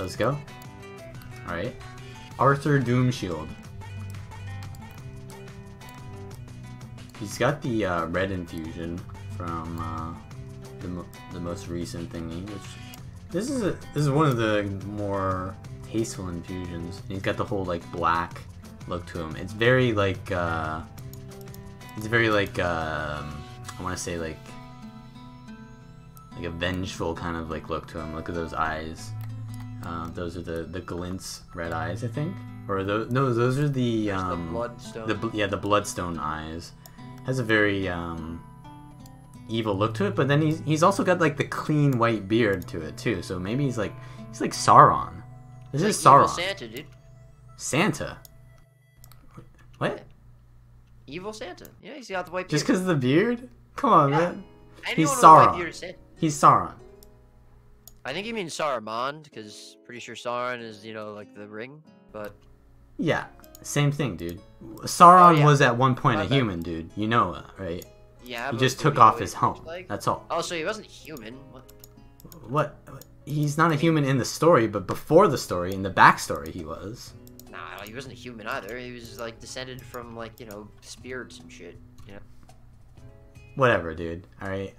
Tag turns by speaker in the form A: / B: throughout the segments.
A: let's go. Alright. Arthur Doomshield. He's got the red infusion from the most recent thingy, which this is one of the more tasteful infusions. And he's got the whole like black look to him. It's very like I want to say like a vengeful kind of like look to him. Look at those eyes. Those are the Glint's red eyes, I think, or those are the
B: Bloodstone.
A: the Bloodstone eyes. Has a very evil look to it, but then he's also got like the clean white beard to it too. So maybe he's like Sauron. This is Sauron.
B: Evil Santa, dude.
A: Santa. What?
B: Evil Santa. Yeah, he's got the white beard.
A: Just because of the beard? Come on, man. He's
B: Sauron.
A: He's Sauron.
B: I think you mean Saruman, because pretty sure Sauron is, you know, like the ring, but...
A: Yeah, same thing, dude. Sauron was at one point
B: My
A: a
B: bad.
A: human, dude. You know that, right?
B: Yeah,
A: He
B: but
A: just
B: do
A: took
B: we know
A: off
B: what
A: his
B: he
A: helm.
B: looks like?
A: That's all.
B: Oh, so he wasn't human. What?
A: What? He's not a human in the story, but before the story, in the backstory, he was.
B: Nah, he wasn't human either. He was, like, descended from, like, you know, spirits and shit, you know?
A: Whatever, dude. Alright?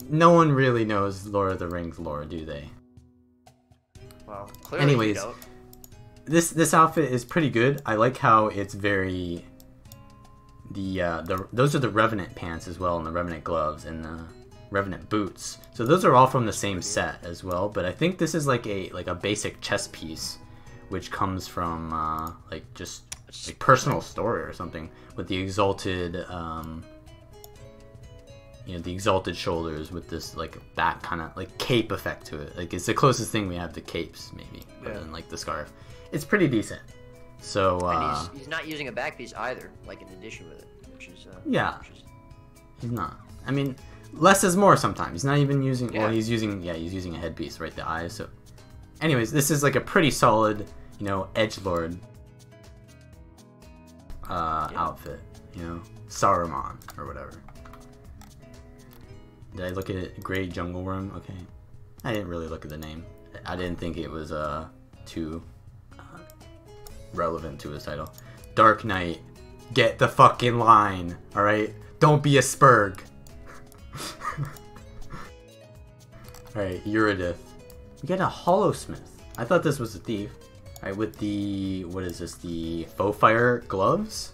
A: No one really knows Lord of the Rings lore, do they?
B: Well, clearly
A: Anyways,
B: you don't.
A: this outfit is pretty good. I like how it's very... those are the Revenant pants as well, and the Revenant gloves, and the Revenant boots. So those are all from the same set as well, but I think this is like a basic chest piece, which comes from like just a personal story or something, with the exalted you know, the exalted shoulders with this like back kind of like cape effect to it. Like it's the closest thing we have to capes, maybe, other than like the scarf. It's pretty decent. So
B: And he's not using a back piece either, like in addition with it, which is
A: yeah, he's not. I mean, less is more sometimes. He's not even using.
B: Yeah.
A: Well, he's using a headpiece, right? The eyes. So, anyways, this is like a pretty solid, you know, edgelord outfit. You know, Saruman or whatever. Did I look at it? Grey Jungle Worm? Okay. I didn't really look at the name. I didn't think it was too relevant to his title. Dark Knight, get the fucking line, alright? Don't be a spurg. Alright, Eurydice. We got a Hollowsmith. I thought this was a thief. Alright, with the, what is this? The Faux Fire gloves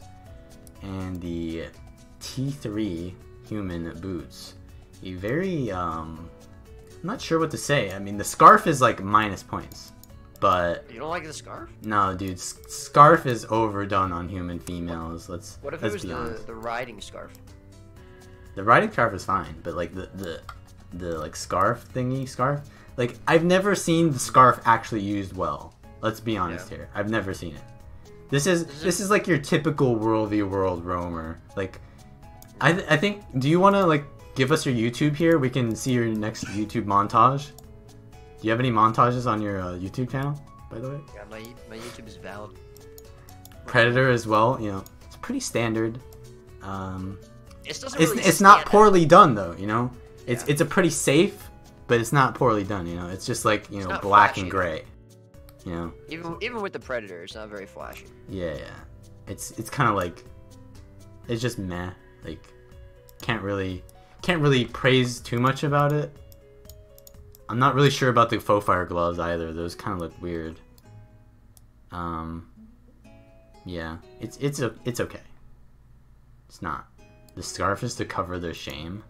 A: and the T3 human boots. A very, I'm not sure what to say. I mean, the scarf is like minus points, but...
B: You don't like the scarf?
A: No, dude, scarf is overdone on human females. Let's
B: What if
A: let's
B: it was
A: be honest.
B: the riding scarf?
A: The riding scarf is fine, but like the like scarf, like I've never seen the scarf actually used well. Let's be honest here. I've never seen it. This is like your typical world roamer. Like, I think. Do you want to like give us your YouTube here? We can see your next YouTube montage. Do you have any montages on your YouTube channel, by the way?
B: Yeah, my YouTube is Vallun.
A: Predator as well. You know, it's pretty standard. It's not poorly done though. You know, it's a pretty safe, but it's not poorly done. You know, it's just like, you know, black
B: flashy,
A: and gray. You know.
B: Even with the Predator, it's not very flashy.
A: Yeah. It's kind of like, it's just meh. Like, can't really praise too much about it. I'm not really sure about the Faux Fire gloves either. Those kind of look weird. Yeah, it's okay. It's not. The scarf is to cover their shame.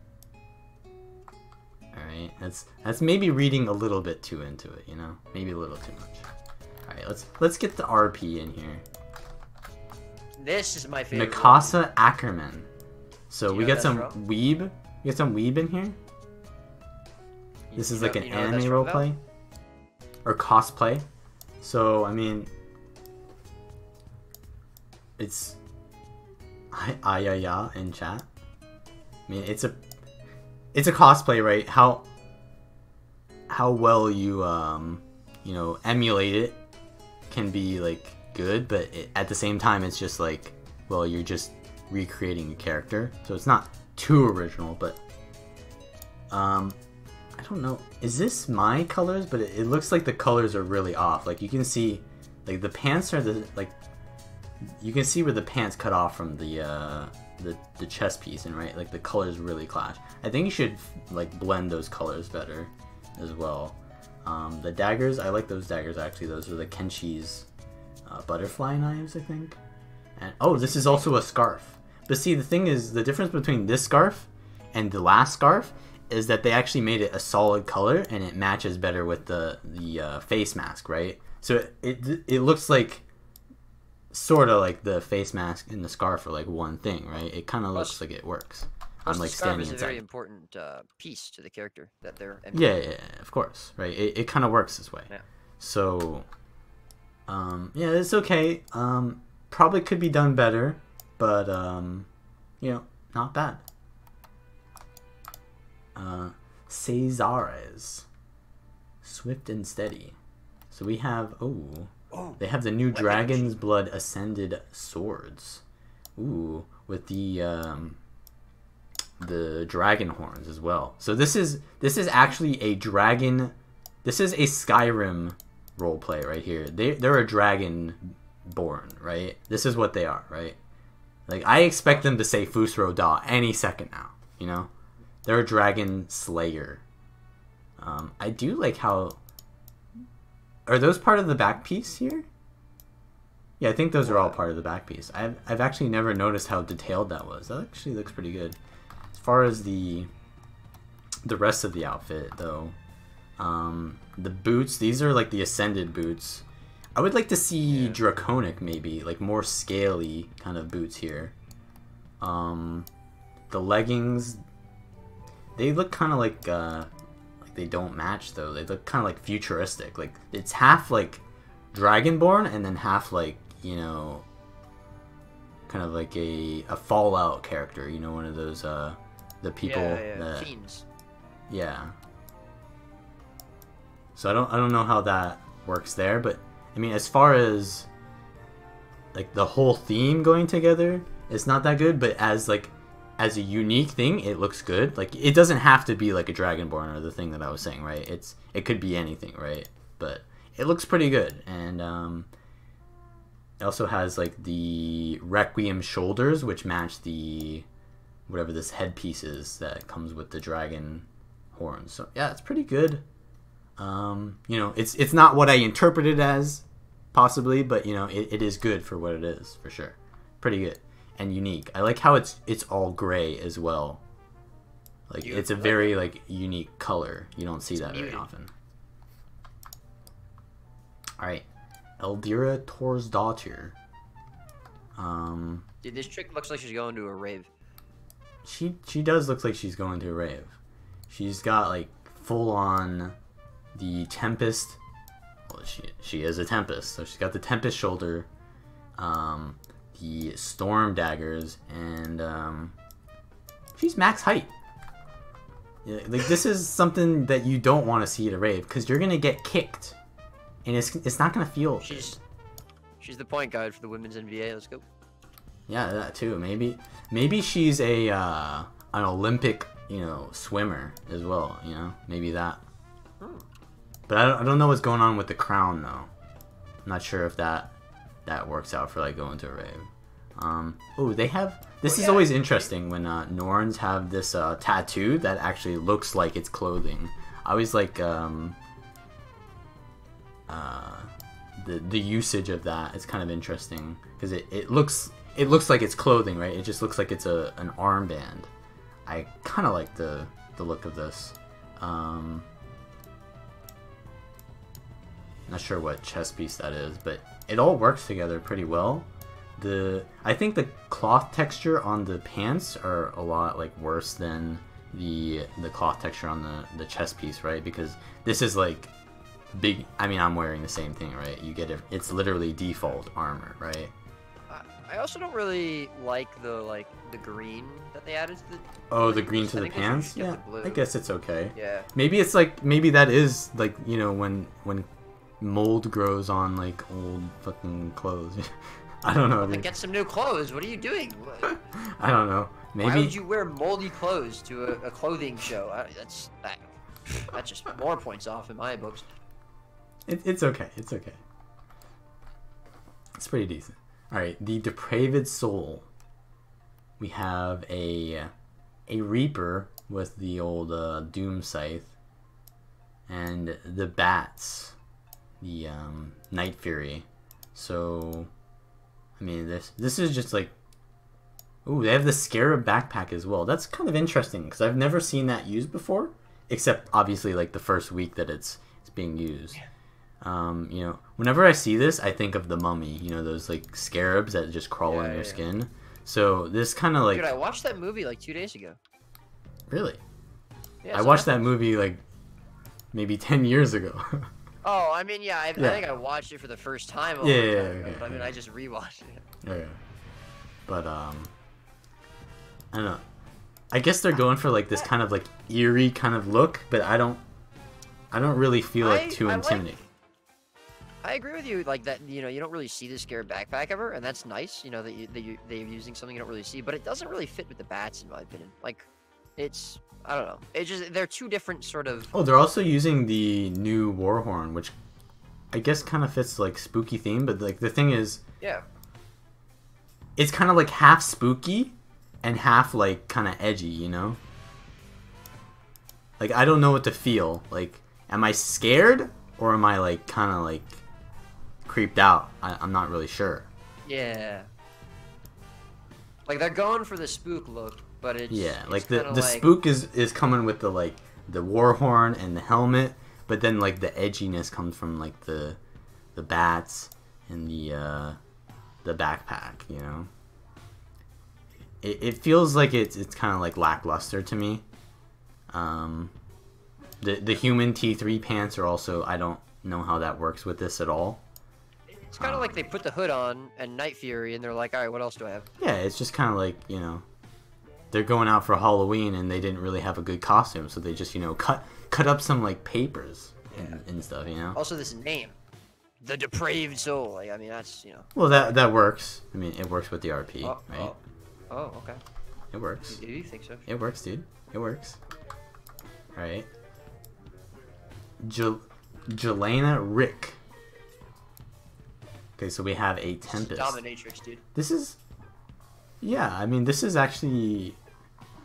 A: All right, that's maybe reading a little bit too into it. You know, maybe a little too much. All right, let's get the RP in here.
B: This is my favorite.
A: Mikasa Ackerman. So we
B: know
A: got some
B: that's from?
A: weeb. We got some weeb in here. This is like an anime roleplay or cosplay. So I mean, it's ayaya in chat. I mean, it's a cosplay, right? How well you you know, emulate it can be like good, but at the same time, it's just like, well, you're just recreating a character, so it's not too original. But I don't know. Is this my colors? But it looks like the colors are really off. Like you can see, like the pants are you can see where the pants cut off from the chest piece, and right, like the colors really clash. I think you should like blend those colors better as well. The daggers, I like those daggers actually. Those are the Kenshi's butterfly knives, I think. And oh, this is also a scarf. But see, the thing is, the difference between this scarf and the last scarf is that they actually made it a solid color, and it matches better with the face mask, right? So it looks like sort of like the face mask and the scarf are like one thing, right? It kind of looks like it works. I'm like standing inside.
B: The scarf is a very important piece to the character that they're.
A: Yeah, of course, right? It kind of works this way.
B: Yeah.
A: So, yeah, it's okay. Probably could be done better, but you know, not bad. Caesares, swift and steady. So we have they have the new Dragon's Blood Ascended swords. Ooh, with the dragon horns as well. So this is actually a dragon. This is a Skyrim roleplay right here. They're a dragon born, right? This is what they are, right? Like I expect them to say Fusro Da any second now. You know, they're a dragon slayer. I do like how. Are those part of the back piece here? Yeah, I think those are all part of the back piece. I've actually never noticed how detailed that was. That actually looks pretty good. As far as the rest of the outfit, though, the boots, these are like the Ascended boots. I would like to see Draconic, maybe, like more scaly kind of boots here. The leggings, they look kind of like they don't match though. They look kind of like futuristic. Like it's half like Dragonborn and then half like, you know, kind of like a Fallout character. You know, one of those the people that
B: fiends.
A: Yeah. So I don't know how that works there, but I mean, as far as like the whole theme going together, it's not that good. But as a unique thing, it looks good. Like it doesn't have to be like a Dragonborn or the thing that I was saying, right? It could be anything, right? But it looks pretty good, and it also has like the Requiem shoulders, which match the whatever this headpiece is that comes with the dragon horns. So yeah, it's pretty good. You know, it's not what I interpreted as, possibly, but you know, it is good for what it is, for sure. Pretty good and unique. I like how it's all gray as well. Like it's a very like unique color. You don't see that very often. All right, Eldira Torsdottir.
B: Dude, this chick looks like she's going to a rave.
A: She does look like she's going to a rave. She's got like full on the Tempest. Well, she is a Tempest, so she's got the Tempest shoulder, the Storm daggers, and she's max height. Yeah, like this is something that you don't want to see at a rave because you're gonna get kicked, and it's not gonna feel.
B: She's the point guard for the women's NBA. Let's go.
A: Yeah, that too. Maybe she's an Olympic, you know, swimmer as well. You know, maybe that. But I don't know what's going on with the crown though. I'm not sure if that works out for like going to a rave. Oh, they have. This is always interesting when Norns have this tattoo that actually looks like it's clothing. I always like the usage of that. It's kind of interesting because it looks like it's clothing, right? It just looks like it's an armband. I kind of like the look of this. Not sure what chest piece that is, but it all works together pretty well. I think the cloth texture on the pants are a lot like worse than the cloth texture on the chest piece, right? Because this is like big. I mean, I'm wearing the same thing, right? You get it. It's literally default armor, right?
B: I also don't really like the green that they added to the.
A: Oh, the green to the pants? Yeah, I guess it's okay.
B: Yeah.
A: Maybe it's like that is like, you know, when mold grows on like old fucking clothes. I don't know.
B: Get some new clothes. What are you doing?
A: I don't know. Maybe.
B: Why would you wear moldy clothes to a clothing show? That's just more points off in my books.
A: It's okay. It's okay. It's pretty decent. All right, the Depraved Soul. We have a Reaper with the old Doom Scythe, and the Bats, the Night Fury. So, I mean, this is just like, ooh, they have the Scarab backpack as well. That's kind of interesting because I've never seen that used before, except obviously like the first week that it's being used. You know, whenever I see this, I think of the Mummy. You know, those like scarabs that just crawl on your skin. So this kind of like.
B: Dude, I watched that movie like 2 days ago.
A: Really?
B: Yeah,
A: I watched that movie like maybe 10 years ago.
B: Oh, I mean, yeah, I think I watched it for the first time.
A: Yeah.
B: But I mean, I just rewatched it.
A: Yeah. But I don't know. I guess they're going for like this kind of like eerie kind of look, but I don't really feel like too intimidating.
B: I agree with you, like that. You know, you don't really see the Scarab backpack ever, and that's nice. You know that they're using something you don't really see, but it doesn't really fit with the bats, in my opinion. Like, it's I don't know. It's just they're two different sort of.
A: Oh, they're also using the new Warhorn, which I guess kind of fits like spooky theme, but like the thing is,
B: yeah,
A: it's kind of like half spooky and half like kind of edgy, you know? Like I don't know what to feel. Like, am I scared or am I like kind of like creeped out? I'm not really sure.
B: Yeah. Like they're going for the spook look, but it's
A: like the spook is coming with the like the Warhorn and the helmet, but then like the edginess comes from like the bats and the backpack, you know. It feels like it's kind of like lackluster to me. The human T3 pants are also, I don't know how that works with this at all.
B: It's kind of like they put the hood on and Night Fury, and they're like, all right, what else do I have?
A: Yeah, it's just kind of like, you know, they're going out for Halloween and they didn't really have a good costume, so they just, you know, cut up some like papers and stuff, you know.
B: Also, this name, the Depraved Soul. Like, I mean, that's, you know.
A: Well, that works. I mean, it works with the RP, right?
B: Oh, okay.
A: It works.
B: You think so?
A: It works, dude. It works. All right. Jelena Rick. Okay, so we have a Tempest.
B: Dominatrix, dude.
A: This is... Yeah, I mean, this is actually...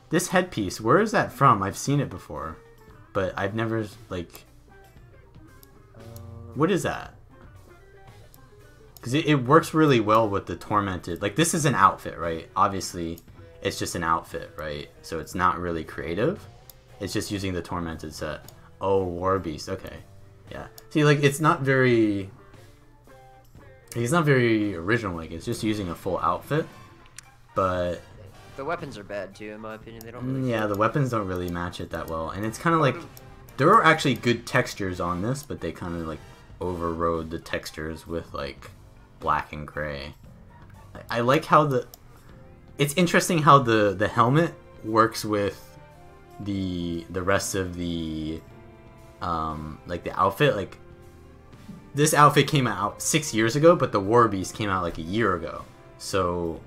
A: This headpiece, where is that from? I've seen it before. But I've never, like... What is that? Because it works really well with the Tormented. Like, this is an outfit, right? Obviously, it's just an outfit, right? So it's not really creative. It's just using the Tormented set. Oh, War Beast. Okay. Yeah. See, like, it's not very... He's not very original. Like, it's just using a full outfit. But...
B: The weapons are bad, too, in my opinion. They don't really
A: yeah, the weapons don't really match it that well. And it's kind of like... There are actually good textures on this, but they kind of, like, overrode the textures with, like, black and gray. I like how the... It's interesting how the helmet works with the rest of the... like, the outfit. Like, this outfit came out 6 years ago, but the War Beast came out, like, a year ago. So...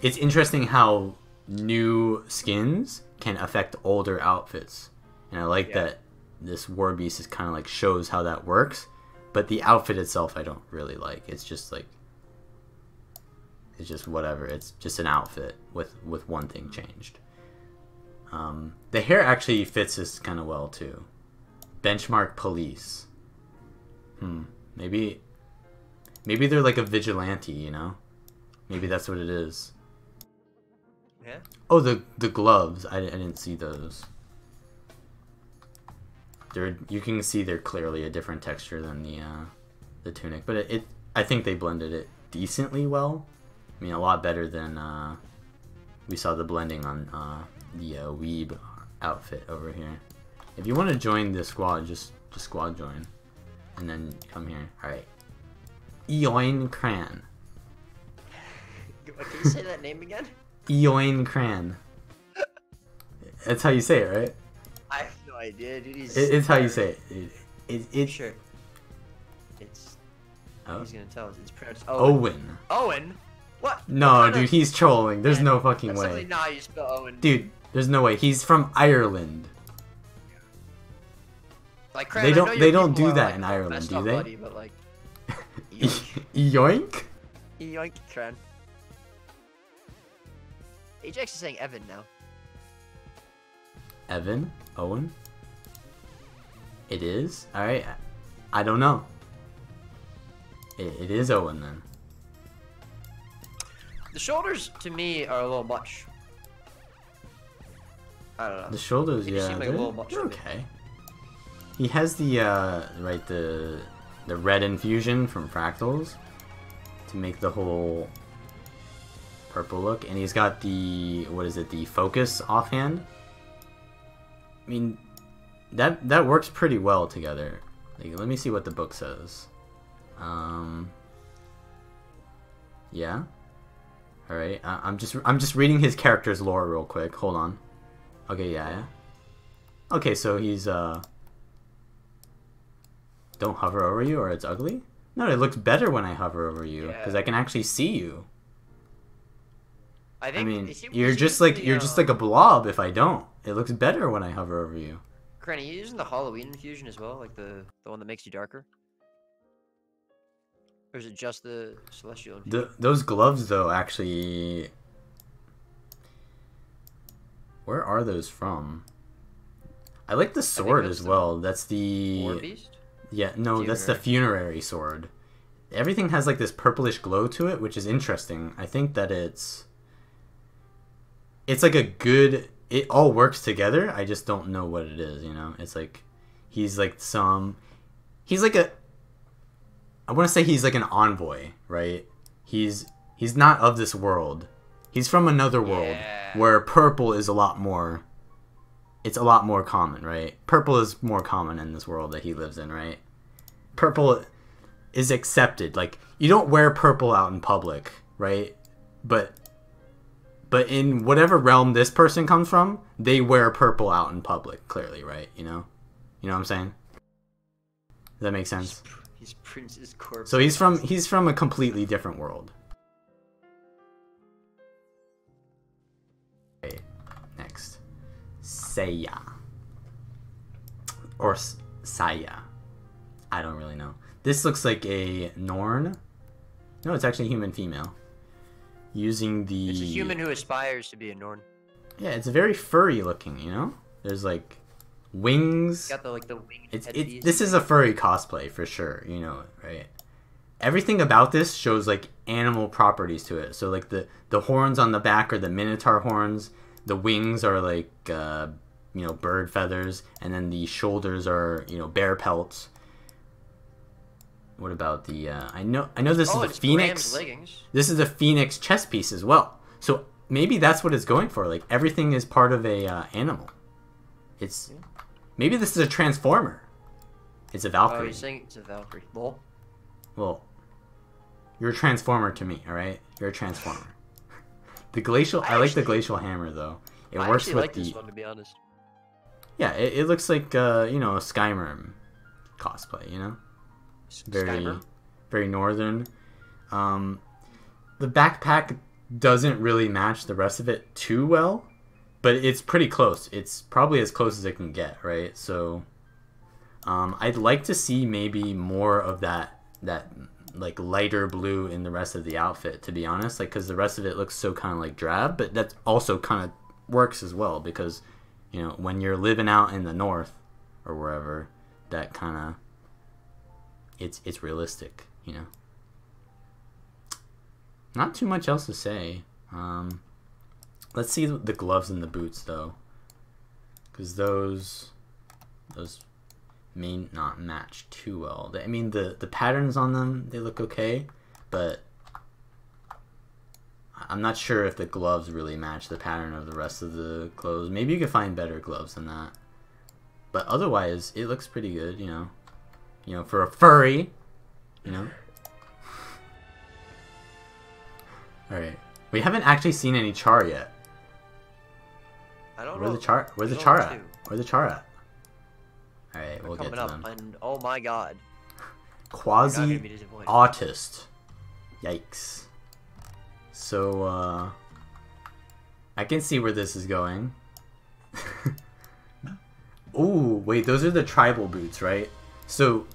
A: It's interesting how new skins can affect older outfits. And I like that this War Beast is kind of like shows how that works. But the outfit itself I don't really like. It's just like... It's just whatever. It's just an outfit with one thing changed. The hair actually fits this kind of well too. Benchmark Police. Maybe they're like a vigilante, you know? Maybe that's what it is.
B: Yeah?
A: Oh, the gloves. I didn't see those. You can see they're clearly a different texture than the tunic, but I think they blended it decently well. I mean, a lot better than we saw the blending on the Weeb outfit over here. If you want to join the squad, just squad join, and then come here. All right, Eoin Cran.
B: Can you say that name again?
A: Eoin Cran. That's how you say it, right?
B: I have no idea, dude.
A: It's how you say it. It's
B: sure. It's.
A: Oh.
B: He's gonna tell us. It's pronounced
A: Owen.
B: Owen? What?
A: No,
B: what
A: dude, he's trolling. There's no fucking
B: that's
A: way.
B: Definitely not how you spell Owen.
A: Dude, there's no way. He's from Ireland.
B: Like, Cran,
A: They
B: I know
A: don't.
B: your
A: They don't
B: people
A: do
B: are,
A: that
B: like,
A: in
B: the
A: Ireland,
B: best
A: do
B: on
A: they?
B: Buddy, but like, yoink,
A: Yoink.
B: yoink, Cran. Ajax is saying Evan now.
A: Evan? Owen? It is? Alright. I don't know. It is Owen then.
B: The shoulders to me are a little much. I don't know.
A: The shoulders,
B: They just
A: yeah,
B: seem like a little much
A: they're
B: to me.
A: okay. He has the right the red infusion from Fractals to make the whole purple look, and he's got the the focus offhand. I mean, that works pretty well together. Like, let me see what the book says. Yeah. All right. I'm just reading his character's lore real quick. Hold on. Okay. Yeah. Okay. So he's don't hover over you or it's ugly. No, it looks better when I hover over you because I can actually see you.
B: I
A: mean, you're just like a blob if I don't. It looks better when I hover over you.
B: Cran, are you using the Halloween infusion as well, like the one that makes you darker? Or is it just the celestial infusion?
A: Those gloves though, actually, where are those from? I like the sword as well. That's the
B: War Beast?
A: Yeah, no, that's the funerary sword. Everything has like this purplish glow to it, which is interesting. I think that it's like a good. It all works together. I just don't know what it is. You know, it's like he's like a. I want to say he's like an envoy, right? He's not of this world. He's from another world where purple is a lot more. It's a lot more common, right? Purple is more common in this world that he lives in, right? Purple is accepted. Like, you don't wear purple out in public, right? But in whatever realm this person comes from, they wear purple out in public, clearly, right? You know what I'm saying? Does that make sense?
B: He's Prince's corpse.
A: So he's from a completely different world. Okay, next. Seiya. Or Saya. I don't really know. This looks like a Norn. No, it's actually a human female. Using the...
B: It's a human who aspires to be a Norn.
A: Yeah, it's very furry looking, you know? There's like wings.
B: Got the wing.
A: This is a furry cosplay for sure, you know, right? Everything about this shows like animal properties to it. So like the horns on the back are the minotaur horns. The wings are like bird feathers, and then the shoulders are bear pelts. What about the I know this is the phoenix. This is the phoenix chest piece as well. So maybe that's what it's going for. Like everything is part of a animal. It's maybe this is a transformer. It's a Valkyrie.
B: Oh, you're saying it's a Valkyrie.
A: Well, you're a transformer to me. All right, you're a transformer. The glacial. I like the glacial hammer though. It works with
B: like this one, to be honest.
A: Yeah, it looks like a Skyrim cosplay. You know. Very northern. The backpack doesn't really match the rest of it too well, but it's pretty close. It's probably as close as it can get, right? So I'd like to see maybe more of that like lighter blue in the rest of the outfit, to be honest, like because the rest of it looks so kind of like drab, but that also kind of works as well because when you're living out in the north or wherever, that kind of it's realistic, Not too much else to say. Let's see the gloves and the boots though, because those may not match too well. I mean the patterns on them, they look okay, but I'm not sure if the gloves really match the pattern of the rest of the clothes. Maybe you can find better gloves than that, but otherwise it looks pretty good, for a furry, Alright. We haven't actually seen any char yet.
B: I don't know.
A: Where's the char at? Where's the char at? Alright, we'll get to them.
B: And oh my god.
A: Quasi-autist. Yikes. So, I can see where this is going. Oh, wait, those are the tribal boots, right? So,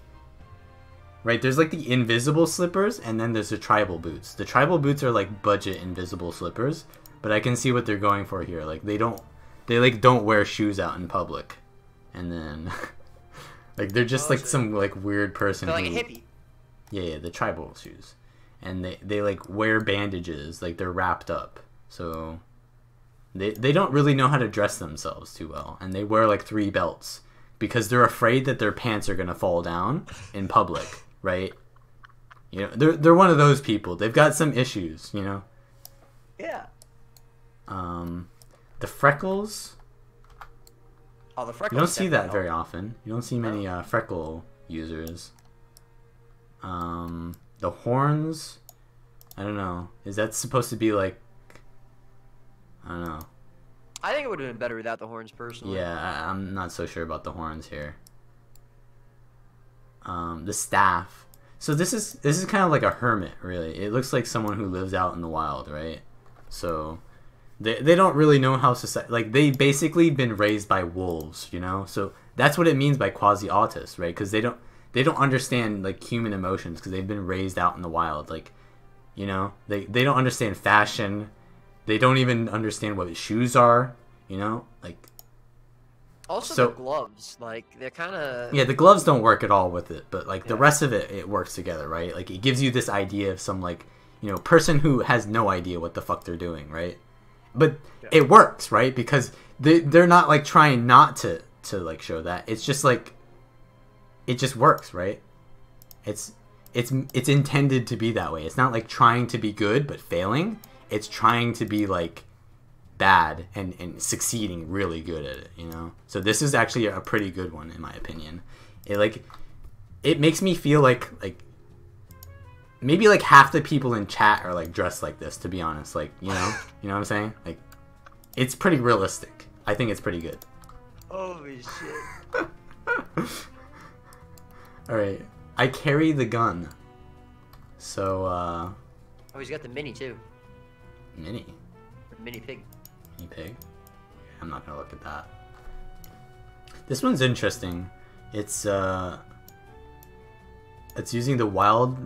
A: right, there's like the invisible slippers, and then there's the tribal boots. The tribal boots are like budget invisible slippers, but I can see what they're going for here. Like they like don't wear shoes out in public, and then like they're just like some like weird person.
B: They're like a hippie.
A: Yeah, the tribal shoes, and they like wear bandages, like they're wrapped up, so they don't really know how to dress themselves too well, and they wear like 3 belts because they're afraid that their pants are gonna fall down in public, right? You know, they're one of those people. They've got some issues, you know.
B: Yeah.
A: The freckles.
B: Oh, the freckles.
A: You don't see that very often. You don't see many freckle users. The horns. I don't know. Is that supposed to be like? I don't know.
B: I think it would have been better without the horns, personally.
A: Yeah, I'm not so sure about the horns here. The staff. So this is kind of like a hermit, really. It looks like someone who lives out in the wild, right? So they don't really know how society, like they basically been raised by wolves, you know. So that's what it means by quasi-autist, right? Because they don't understand like human emotions because they've been raised out in the wild, like, you know, they don't understand fashion. They don't even understand what shoes are, you know, like.
B: Also,
A: so,
B: the gloves, like they're kind of.
A: Yeah, the gloves don't work at all with it, but like the rest of it works together, right? Like it gives you this idea of some like, you know, person who has no idea what the fuck they're doing, right? But it works, right? Because they're not like trying not to like show that. It's just like, it just works, right? It's intended to be that way. It's not like trying to be good but failing. It's trying to be like bad and succeeding really good at it, you know. So this is actually a pretty good one in my opinion. It makes me feel like maybe like half the people in chat are like dressed like this, to be honest. Like, you know what I'm saying? Like, it's pretty realistic. I think it's pretty good.
B: Holy shit.
A: All right, I carry the gun. So
B: oh, he's got the mini too.
A: Mini.
B: Mini pig.
A: Mini pig. I'm not gonna look at that. This one's interesting. It's using the wild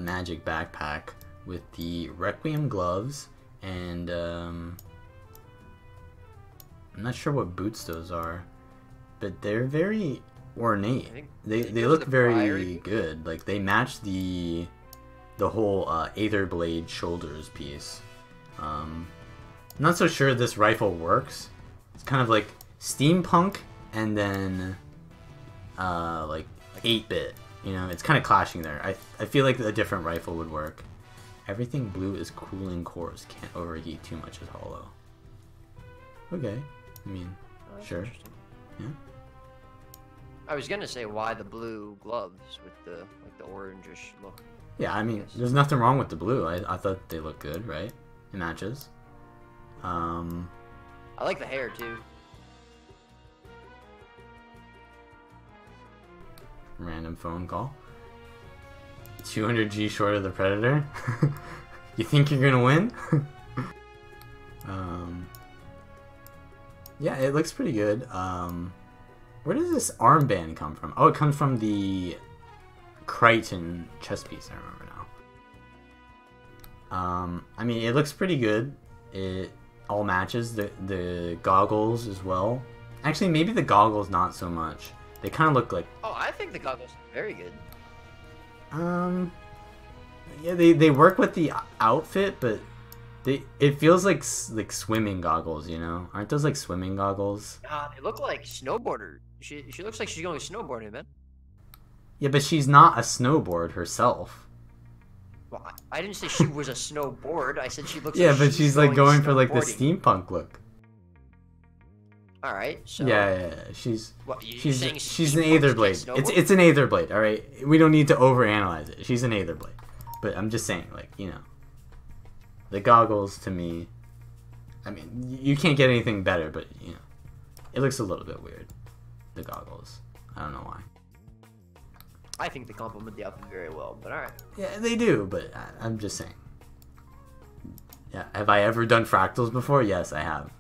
A: magic backpack with the Requiem gloves, and I'm not sure what boots those are, but they're very ornate. They look very good. Like they match the whole Aetherblade shoulders piece. I'm not so sure this rifle works. It's kind of like steampunk and then like 8-bit. You know, it's kind of clashing there. I feel like a different rifle would work. Everything blue is cooling cores. Can't overheat too much is hollow. Okay. I mean, sure. Yeah.
B: I was gonna say why the blue gloves with the like the orangish look.
A: Yeah, I mean, there's nothing wrong with the blue. I thought they looked good, right? It matches.
B: I like the hair too.
A: Random phone call. 200G short of the Predator. You think you're gonna win? Yeah, it looks pretty good. Where does this armband come from? Oh, it comes from the Crichton chest piece, I remember now. I mean, it looks pretty good. It all matches the goggles as well. Actually, maybe the goggles not so much. They kind of look like...
B: Oh, I think the goggles are very good.
A: Yeah, they work with the outfit, but it feels like swimming goggles, you know? Aren't those like swimming goggles?
B: They look like snowboarder. She looks like she's going snowboarding, man.
A: Yeah, but she's not a snowboard herself.
B: Well, I didn't say she was a snowboard. I said she looks.
A: Yeah,
B: like
A: but she's like going for like the steampunk look.
B: All right. So
A: yeah. She's
B: what,
A: she's an Aetherblade. It's an Aetherblade. All right. We don't need to overanalyze it. She's an Aetherblade. But I'm just saying, like, you know, the goggles to me. I mean, you can't get anything better, but you know, it looks a little bit weird. The goggles. I don't know why.
B: I think they complement the outfit very well, but alright.
A: Yeah, they do, but I'm just saying. Yeah, have I ever done fractals before? Yes, I have.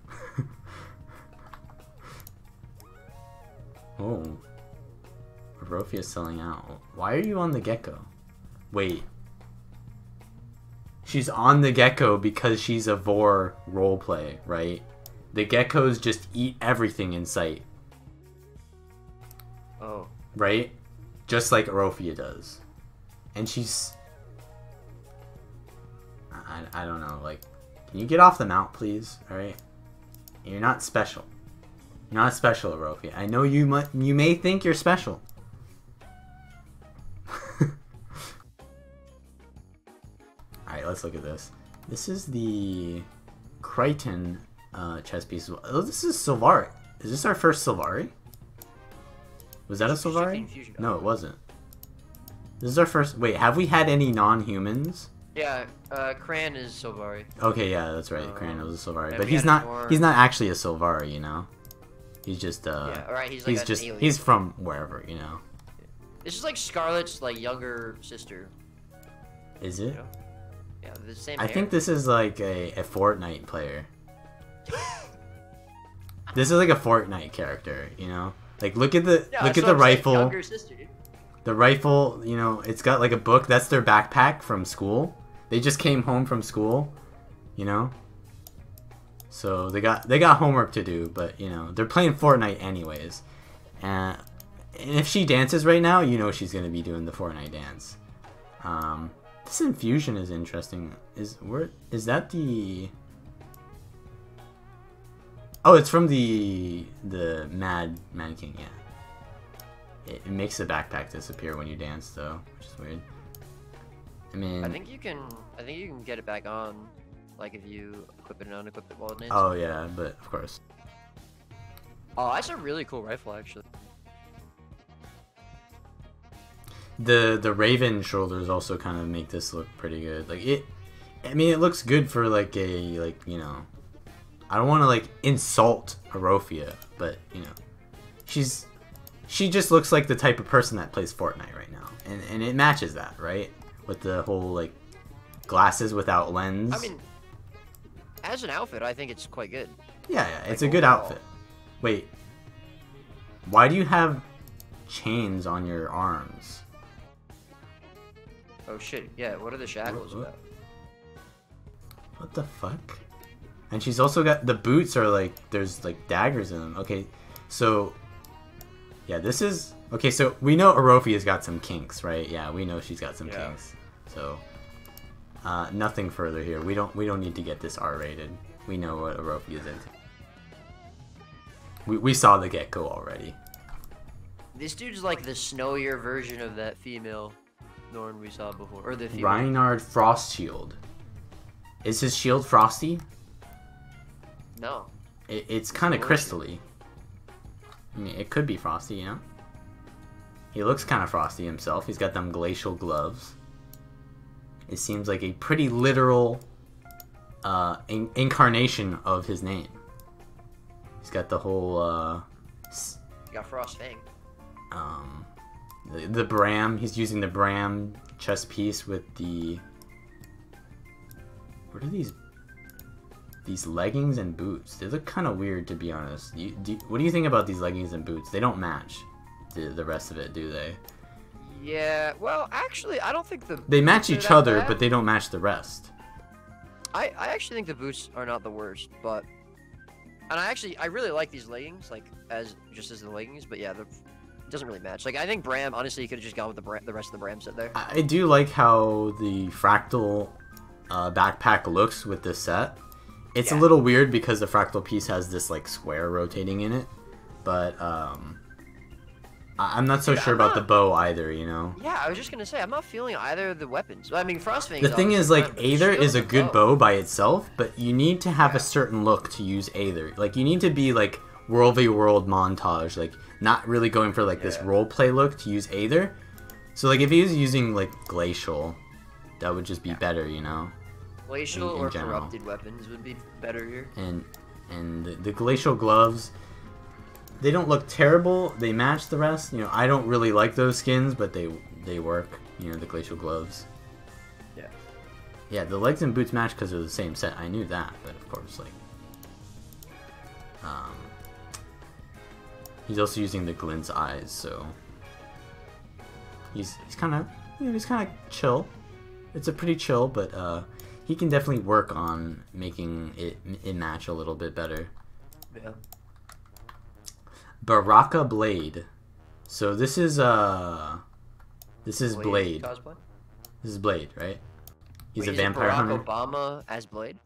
A: Oh. Barofia's selling out. Why are you on the gecko? Wait. She's on the gecko because she's a Vor roleplay, right? The geckos just eat everything in sight.
B: Oh.
A: Right? Just like Arofia does. And she's... I don't know, like... Can you get off the mount, please? Alright? You're not special. You're not special, Arofia. I know you may think you're special. Alright, let's look at this. This is the Crichton chess piece. Oh, this is Sylvari. Is this our first Sylvari? Was that a Sylvari? No, it wasn't. This is our first... Wait, have we had any non-humans?
B: Yeah, Cran is Sylvari.
A: Okay, yeah, that's right. Cran was a Sylvari. But he's not actually a Sylvari, you know? He's just,
B: Yeah, alright, he's like an alien.
A: He's from wherever, you know?
B: This is like Scarlet's, like, younger sister.
A: Is it?
B: You know? Yeah, the same
A: I
B: hair.
A: think this is like a Fortnite player. This is like a Fortnite character, you know? Like, look at the rifle.
B: Younger sister, dude.
A: The rifle, you know, it's got like a book. That's their backpack from school. They just came home from school, you know? So they got homework to do, but, you know, they're playing Fortnite anyways. And if she dances right now, you know she's going to be doing the Fortnite dance. This infusion is interesting. Is that the... Oh, it's from the Mad King, yeah. It makes the backpack disappear when you dance, though, which is weird. I mean... I think you can
B: get it back on, like, if you equip it and unequip it while it dances.
A: Oh, yeah, but of course.
B: Oh, that's a really cool rifle, actually.
A: The Raven shoulders also kind of make this look pretty good. Like, I mean, it looks good for, like, you know... I don't want to, like, insult Arofia, but, you know... She just looks like the type of person that plays Fortnite right now. And it matches that, right? With the whole, like, glasses without lens.
B: I mean, as an outfit, I think it's quite good.
A: Yeah, it's a good outfit. Wait. Why do you have chains on your arms?
B: Oh shit, yeah, what are the shackles about?
A: What the fuck? And she's also got, the boots are like, there's like daggers in them. Okay, so, yeah, this is, okay, so we know Arofia's got some kinks, right? Yeah, we know she's got some kinks. So, nothing further here. We don't need to get this R-rated. We know what Arofia's into. We saw the get-go already.
B: This dude's like the snowier version of that female Norn we saw before, or the female.
A: Reinhard Frostshield. Is his shield frosty?
B: No.
A: It's kind of crystally. I mean, it could be frosty, you know? He looks kind of frosty himself. He's got them glacial gloves. It seems like a pretty literal incarnation of his name. He's got the whole...
B: He got Frost Fang.
A: The Bram. He's using the Bram chess piece with the... What are these leggings and boots? They look kind of weird, to be honest. What do you think about these leggings and boots? They don't match the rest of it, do they?
B: Yeah, well, actually, I don't think
A: they match each other, but they don't match the rest.
B: I actually think the boots are not the worst, but... And I really like these leggings, like, just as the leggings, but yeah, it doesn't really match. Like, I think Bram, honestly, you could have just gone with the rest of the Bram set there.
A: I do like how the fractal backpack looks with this set. It's a little weird because the fractal piece has this, like, square rotating in it, but, I'm not so sure about the bow either, you know?
B: Yeah, I was just gonna say, I'm not feeling either of the weapons. I mean, Frostfang.
A: The thing is, like, Aether is a good bow by itself, but you need to have a certain look to use Aether. Like, you need to be, like, World v. World montage, like, not really going for, like, this roleplay look to use Aether. So, like, if he was using, like, Glacial, that would just be better, you know?
B: Glacial or corrupted weapons would be better here.
A: And the Glacial gloves... They don't look terrible. They match the rest. You know, I don't really like those skins, but they work. You know, the glacial gloves.
B: Yeah.
A: Yeah, the legs and boots match because they're the same set. I knew that, but of course, like, He's also using the glint's eyes, so he's kind of he's kind of chill. It's a pretty chill, but he can definitely work on making it match a little bit better.
B: Yeah.
A: Baraka Blade. So this is Blade.
B: Cosplay?
A: This is Blade, right? He's
B: Wait,
A: a vampire
B: Barack
A: hunter.
B: Obama as Blade?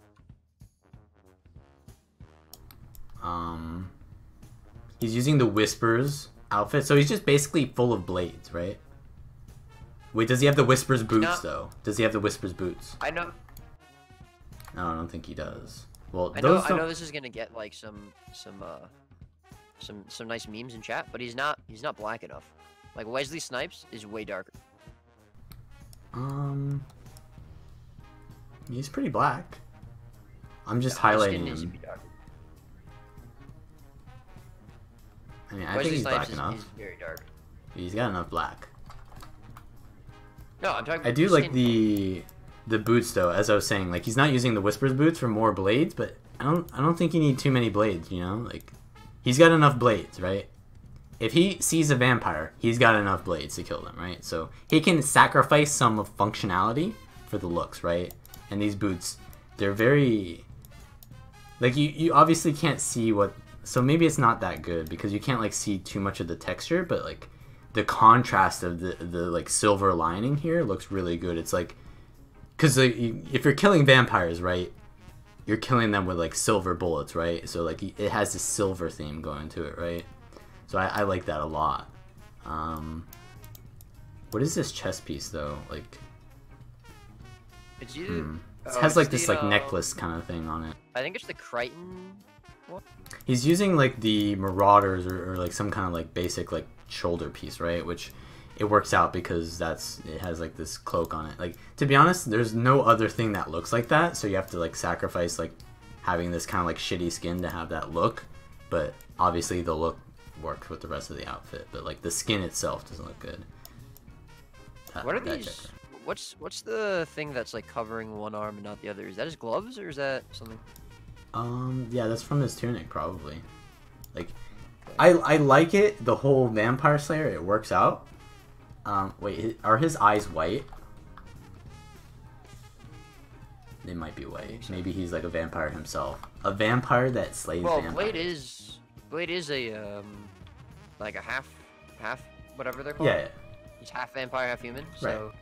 A: He's using the Whispers outfit, so he's just basically full of blades, right? Wait, does he have the Whispers boots though? Does he have the Whispers boots?
B: I know.
A: No, I don't think he does. Well,
B: I know this is gonna get like some nice memes in chat, but he's not black enough. Like Wesley Snipes is way darker.
A: He's pretty black. I'm just
B: Yeah,
A: highlighting
B: his skin needs to
A: him.
B: be darker.
A: I mean, I
B: Wesley
A: think he's
B: Snipes
A: black
B: is
A: enough.
B: very dark.
A: He's got enough black.
B: No, I'm talking.
A: I do
B: the
A: like
B: skin.
A: the boots though, as I was saying. Like he's not using the Whispers boots for more blades, but I don't think you need too many blades. You know, like he's got enough blades, right? If he sees a vampire, he's got enough blades to kill them, right? So he can sacrifice some of functionality for the looks, right? And these boots, they're very like you obviously can't see what. So maybe it's not that good because you can't like see too much of the texture, but like the contrast of the like silver lining here looks really good. It's like because if you're killing vampires, right, you're killing them with like silver bullets, right? So like it has this silver theme going to it, right? So I like that a lot. What is this chest piece though? Like
B: It's either.
A: it has like this like necklace kind of thing on it.
B: I think it's the Crichton. What?
A: He's using like the Marauders or like some kind of like basic like shoulder piece, right? Which it works out because it has like this cloak on it. Like to be honest, there's no other thing that looks like that, so you have to like sacrifice like having this kind of like shitty skin to have that look. But obviously the look works with the rest of the outfit, but like the skin itself doesn't look good.
B: What are these? What's the thing that's like covering one arm and not the other? Is that his gloves or is that something?
A: Yeah, that's from his tunic probably. Like, I like it. The whole Vampire Slayer, it works out. Wait, are his eyes white? They might be white. So. Maybe he's like a vampire himself. A vampire that slays vampires.
B: Blade is a like a half whatever they're called.
A: Yeah.
B: He's half vampire, half human. So.
A: Right.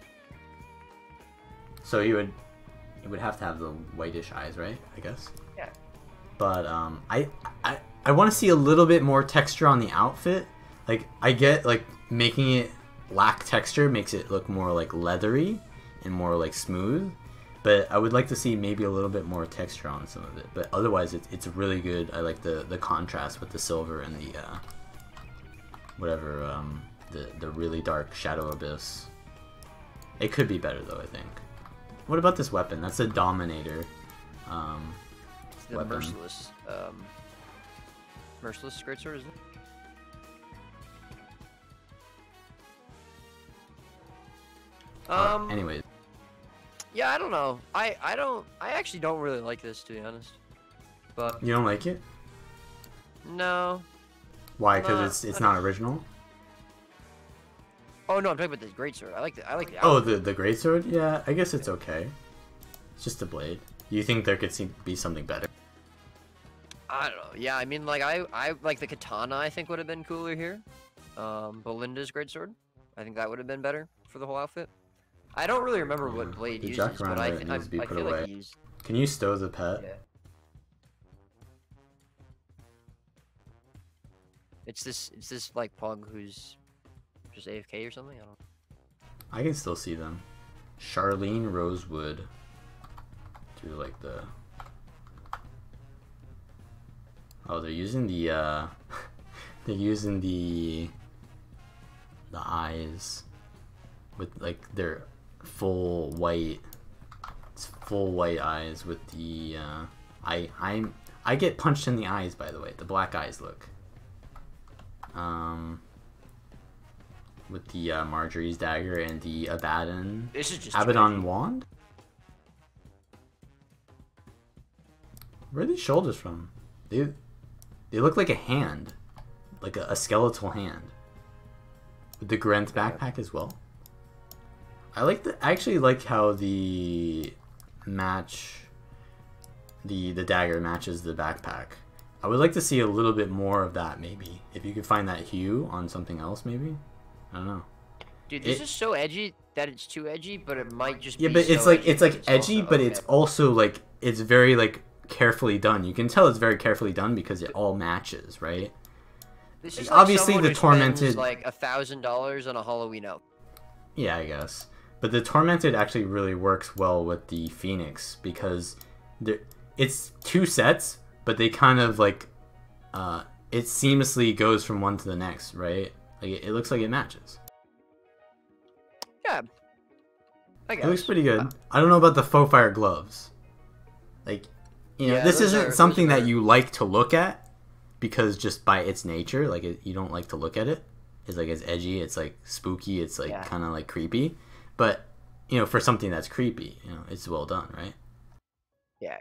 A: So you would have to have the whitish eyes, right? I guess.
B: Yeah.
A: But I want to see a little bit more texture on the outfit. Like I get like making it lack texture makes it look more like leathery and more like smooth. But I would like to see maybe a little bit more texture on some of it. But otherwise, it's really good. I like the contrast with the silver and the the really dark Shadow Abyss. It could be better though, I think. What about this weapon? That's a Dominator.
B: It's the
A: weapon.
B: Merciless greatsword, isn't it?
A: Anyways.
B: Yeah, I don't know. I actually don't really like this, to be honest. But
A: You don't like it?
B: no.
A: Why? Because it's not original.
B: Oh no, I'm talking about the greatsword. I like the.
A: Oh, the greatsword? Yeah, I guess it's okay. It's just a blade. You think there could be something better?
B: I don't know. Yeah, I mean, like I like the katana. I think would have been cooler here. Belinda's greatsword. I think that would have been better for the whole outfit. I don't really remember what blade
A: The
B: uses,
A: jack
B: but
A: around needs to be put
B: feel
A: away.
B: like he used.
A: Can you stow the pet?
B: Yeah. It's this like pug who's just AFK or something. I don't know.
A: I can still see them. Charlene Rosewood. Do like the. Oh, they're using the. They're using the eyes with like their full white. It's full white eyes with the. I get punched in the eyes, by the way. The black eyes look. With the Marjorie's dagger and the Abaddon.
B: This is just
A: Abaddon wand? Where are these shoulders from? They look like a hand. like a skeletal hand. With the Grenth backpack as well. I actually like how the dagger matches the backpack. I would like to see a little bit more of that, maybe. If you could find that hue on something else, maybe. I don't know.
B: Dude, this is so edgy that it's too edgy, but it might just
A: yeah,
B: be
A: but
B: so
A: it's like
B: edgy,
A: it's like edgy,
B: also
A: but
B: okay.
A: it's also like it's very like carefully done. You can tell it's very carefully done because it all matches, right?
B: This is
A: like,
B: like
A: obviously
B: someone
A: the
B: who
A: tormented
B: spends like $1,000 on a Halloween outfit.
A: Yeah, I guess. But the Tormented actually really works well with the Phoenix because it's two sets, but they kind of like it seamlessly goes from one to the next, right? Like it looks like it matches.
B: Yeah, I guess.
A: It looks pretty good. I don't know about the faux fire gloves. Like, you know,
B: Yeah,
A: this
B: those
A: isn't
B: are-
A: something
B: those
A: that
B: are-
A: you like to look at because just by its nature, like you don't like to look at it. It's like it's edgy, it's like spooky, it's like
B: Yeah.
A: kind of like creepy. But you know, for something that's creepy, you know, it's well done, right?
B: Yeah.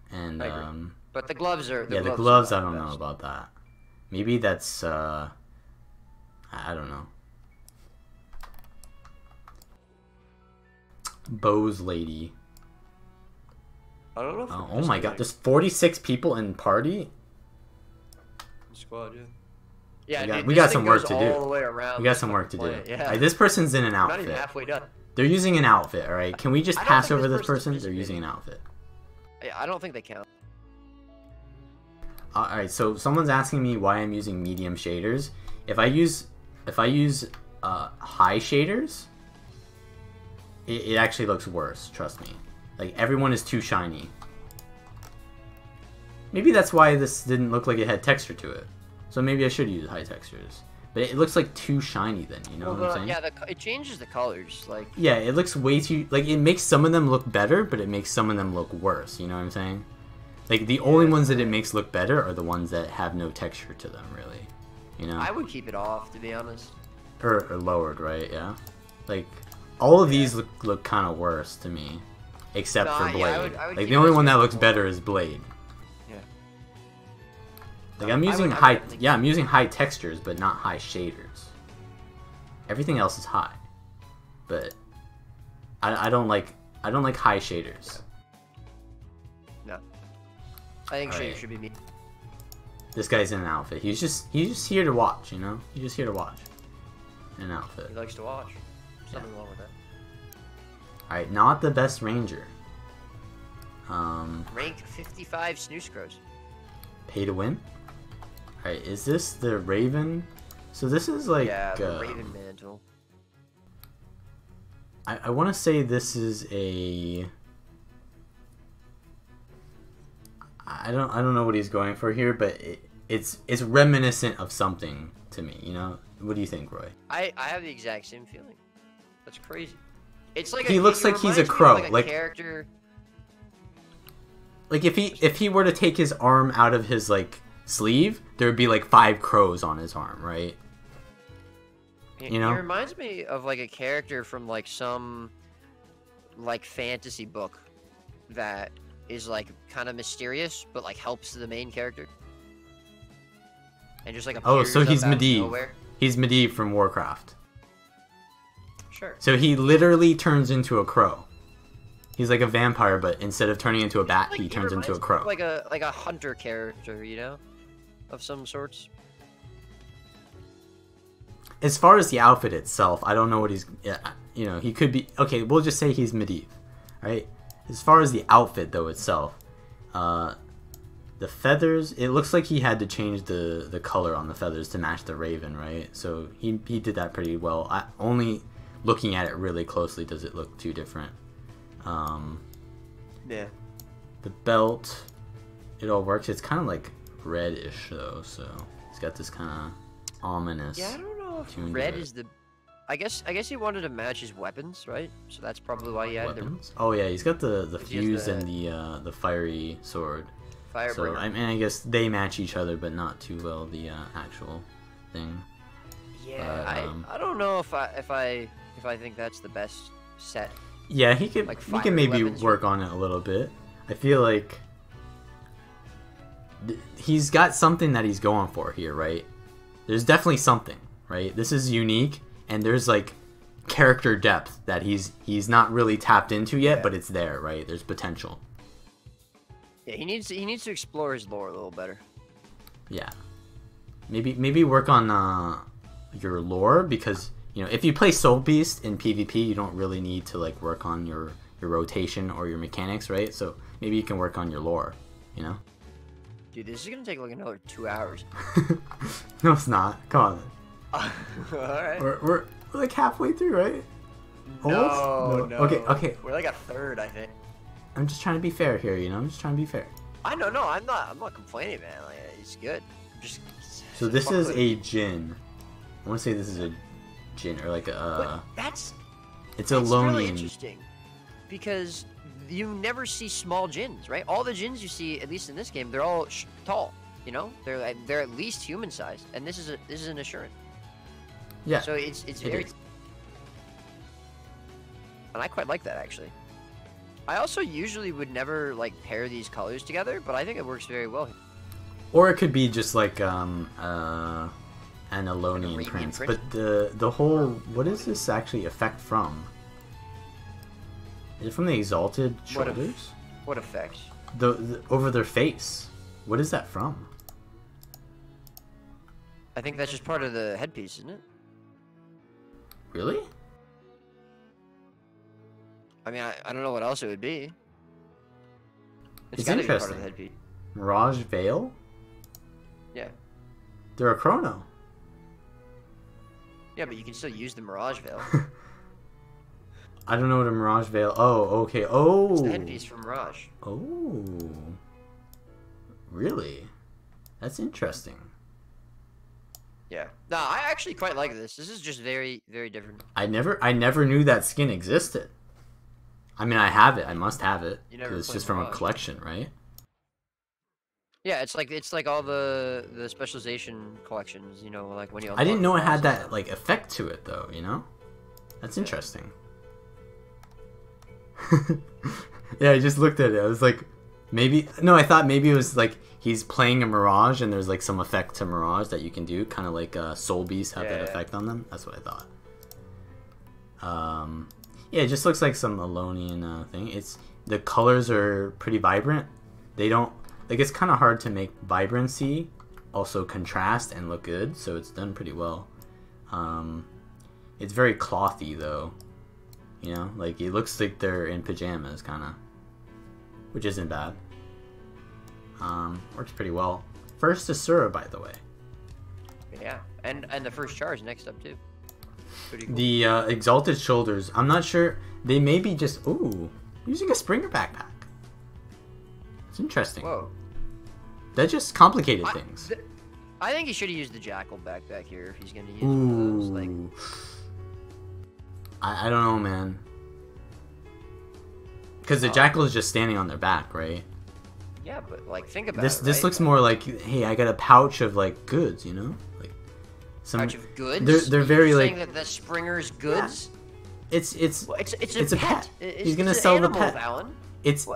A: And
B: I agree. But the gloves are.
A: the
B: are
A: gloves,
B: not
A: I don't
B: the
A: know
B: best.
A: about that. Maybe that's I don't know. Bose lady.
B: I don't know. If
A: Oh my god, there's 46 people in party.
B: Squad, yeah. Yeah,
A: We got-
B: dude,
A: we
B: this
A: got
B: thing
A: some work
B: goes
A: to do.
B: all the way around
A: We got
B: this
A: some work to
B: fucking
A: do.
B: planet, Yeah.
A: Alright, this person's in an
B: We're not even
A: outfit.
B: halfway done.
A: They're using an outfit, alright? Can we just
B: I don't
A: pass
B: think
A: over
B: this
A: this
B: person's
A: person? They're using an
B: participating.
A: outfit.
B: I don't think they count.
A: Alright, so someone's asking me why I'm using medium shaders. If I use high shaders, it actually looks worse, trust me. Like, everyone is too shiny. Maybe that's why this didn't look like it had texture to it. So maybe I should use high textures. But it looks like too shiny then, you know what I'm saying?
B: Yeah, it changes the colors. Like,
A: Yeah, it looks way too... Like, it makes some of them look better, but it makes some of them look worse, you know what I'm saying? Like, the only ones that it makes look better are the ones that have no texture to them, really. You know?
B: I would keep it off, to be honest.
A: Or lowered, right? Yeah. Like, all of these look kind of worse to me, except
B: No,
A: for
B: yeah,
A: Blade.
B: I would
A: Like
B: keep
A: the only
B: it
A: one that
B: as
A: looks
B: well.
A: better is Blade.
B: Yeah.
A: Like
B: No,
A: I'm
B: I
A: using
B: would
A: high,
B: definitely
A: yeah, I'm using high textures, but not high shaders. Everything else is high, but I don't like high shaders.
B: No. I think
A: Alright.
B: shaders should be me.
A: This guy's in an outfit. He's just here to watch, you know. He's just here to watch. In an outfit.
B: He likes to watch. There's nothing wrong with that.
A: Alright, not the best ranger.
B: Rank 55 snooze crows.
A: Pay to win. Alright, is this the Raven? So this is like
B: Yeah, the Raven Mantle.
A: I want to say this is a. I don't know what he's going for here, but it's reminiscent of something to me. You know, what do you think, Roy?
B: I have the exact same feeling. That's crazy. It's like
A: He looks like he's a crow,
B: Like a
A: like-
B: character.
A: Like if he were to take his arm out of his like sleeve, there would be like 5 crows on his arm, right? You know?
B: He reminds me of like a character from like some like fantasy book that is like kind of mysterious, but like helps the main character. And just like
A: Oh,
B: appears
A: so he's
B: up out of
A: Medivh.
B: nowhere.
A: He's Medivh from Warcraft.
B: Sure.
A: So he literally turns into a crow. He's like a vampire, but instead of turning into a bat,
B: Like,
A: he turns into a
B: reminds me of,
A: crow.
B: like a hunter character, you know, of some sorts.
A: As far as the outfit itself, I don't know what he's. Yeah, you know, he could be. Okay, we'll just say he's Medivh, right? As far as the outfit though itself, the feathers. It looks like he had to change the color on the feathers to match the raven, right? So he did that pretty well. Only looking at it really closely does it look too different.
B: Yeah.
A: The belt, it all works. It's kind of like reddish though, so it's got this kind of ominous.
B: Yeah, I don't know if
A: tune to
B: red
A: it.
B: is the. I guess he wanted to match his weapons, right? So that's probably why he had
A: Weapons? Oh yeah, he's got the
B: He has
A: fuse
B: the-
A: and the fiery sword.
B: the Firebringer.
A: So I mean, I guess they match each other, but not too well the actual thing.
B: Yeah,
A: but,
B: I don't know if I think that's the best set.
A: Yeah, he could
B: Like
A: he
B: fiery
A: can maybe
B: weapons
A: work on it a little bit. I feel like he's got something that he's going for here, right? There's definitely something, right? This is unique, and there's like character depth that he's not really tapped into yet, but it's there, right? There's potential.
B: Yeah, he needs to explore his lore a little better.
A: Yeah, maybe work on your lore, because you know, if you play Soul Beast in PvP, you don't really need to like work on your rotation or your mechanics, right? So maybe you can work on your lore, you know?
B: Dude, this is gonna take like another 2 hours.
A: No, it's not. Come
B: on. Alright.
A: We're like halfway through, right?
B: No.
A: Okay.
B: We're like a third, I think.
A: I'm just trying to be fair here, you know? I'm just trying to be fair.
B: I know, no, I'm not complaining, man. Like, it's good.
A: So this is a Jin. I want to say this is a Jin, or like a... It's a Lonian.
B: Really interesting, because you never see small Jins, right? All the Jins you see, at least in this game, they're all tall. You know, they're at least human sized, and this is an Assurant.
A: Yeah.
B: So it's very, and I quite like that actually. I also usually would never like pair these colors together, but I think it works very well.
A: Or it could be just like an Alonian prince. But the whole, what is this actually effect from? Is it from the Exalted Shoulders?
B: What effect?
A: The over their face. What is that from?
B: I think that's just part of the headpiece, isn't it?
A: Really?
B: I mean, I don't know what else it would be.
A: It's
B: gotta
A: interesting.
B: be part of the headpiece.
A: Mirage Veil?
B: Yeah.
A: They're a chrono.
B: Yeah, but you can still use the Mirage Veil.
A: I don't know what a Mirage Veil... Oh, okay. Oh!
B: It's the headpiece from Mirage.
A: Oh. Really? That's interesting.
B: Yeah. No, I actually quite like this. This is just very, very different.
A: I never knew that skin existed. I mean, I have it. I must have it. Because it's just from a collection, right?
B: Yeah, it's like all the specialization collections, you know, like when you...
A: I didn't know it had that, like, effect to it, though, you know? That's interesting. Yeah, I just looked at it. I was like, maybe... No, I thought maybe it was, like, he's playing a Mirage and there's, like, some effect to Mirage that you can do. Kind of like Soul Beasts have that effect on them. That's what I thought. Yeah, it just looks like some Alonian thing. It's... The colors are pretty vibrant. They don't... Like, it's kind of hard to make vibrancy also contrast and look good, so it's done pretty well. It's very clothy, though. You know? Like, it looks like they're in pajamas, kind of. Which isn't bad. Works pretty well. First Asura, by the way.
B: Yeah, and the first charge next up, too. Pretty cool.
A: The Exalted Shoulders, I'm not sure. They may be just... Ooh, using a Springer backpack. It's interesting.
B: Whoa.
A: That just complicated things.
B: I think he should have used the Jackal backpack here if he's going to use one of those. Like...
A: I don't know, man. Because the Jackal is just standing on their back, right?
B: Yeah, but like, think about
A: this.
B: it,
A: This
B: right?
A: looks more like, hey, I got a pouch of like goods, you know, like some
B: pouch of goods.
A: They're very
B: You're
A: like
B: saying that Springer's goods.
A: Yeah. It's
B: a pet.
A: He's gonna sell the pet.
B: Vallun.
A: It's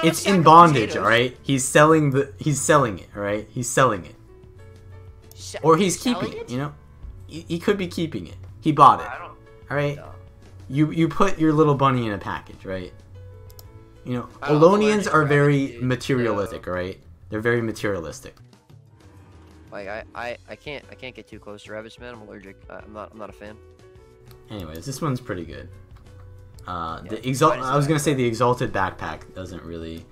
B: It's
A: in bondage, all right. He's selling it, all right. He's selling it, or he's keeping it. You know, he could be keeping it. He bought it. All right. No. You put your little bunny in a package, right? You know, Alonians are very materialistic, right? They're very materialistic.
B: Like I can't get too close to rabbits, man. I'm allergic. I'm not a fan.
A: Anyways, this one's pretty good. I was gonna say the Exalted backpack doesn't really.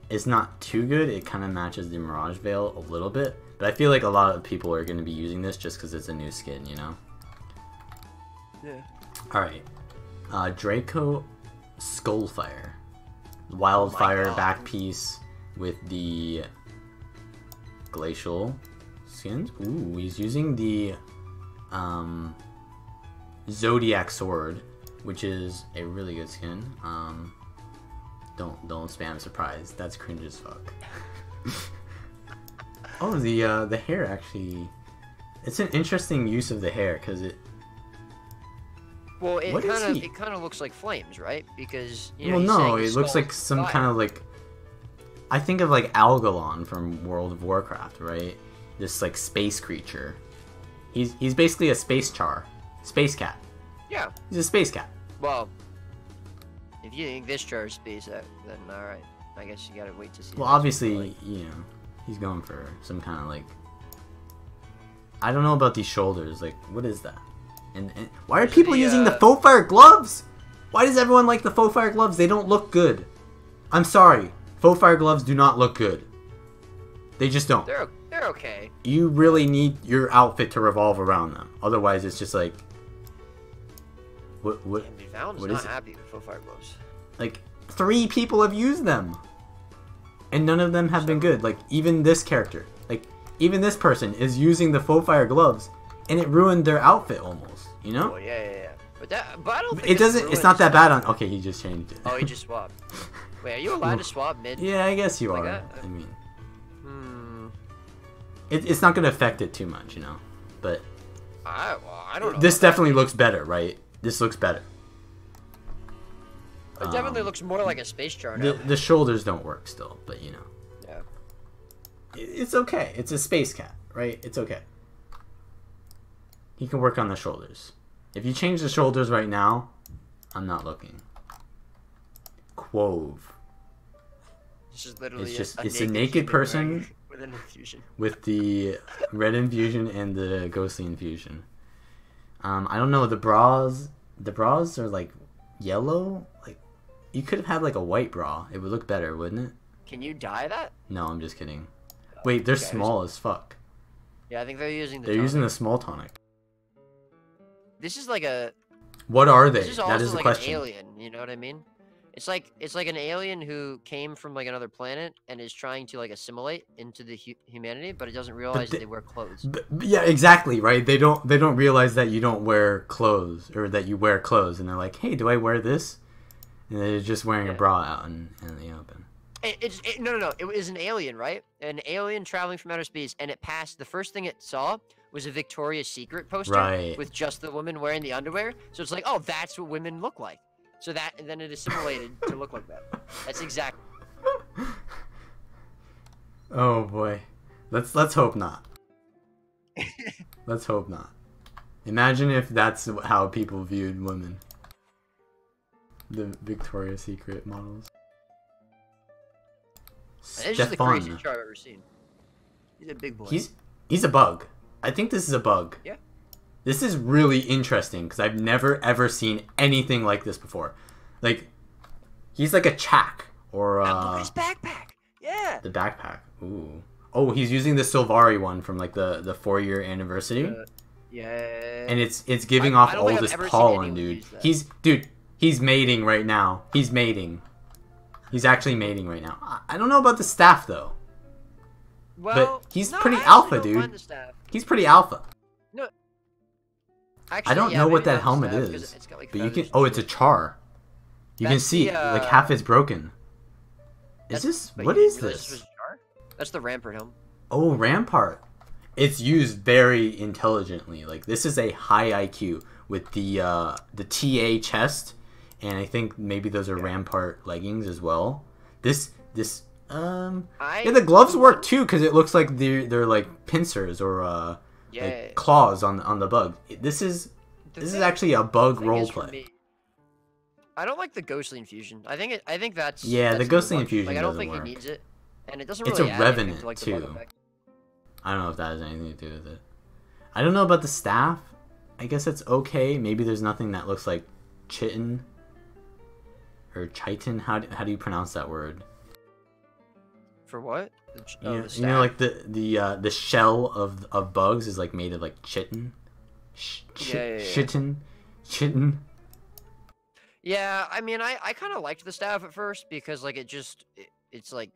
A: It's not too good. It kind of matches the Mirage Veil a little bit, but I feel like a lot of people are gonna be using this just because it's a new skin, you know.
B: Yeah.
A: All right, Draco Skullfire, Wildfire back piece with the glacial skins. Ooh, he's using the Zodiac Sword, which is a really good skin. Don't spam surprise. That's cringe as fuck. Oh, the hair actually. It's an interesting use of the hair because it.
B: Well, it kind of looks like flames, right? Because
A: well, no, it looks like some kind of like I think of like Algalon from World of Warcraft, right? This like space creature. He's basically a space space cat.
B: Yeah.
A: He's a space cat.
B: Well, if you think this char is space, then all right. I guess you gotta wait to see.
A: Well, obviously, you know, he's going for some kind of like. I don't know about these shoulders. Like, what is that? And why are people using the faux fire gloves? Why does everyone like the faux fire gloves? They don't look good. I'm sorry. Faux fire gloves do not look good. They just don't.
B: They're okay.
A: You really need your outfit to revolve around them. Otherwise, it's just like. What
B: Vallun's not happy with faux fire gloves.
A: Like 3 people have used them, and none of them have been good. Like even this character, like even this person is using the faux fire gloves, and it ruined their outfit almost. You know?
B: Oh yeah. But I don't think
A: it doesn't. It's not that bad on. Okay, he just changed it.
B: Oh, he just swapped. Wait, are you allowed to swap mid?
A: Yeah, I guess you
B: like
A: are.
B: That?
A: I mean, it's not going to affect it too much, you know. But
B: I don't know.
A: This definitely looks better, right? This looks better.
B: It definitely looks more like a space char now.
A: The shoulders don't work still, but you know.
B: Yeah.
A: It's okay. It's a space cat, right? It's okay. He can work on the shoulders. If you change the shoulders right now, I'm not looking. Quove.
B: This is literally
A: it's a naked person
B: with an infusion.
A: With the red infusion and the ghostly infusion. I don't know, the bras are like yellow. Like you could have had like a white bra. It would look better, wouldn't it?
B: Can you dye that?
A: No, I'm just kidding. Wait, they're small as fuck.
B: Yeah, I think they're using the
A: They're using the small tonic.
B: This is like a.
A: What are they?
B: This is
A: that
B: also
A: is the
B: like
A: question.
B: an alien. You know what I mean? It's like an alien who came from like another planet and is trying to like assimilate into the humanity, but it doesn't realize that they wear clothes.
A: Yeah, exactly, right? They don't realize that you don't wear clothes or that you wear clothes, and they're like, "Hey, do I wear this?" And they're just wearing a bra out in the open.
B: No. It was an alien, right? An alien traveling from outer space, and it passed. The first thing it saw was a Victoria's Secret poster with just the woman wearing the underwear. So it's like, oh, that's what women look like. So and then it assimilated to look like that. That's exactly.
A: Oh boy, let's hope not. Let's hope not. Imagine if that's how people viewed women. The Victoria's Secret models.
B: It's just the craziest chart I've ever seen. He's a big boy.
A: He's a bug. I think this is a bug.
B: Yeah.
A: This is really interesting because I've never ever seen anything like this before. Like, he's like a chak or
B: look at his backpack. Yeah.
A: The backpack. Ooh. Oh, he's using the Sylvari one from like the 4-year anniversary.
B: Yeah.
A: And it's giving off all this pollen, dude. He's mating right now. He's mating. He's actually mating right now. I don't know about the staff though.
B: Well,
A: but he's pretty alpha, dude. He's pretty alpha.
B: No. Actually,
A: I don't know what that helmet is, like, but you can. Oh, it's a char. You can see like half is broken. Is this? What is this?
B: That's the Rampart helm.
A: Oh, Rampart. It's used very intelligently. Like this is a high IQ with the TA chest, and I think maybe those are Rampart leggings as well. Yeah, the gloves work too because it looks like they're like pincers or like claws on the bug. This is actually a bug roleplay.
B: I don't like the ghostly infusion. I think that's
A: the ghostly infusion.
B: Like I don't think
A: work.
B: he needs it, and it doesn't
A: It's
B: really.
A: a revenant
B: to, like,
A: too. I don't know if that has anything to do with it. I don't know about the staff. I guess it's okay. Maybe there's nothing that looks like chitin or chitin. How do you pronounce that word?
B: For what?
A: You know, like the shell of bugs is like made of like chitin. Chitin.
B: Yeah, I mean, I kind of liked the staff at first because like it's like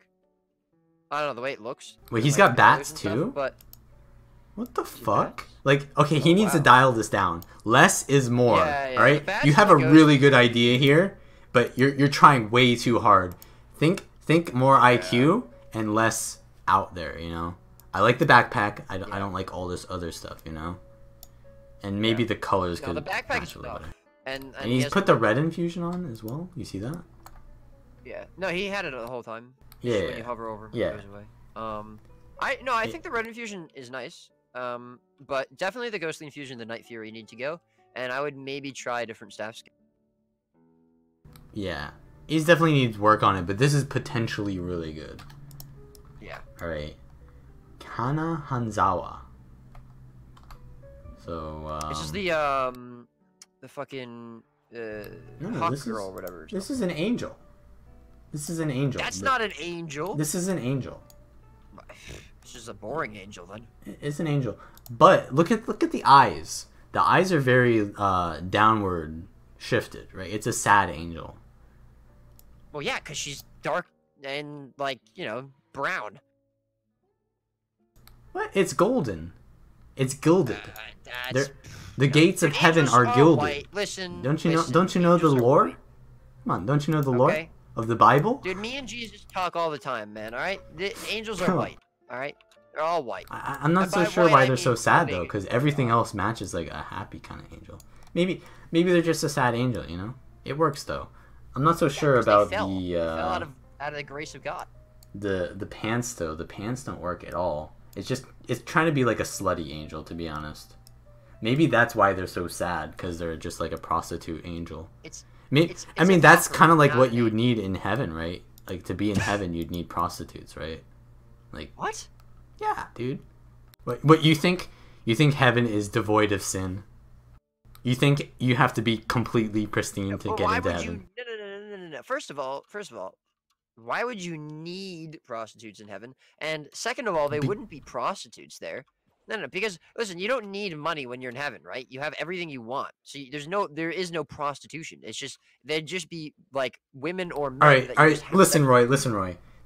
B: I don't know the way it looks.
A: Wait, he's got bats too?
B: But
A: what the fuck? Like, okay, he needs to dial this down. Less is more. All right, you have a really good idea here, but you're trying way too hard. Think more IQ and less out there. You know, I like the backpack. I don't like all this other stuff. You know, and maybe the colors could.
B: The backpack is
A: really better.
B: And
A: he's put the red infusion on as well. You see that?
B: Yeah. No, he had it the whole time.
A: Yeah,
B: when you hover over,
A: yeah.
B: it goes away. I think the red infusion is nice. But definitely the ghostly infusion, the Night Fury need to go, and I would maybe try a different staff skin.
A: Yeah, he's definitely needs work on it, but this is potentially really good.
B: Yeah.
A: All right, Kana Hanzawa. So
B: This is the fucking hawk girl or whatever.
A: This is an angel. This is an angel.
B: That's not an angel.
A: This is an angel.
B: It's just a boring angel then.
A: It's an angel, but look at the eyes. The eyes are very downward shifted, right? It's a sad angel.
B: Well, yeah, because she's dark and like brown.
A: What? It's golden. It's gilded. The gates of
B: Dude,
A: heaven are gilded.
B: White. Listen,
A: don't you know the lore? Come on, don't you know the lore of the Bible?
B: Dude, me and Jesus talk all the time, man. All right, the angels are white. All right, they're all white.
A: I'm not so sure why they're so sad though, because everything else matches like a happy kind of angel. Maybe they're just a sad angel, you know? It works though. I'm not so sure about
B: they fell out of the grace of God.
A: The pants though. The pants don't work at all. It's trying to be like a slutty angel, to be honest. Maybe that's why they're so sad, because they're just like a prostitute angel. I mean, that's kind of like what you would need in heaven, right? Like, to be in heaven, you'd need prostitutes, right? Like,
B: what?
A: Yeah, dude. What you think? You think heaven is devoid of sin? You think you have to be completely pristine to get into heaven?
B: No. First of all, why would you need prostitutes in heaven? And second of all, they wouldn't be prostitutes there. No, because listen, you don't need money when you're in heaven, right? You have everything you want, so there is no prostitution. It's just they'd just be like women or men.
A: All right. Listen, Roy.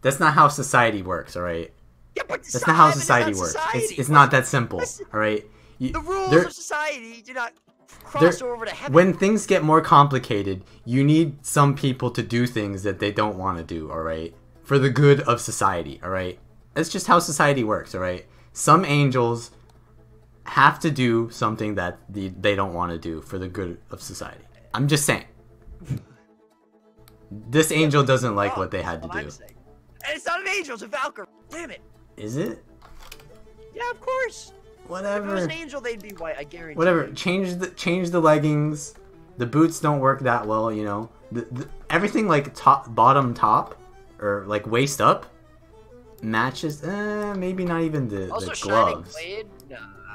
A: That's not how society works. All right.
B: Yeah, but
A: that's not how society works. It's not that simple. All right.
B: The rules of society do not cross over to heaven.
A: When things get more complicated, you need some people to do things that they don't want to do. All right, for the good of society. All right. That's just how society works. All right. Some angels have to do something that they don't want to do for the good of society. I'm just saying. This angel doesn't like what they had to do.
B: And it's not an angel, it's a Valkyrie. Damn it.
A: Is it?
B: Yeah, of course.
A: Whatever.
B: If it was an angel, they'd be white, I guarantee.
A: Whatever. Change the leggings. The boots don't work that well, you know. Everything like bottom top or like waist up matches. Maybe not even the gloves.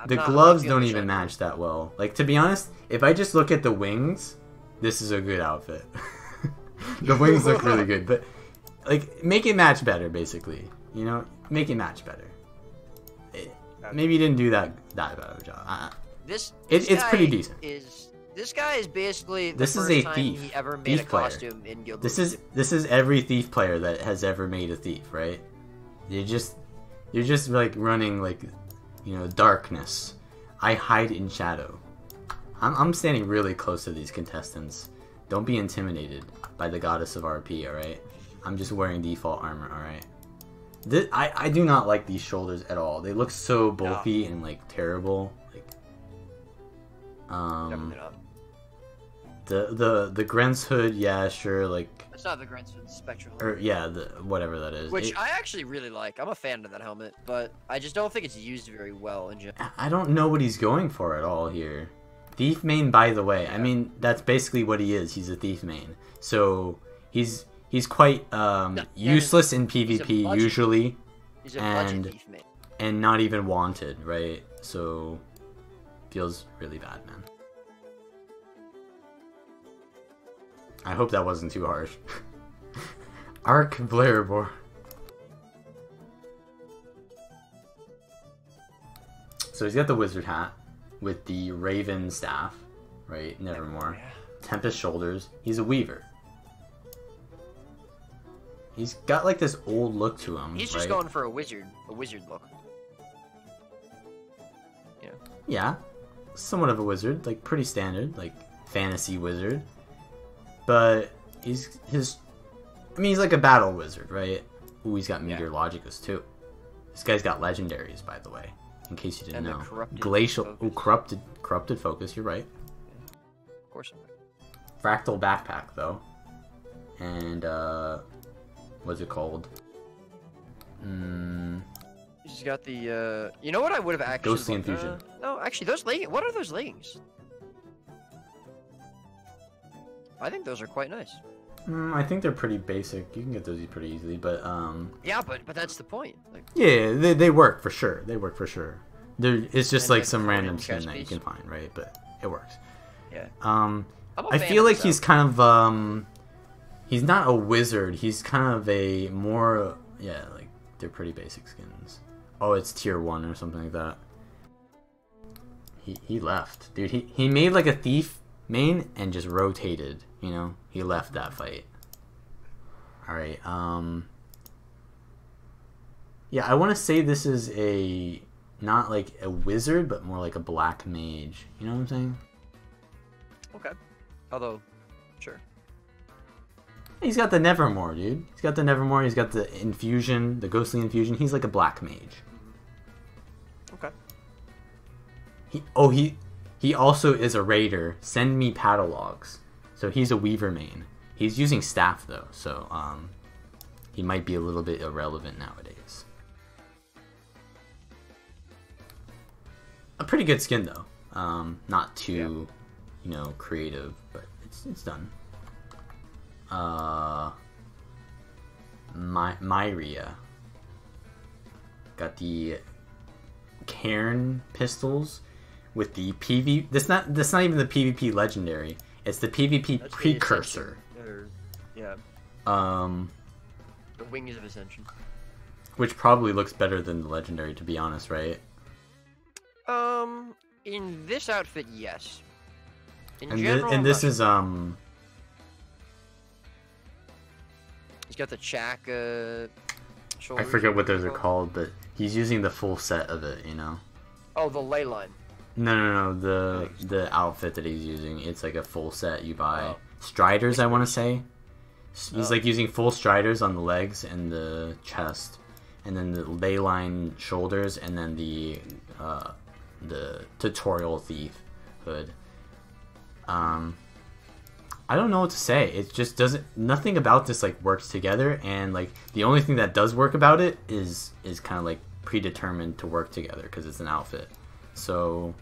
A: The gloves don't even match that well. Like, to be honest, if I just look at the wings, this is a good outfit. The wings look really good, but like, make it match better, basically. You know, make it match better. Maybe you didn't do that bad of a job. It's pretty decent.
B: This guy is basically the
A: this
B: first
A: is a
B: time
A: thief.
B: he ever made a costume in Guild Wars.
A: This is every thief player that has ever made a thief, right? You're just like running like, you know, darkness. I hide in shadow. I'm standing really close to these contestants. Don't be intimidated by the goddess of RP, alright? I'm just wearing default armor, alright? I do not like these shoulders at all. They look so bulky and like terrible. Like,
B: Definitely not.
A: The Grent's hood, yeah, sure, like.
B: It's not the Grent's hood, it's Spectral.
A: Or yeah, whatever that is.
B: Which I actually really like. I'm a fan of that helmet, but I just don't think it's used very well in general.
A: I don't know what he's going for at all here. Thief main, by the way. Yeah. I mean, that's basically what he is. He's a thief main. So he's quite useless in PvP usually,
B: he's a budget thief main.
A: And not even wanted, right? So feels really bad, man. I hope that wasn't too harsh. Arc Blairbor. So he's got the wizard hat with the raven staff, right? Nevermore.
B: Yeah.
A: Tempest shoulders. He's a weaver. He's got like this old look to him.
B: He's just going for a wizard look. Yeah.
A: Yeah, somewhat of a wizard, like pretty standard, like fantasy wizard. But he's like a battle wizard, right? Ooh, he's got Meteor Logicus too. This guy's got legendaries, by the way, in case you didn't know. Glacial, focus. Corrupted focus. You're right.
B: Yeah. Of course I'm right.
A: Fractal backpack though, and what's it called? Mm,
B: He's got the, you know what I would have actually...
A: Ghostly Infusion.
B: No, actually, those leggings... What are those leggings? I think those are quite nice.
A: I think they're pretty basic. You can get those pretty easily, but
B: Yeah, but that's the point. Like,
A: yeah, they work for sure. They work for sure. It's just
B: And
A: like
B: the
A: some random
B: chest
A: skin that you
B: piece.
A: can find, right? But it works.
B: yeah.
A: I
B: fan
A: feel
B: of
A: like
B: this
A: he's kind of he's not a wizard. He's kind of a more like they're pretty basic skins. Oh, it's tier 1 or something like that. He left, dude. He made like a thief main and just rotated. You know, he left that fight. All right. Yeah, I want to say this is a not like a wizard, but more like a black mage. You know what I'm saying?
B: Okay. Although, sure.
A: He's got the Nevermore, dude. He's got the Nevermore. He's got the infusion, the ghostly infusion. He's like a black mage.
B: Okay.
A: He also is a raider. Send me paddle logs. So he's a weaver main. He's using staff though, so he might be a little bit irrelevant nowadays. A pretty good skin though. Not too, you know, creative, but it's done. Myria got the Cairn pistols with the PV. That's not even the PvP legendary. It's the PvP
B: That's the
A: precursor.
B: Yeah. The Wings of Ascension.
A: Which probably looks better than the legendary, to be honest, right?
B: In this outfit, yes. In
A: And,
B: general,
A: and
B: I'm
A: this
B: not
A: is
B: He's got the Chaka
A: I
B: shoulders.
A: forget what those are called, but he's using the full set of it, you know.
B: Oh, the ley line.
A: No, the outfit that he's using, it's like a full set you buy.
B: Oh.
A: Striders, I want to say. He's
B: Oh.
A: like using full striders on the legs and the chest, and then the ley line shoulders, and then the tutorial thief hood. I don't know what to say. It just doesn't. Nothing about this like works together, and like the only thing that does work about it is kind of like predetermined to work together because it's an outfit. So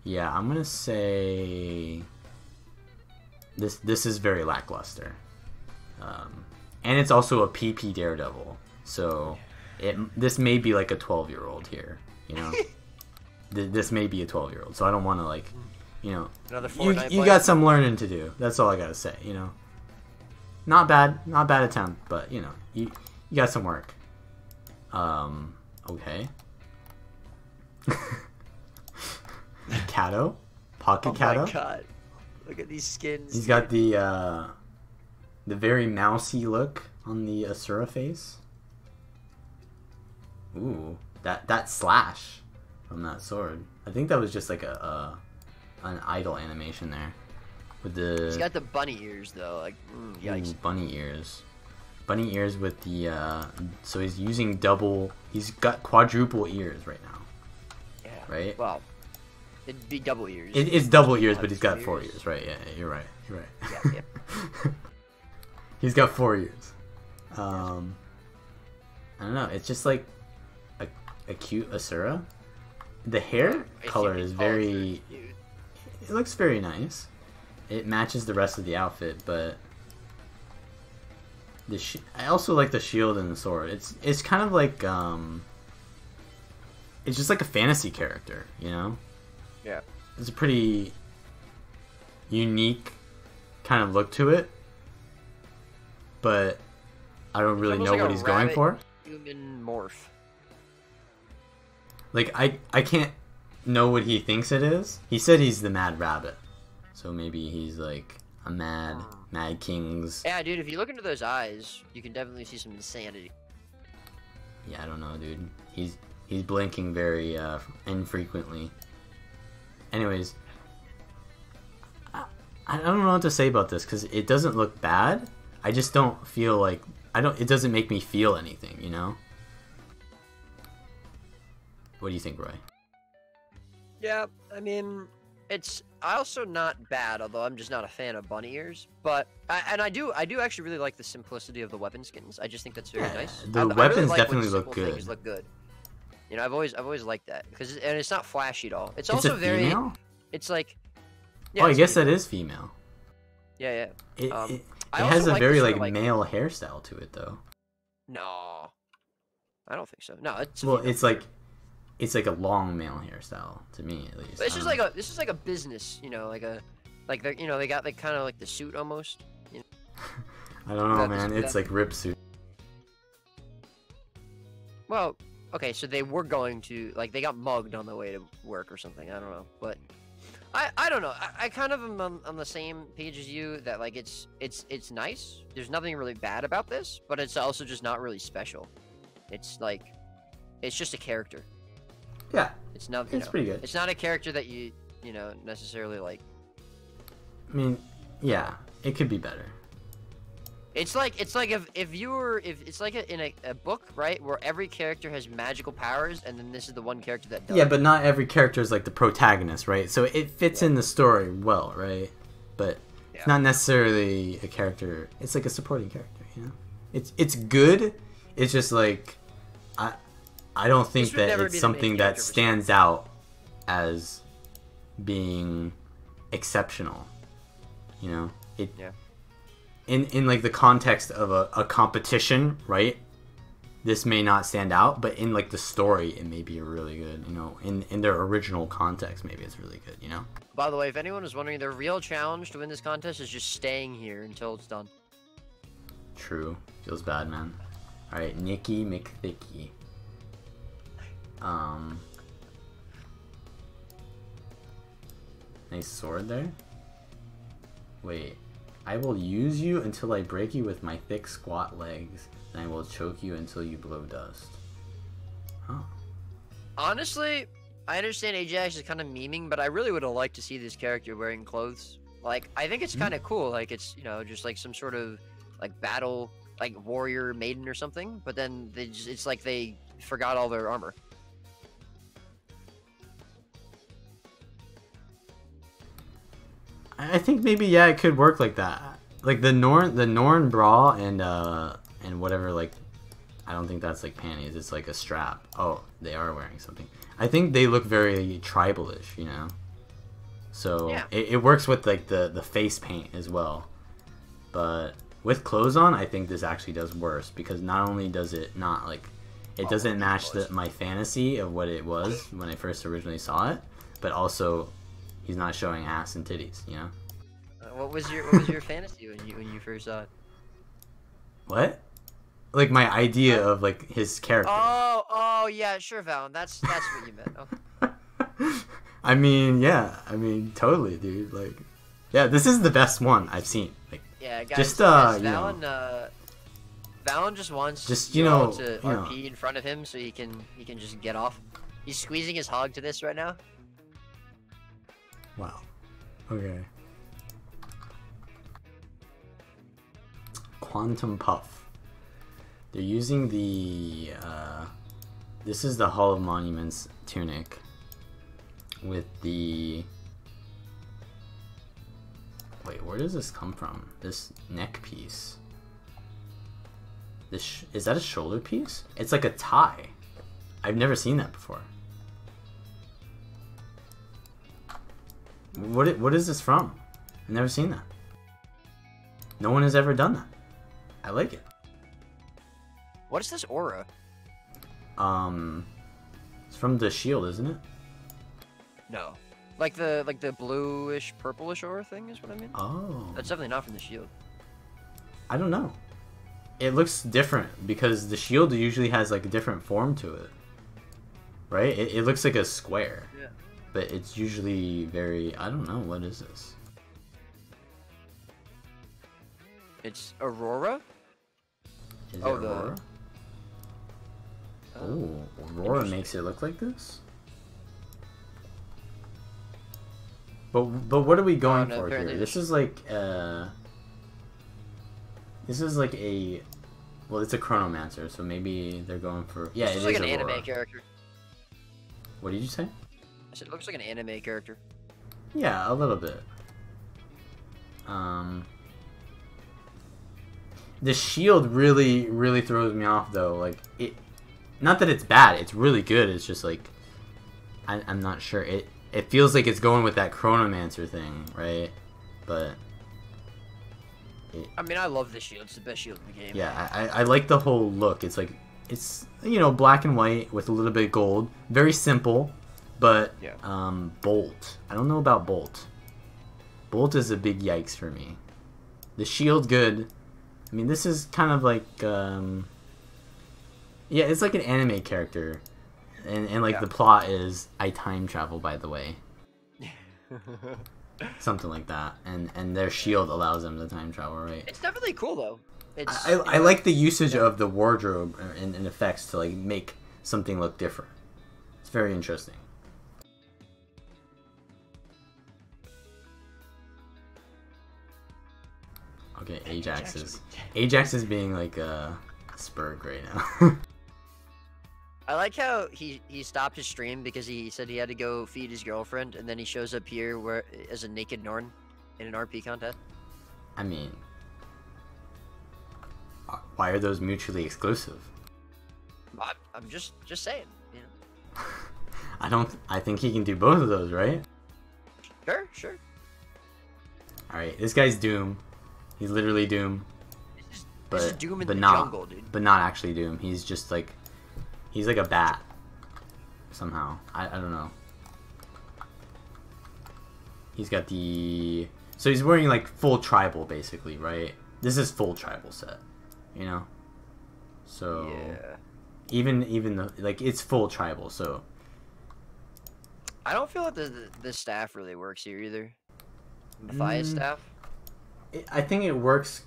A: yeah, I'm gonna say this is very lackluster, and it's also a PP Daredevil. So this may be like a 12-year-old here, you know. This may be a 12-year-old, so I don't want to like. You know,
B: Another
A: you
B: Fortnite
A: got some learning to do. That's all I gotta say. You know, not bad attempt, but you know, you got some work. Okay. Kato, Pocket Kato.
B: Oh my god! Look at these skins.
A: He's got the very mousy look on the Asura face. Ooh, that slash from that sword. I think that was just like an idle animation there. With the
B: He's got the bunny ears though. Like, yikes.
A: ooh, bunny ears. Bunny ears with the so he's using double. He's got quadruple ears right now.
B: Yeah.
A: Right.
B: Well, it'd be double ears.
A: It's double ears, but he's got
B: Two
A: 4
B: ears.
A: ears. Right? Yeah, you're right. You're right.
B: Yeah.
A: He's got 4 ears. I don't know. It's just like a cute Asura. The hair color is very. It looks very nice. It matches the rest of the outfit, but I also like the shield and the sword. It's kind of like it's just like a fantasy character, you know?
B: Yeah.
A: It's a pretty unique kind of look to it, but I don't really know what he's going for.
B: Human morph.
A: Like I can't know what he thinks it is. He said he's the Mad Rabbit, so maybe he's like a Mad King's.
B: Yeah, dude. If you look into those eyes, you can definitely see some insanity.
A: Yeah, I don't know, dude. He's blinking very infrequently. Anyways, I don't know what to say about this because it doesn't look bad. I just don't feel like It doesn't make me feel anything, you know. What do you think, Roy?
B: Yeah, I mean, it's also not bad, although I'm just not a fan of bunny ears. But I do actually really like the simplicity of the weapon skins. I just think that's very nice.
A: The
B: I
A: weapons
B: really like
A: definitely
B: when
A: look
B: simple
A: good.
B: things look good. You know, I've always liked that because and it's not flashy at all. It's
A: It's
B: also
A: a
B: very.
A: female?
B: It's like.
A: Oh, I
B: it's
A: guess
B: female.
A: that is female.
B: Yeah, yeah.
A: It
B: I also
A: has a
B: like
A: very
B: the
A: like
B: sort of,
A: male hairstyle to it though.
B: No, I don't think so. No, it's a
A: Well,
B: female.
A: it's like a long male hairstyle to me at least.
B: But it's just like this is like a business, you know, like they you know they got like kind of like the suit almost. You know?
A: I don't know,
B: That-
A: man. It's
B: that-
A: like rip suit.
B: Well, okay, so they were going to like they got mugged on the way to work or something. I don't know, but I don't know. I kind of am on the same page as you that like it's nice. There's nothing really bad about this, but it's also just not really special. It's like it's just a character.
A: Yeah,
B: It's not.
A: it's pretty good.
B: It's not a character that you know necessarily like.
A: I mean, yeah, it could be better.
B: It's like if it's like in a book, right, where every character has magical powers, and then this is the one character that does.
A: Yeah, but not every character is like the protagonist, right? So it fits in the story well, right? But it's not necessarily a character. It's like a supporting character, you know. It's good. It's just like I don't think
B: would
A: that
B: never
A: it's
B: be the main
A: something that
B: character for
A: stands out as being exceptional. You know,
B: Yeah.
A: in like the context of a competition, right? This may not stand out, but in like the story, it may be really good. You know, in their original context, maybe it's really good. You know.
B: By the way, if anyone is wondering, the real challenge to win this contest is just staying here until it's done.
A: True. Feels bad, man. All right, Nikki McThicky. Nice sword there. Wait. I will use you until I break you with my thick squat legs, and I will choke you until you blow dust. Huh.
B: Honestly, I understand Ajax is kind of memeing, but I really would have liked to see this character wearing clothes. Like, I think it's kind of cool. Like, it's, you know, just like some sort of like battle, like warrior maiden or something. But then it's like they forgot all their armor.
A: I think maybe yeah, it could work like that. Like the Norn bra and whatever, like I don't think that's like panties. It's like a strap. Oh, they are wearing something. I think they look very tribalish, you know. So
B: Yeah.
A: it works with like the face paint as well. But with clothes on, I think this actually does worse because not only does it not like it doesn't match my fantasy of what it was when I first originally saw it, but also he's not showing ass and titties, you know.
B: What was your fantasy when you first saw it?
A: What? Like my idea of like his character.
B: Oh yeah, sure, Vallun. That's what you meant. Oh.
A: I mean, yeah. I mean, totally, dude. Like, yeah, this is the best one I've seen. Like,
B: Yeah, guys.
A: just
B: guys,
A: you
B: Vallun,
A: know,
B: Vallun just wants
A: just
B: you all to
A: you know.
B: RP in front of him so he can just get off. He's squeezing his hog to this right now.
A: Wow. Okay. Quantum Puff. They're using the this is the Hall of Monuments tunic with the wait, where does this come from? This neck piece. This is that a shoulder piece? It's like a tie. I've never seen that before. What is this from? I've never seen that. No one has ever done that. I like it.
B: What is this aura?
A: It's from the shield, isn't it?
B: No. Like the bluish purplish aura thing is what I mean?
A: Oh.
B: That's definitely not from the shield.
A: I don't know. It looks different because the shield usually has like a different form to it. Right? It looks like a square.
B: Yeah.
A: But it's usually very, I don't know, what is this?
B: It's Aurora?
A: Is
B: Oh,
A: it
B: the-
A: Aurora? Oh, Aurora makes it look like this? But what are we going
B: no,
A: for
B: apparently
A: here?
B: this-
A: This is like a well, it's a chronomancer, so maybe they're going for yeah,
B: This
A: it
B: is like
A: is
B: an
A: Aurora.
B: anime character.
A: What did you say?
B: I said it looks like an anime character.
A: Yeah, a little bit. The shield really throws me off though. Like it, not that it's bad. It's really good. It's just like I'm not sure. It feels like it's going with that Chronomancer thing, right? But
B: I mean, I love the shield. It's the best shield in the game.
A: yeah, I like the whole look. It's like it's black and white with a little bit of gold. Very simple, but
B: Yeah.
A: Bolt. I don't know about Bolt. Bolt is a big yikes for me. The shield good. I mean, this is kind of like yeah, it's like an anime character, and like the plot is I time travel, by the way. Something like that, and their shield allows them to time travel, right?
B: It's definitely cool though.
A: I like the usage of the wardrobe and effects to like make something look different. It's very interesting. Okay, Ajax is being like a Spurg right now.
B: I like how he stopped his stream because he said he had to go feed his girlfriend, and then he shows up here where as a naked Norn in an RP contest.
A: I mean, why are those mutually exclusive?
B: I'm just saying, you know.
A: I think he can do both of those, right?
B: Sure.
A: All right, this guy's Doom. He's literally Doom.
B: This is Doom in the
A: not,
B: jungle, dude.
A: But not actually Doom. He's just like, he's like a bat. Somehow. I don't know. He's got the... So he's wearing like full tribal basically, right? This is full tribal set. You know? So...
B: Yeah.
A: Even though, like, it's full tribal, so...
B: I don't feel like the staff really works here either. Matthias staff?
A: I think it works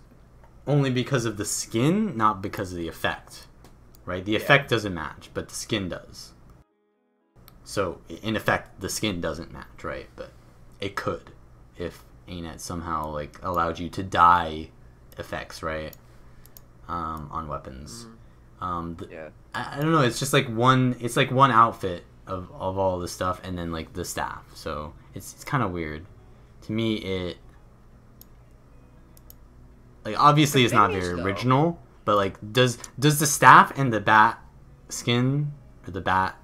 A: only because of the skin, not because of the effect. Right? The effect doesn't match, but the skin does. So, in effect, the skin doesn't match, right? But it could if ANET somehow, like, allowed you to dye effects, right? On weapons.
B: Yeah.
A: I don't know, it's just like one outfit of all the stuff and then, like, the staff. So, it's kind of weird. To me, it... Like, obviously it's not very original, but, like, does the staff and the bat skin, or the bat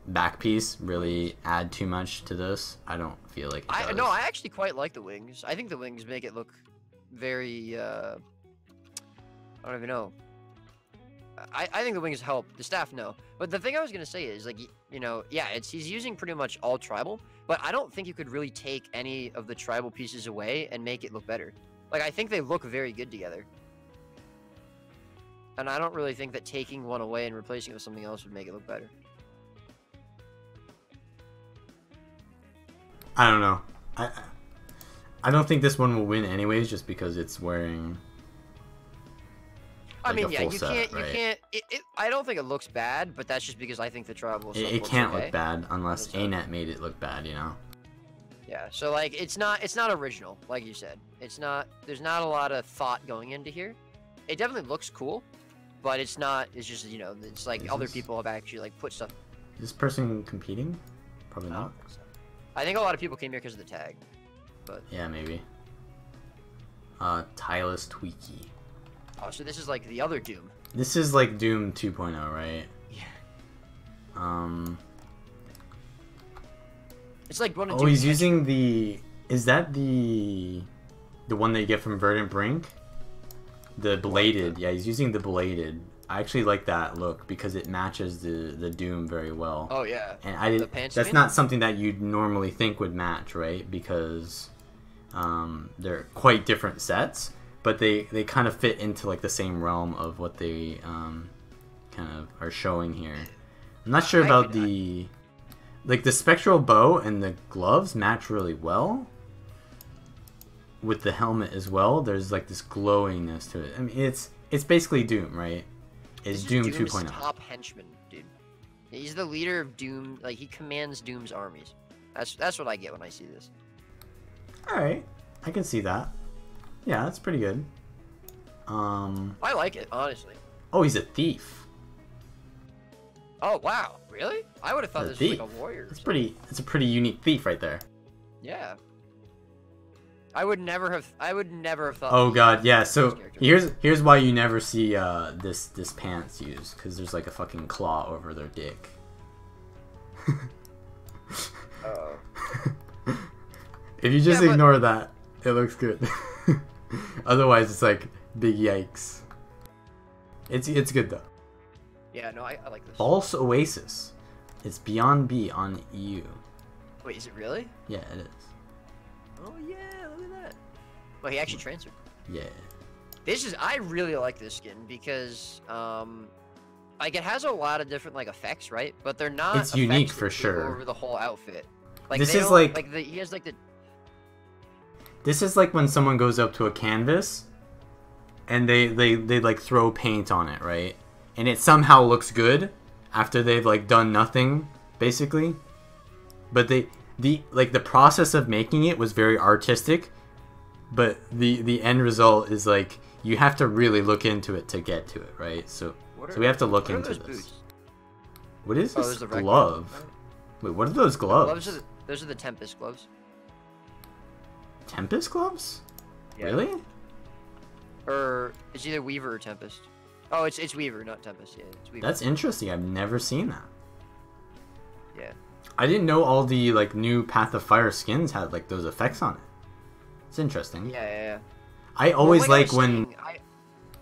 A: back piece, really add too much to this? I don't feel like it does.
B: No, I actually quite like the wings. I think the wings make it look very, I don't even know. I think the wings help. The staff, no. But the thing I was going to say is, like, you know, yeah, he's using pretty much all tribal, but I don't think you could really take any of the tribal pieces away and make it look better. Like, I think they look very good together. And I don't really think that taking one away and replacing it with something else would make it look better.
A: I don't know. I don't think this one will win anyways, just because it's wearing...
B: I mean, yeah, you can't. I don't think it looks bad, but that's just because I think the tribal stuff
A: it can't
B: okay.
A: look bad unless ANET made it look bad, you know?
B: Yeah, so, like, it's not original, like you said. It's not, there's not a lot of thought going into here. It definitely looks cool, but it's not, it's just, you know, it's like other people have actually, like, put stuff.
A: Is this person competing? Probably
B: I
A: not.
B: don't think so. I think a lot of people came here because of the tag, but...
A: Yeah, maybe. Tylus Tweaky.
B: Oh, so this is like the other Doom.
A: This is like Doom 2.0, right?
B: Yeah. It's like one of
A: Doom. Oh, he's using the... Is that the one that you get from Verdant Brink? The bladed. Yeah, he's using the bladed. I actually like that look because it matches the Doom very well.
B: Oh, yeah.
A: And that's not something that you'd normally think would match, right? Because they're quite different sets. But they kind of fit into like the same realm of what they kind of are showing here. I'm not sure about the spectral bow and the gloves match really well with the helmet as well. There's like this glowingness to it. I mean, it's basically Doom, right? It's Doom 2.0.
B: Top henchman, dude. He's the leader of Doom. Like, he commands Doom's armies. That's what I get when I see this.
A: All right, I can see that. Yeah, that's pretty good.
B: I like it, honestly.
A: Oh, he's a thief.
B: Oh, wow. Really? I would have thought this was like a warrior.
A: It's a pretty unique thief right there.
B: Yeah. I would never have thought.
A: Oh god, yeah.
B: this
A: So
B: character.
A: here's why you never see this pants used, because there's like a fucking claw over their dick.
B: Oh.
A: If you just ignore that, it looks good. Otherwise, it's like big yikes. It's good though.
B: Yeah, no, I like this.
A: False Oasis. It's Beyond B on EU.
B: Wait, is it really?
A: Yeah, it is.
B: Oh yeah, look at that. Well, he actually transferred.
A: Yeah.
B: I really like this skin because like it has a lot of different like effects, right? But they're not.
A: It's unique
B: effects that
A: for
B: take
A: sure.
B: Over the whole outfit. Like
A: This
B: they
A: is
B: don't-
A: like
B: he has like the.
A: This is like when someone goes up to a canvas and they like throw paint on it, right? And it somehow looks good after they've like done nothing, basically. But the process of making it was very artistic, but the end result is like you have to really look into it to get to it, right? So we have to look into this.
B: Boots?
A: What is
B: Oh,
A: this
B: there's the
A: glove? Wait, what are those gloves?
B: Those are the Tempest gloves.
A: Tempest gloves?
B: Yeah.
A: Really?
B: Or it's either Weaver or Tempest. Oh, it's Weaver, not Tempest. Yeah, it's Weaver.
A: That's interesting. I've never seen that.
B: Yeah.
A: I didn't know all the like new Path of Fire skins had like those effects on it. It's interesting.
B: Yeah.
A: I always
B: Well, I
A: like
B: was
A: when
B: saying,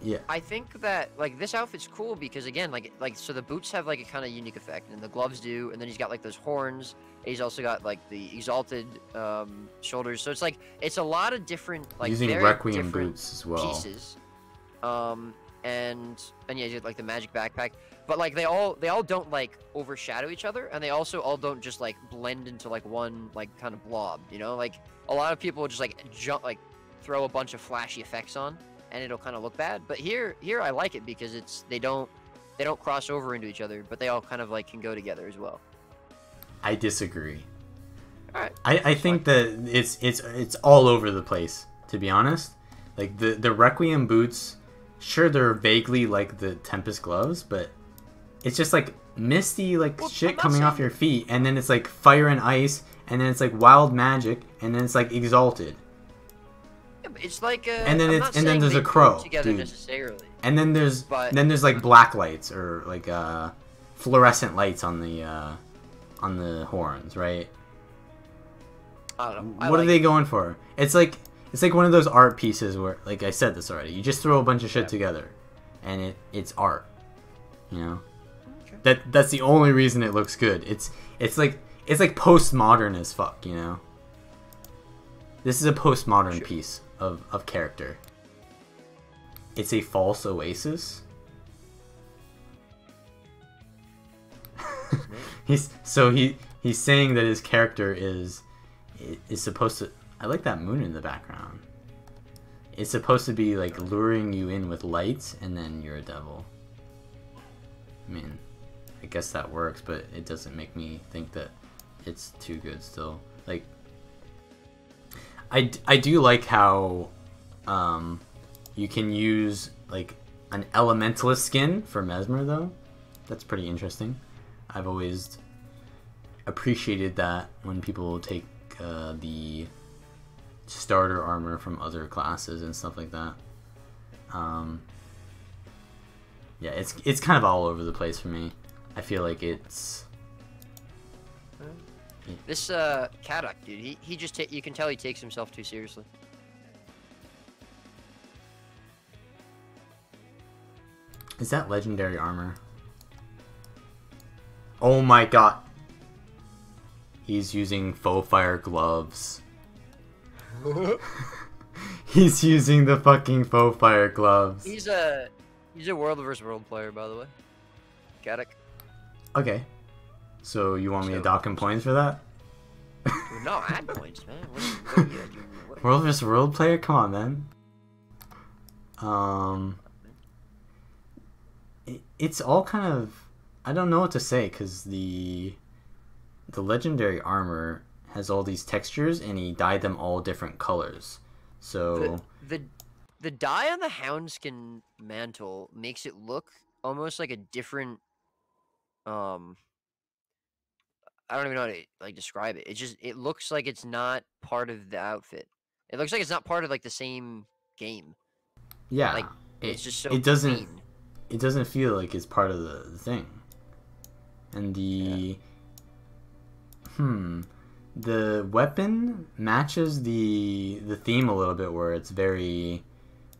A: yeah.
B: I think that like this outfit's cool because again, like so the boots have like a kind of unique effect, and the gloves do, and then he's got like those horns. And he's also got like the exalted shoulders. So it's a lot of different like
A: using
B: very
A: Requiem
B: different
A: boots as well.
B: pieces. And yeah, you have, like the magic backpack, but like they all don't like overshadow each other, and they also all don't just like blend into like one like kind of blob, you know? Like a lot of people just like throw a bunch of flashy effects on, and it'll kind of look bad. But here I like it because they don't cross over into each other, but they all kind of like can go together as well.
A: I disagree.
B: All right.
A: I think that it's all over the place, to be honest. Like the Requiem boots, sure they're vaguely like the Tempest gloves, but it's just like misty like shit coming off your feet, and then it's like fire and ice, and then it's like wild magic, and then it's like exalted.
B: Yeah, but it's like
A: And then
B: I'm
A: it's
B: not
A: and then
B: saying
A: there's
B: they
A: a crow,
B: go together
A: dude.
B: necessarily.
A: And then there's
B: But-
A: like black lights or like fluorescent lights on the horns, right?
B: I don't know.
A: What are they going for? It's like one of those art pieces where, like I said this already, you just throw a bunch of shit together, and it's art. You know,
B: Okay.
A: that's the only reason it looks good. It's like postmodern as fuck. You know, this is a postmodern piece of character. It's a false oasis. he's saying that his character is supposed to. I like that moon in the background. It's supposed to be like luring you in with lights, and then you're a devil. I mean, I guess that works, but it doesn't make me think that it's too good still. Like, I do like how you can use like an elementalist skin for Mesmer though. That's pretty interesting. I've always appreciated that when people take the starter armor from other classes and stuff like that. Yeah, it's kind of all over the place for me. I feel like it's
B: This Kadak dude, he just you can tell he takes himself too seriously.
A: Is that legendary armor? Oh my god. He's using faux fire gloves. He's using the fucking faux fire gloves.
B: He's a world versus world player, by the way. Kadak.
A: Okay. So you want me to dock him points for that?
B: No, add points, man. What are you doing?
A: World vs. World player? Come on, man. It's all kind of... I don't know what to say, because the legendary armor has all these textures, and he dyed them all different colors. So...
B: The dye on the Houndskin mantle makes it look almost like a different... I don't even know how to like describe it. It looks like it's not part of the outfit. It looks like it's not part of like the same game.
A: Yeah,
B: Like it's just so
A: it doesn't
B: clean.
A: it doesn't feel like it's part of the thing. And the weapon matches the theme a little bit, where it's very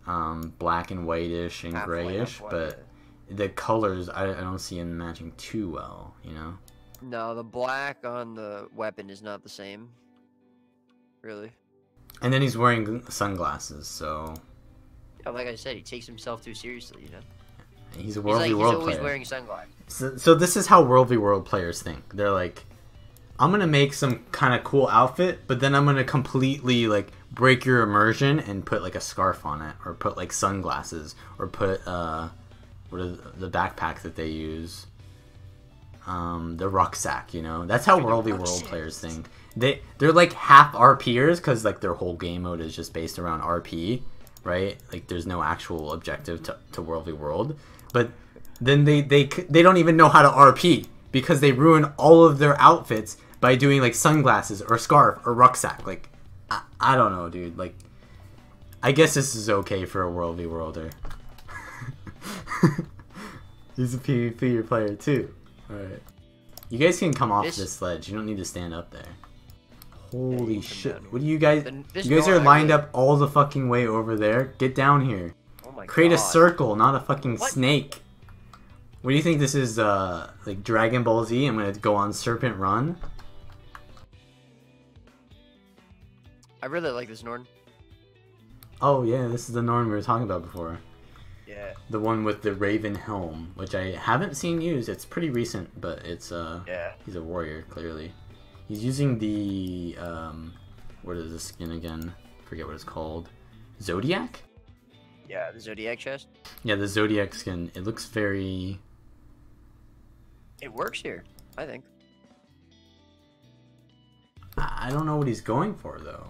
A: black and whitish and grayish, but the colors I don't see them matching too well, you know?
B: No, the black on the weapon is not the same. Really.
A: And then he's wearing sunglasses, so...
B: Yeah, like I said, he takes himself too seriously, you know?
A: He's a World v. World player.
B: He's always wearing sunglasses.
A: So this is how World v. World players think. They're like, I'm gonna make some kind of cool outfit, but then I'm gonna completely, like, break your immersion and put, like, a scarf on it, or put, like, sunglasses, or put, what are the backpack that they use? The rucksack, you know? That's how World v. World players think. They're like half RPers, because, like, their whole game mode is just based around RP, right? Like, there's no actual objective to World v. World. But then they don't even know how to RP, because they ruin all of their outfits by doing, like, sunglasses, or scarf, or rucksack. Like, I don't know, dude. Like, I guess this is okay for a World v. Worlder. He's a PvP player, too. Alright. You guys can come off this ledge. You don't need to stand up there. Holy shit. What do you guys... You guys are lined up all the fucking way over there. Get down here.
B: Oh my
A: Create
B: God.
A: a circle, not a fucking snake. What do you think this is, like Dragon Ball Z? I'm gonna go on Serpent Run?
B: I really like this Norn.
A: Oh yeah, this is the Norn we were talking about before.
B: Yeah.
A: The one with the Raven Helm, which I haven't seen used. It's pretty recent, but it's,
B: yeah.
A: He's a warrior, clearly. He's using the, what is the skin again? Forget what it's called. Zodiac?
B: Yeah, the Zodiac chest.
A: Yeah, the Zodiac skin. It looks very...
B: It works here, I think.
A: I don't know what he's going for, though.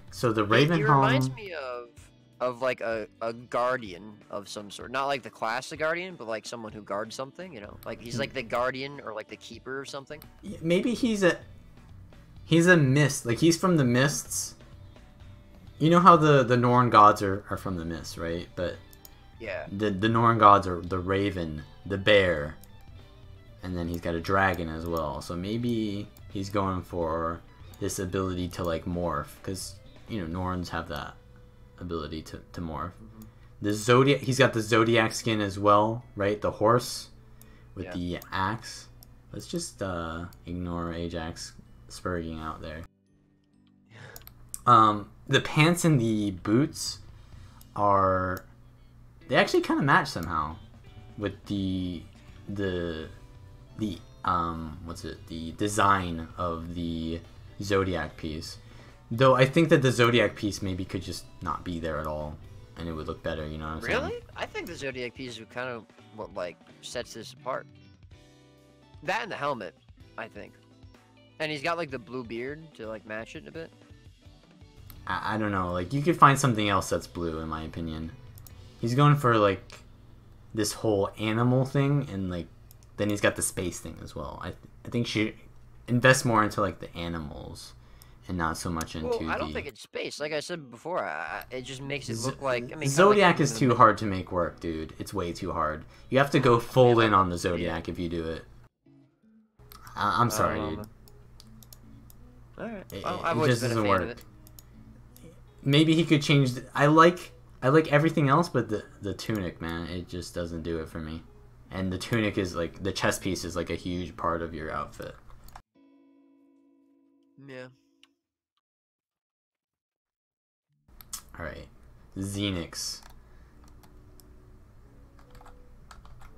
A: So the Raven Helm...
B: It reminds me of like a guardian of some sort. Not like the class of guardian, but like someone who guards something, you know? Like he's like the guardian or like the keeper or something.
A: Maybe he's a mist. Like he's from the mists. You know how the Norn gods are from the mists, right? But
B: yeah,
A: the Norn gods are the raven, the bear, and then he's got a dragon as well. So maybe he's going for this ability to like morph, because you know Norns have that ability to morph. The Zodiac, he's got the Zodiac skin as well, right? The horse with the axe. Let's just ignore Ajax spurging out there. The pants and the boots are, they actually kind of match somehow with the what's it, the design of the Zodiac piece. Though I think that the Zodiac piece maybe could just not be there at all, and it would look better, you know what I'm saying?
B: Really? I think the Zodiac piece is kind of what like sets this apart. That and the helmet, I think. And he's got like the blue beard to like match it a bit.
A: I don't know, like you could find something else that's blue in my opinion. He's going for like this whole animal thing, and like then he's got the space thing as well. I think she invest more into like the animals and not so much into
B: I don't think it's space. Like I said before, it just makes it look like... I mean,
A: Zodiac is too hard to make work, dude. It's way too hard. You have to go full in on the Zodiac if you do it. I'm sorry, dude.
B: Alright.
A: It just doesn't work. Maybe he could change... I like everything else, but the tunic, man, it just doesn't do it for me. And the tunic is like... The chest piece is like a huge part of your outfit.
B: Yeah.
A: Alright. Xenix.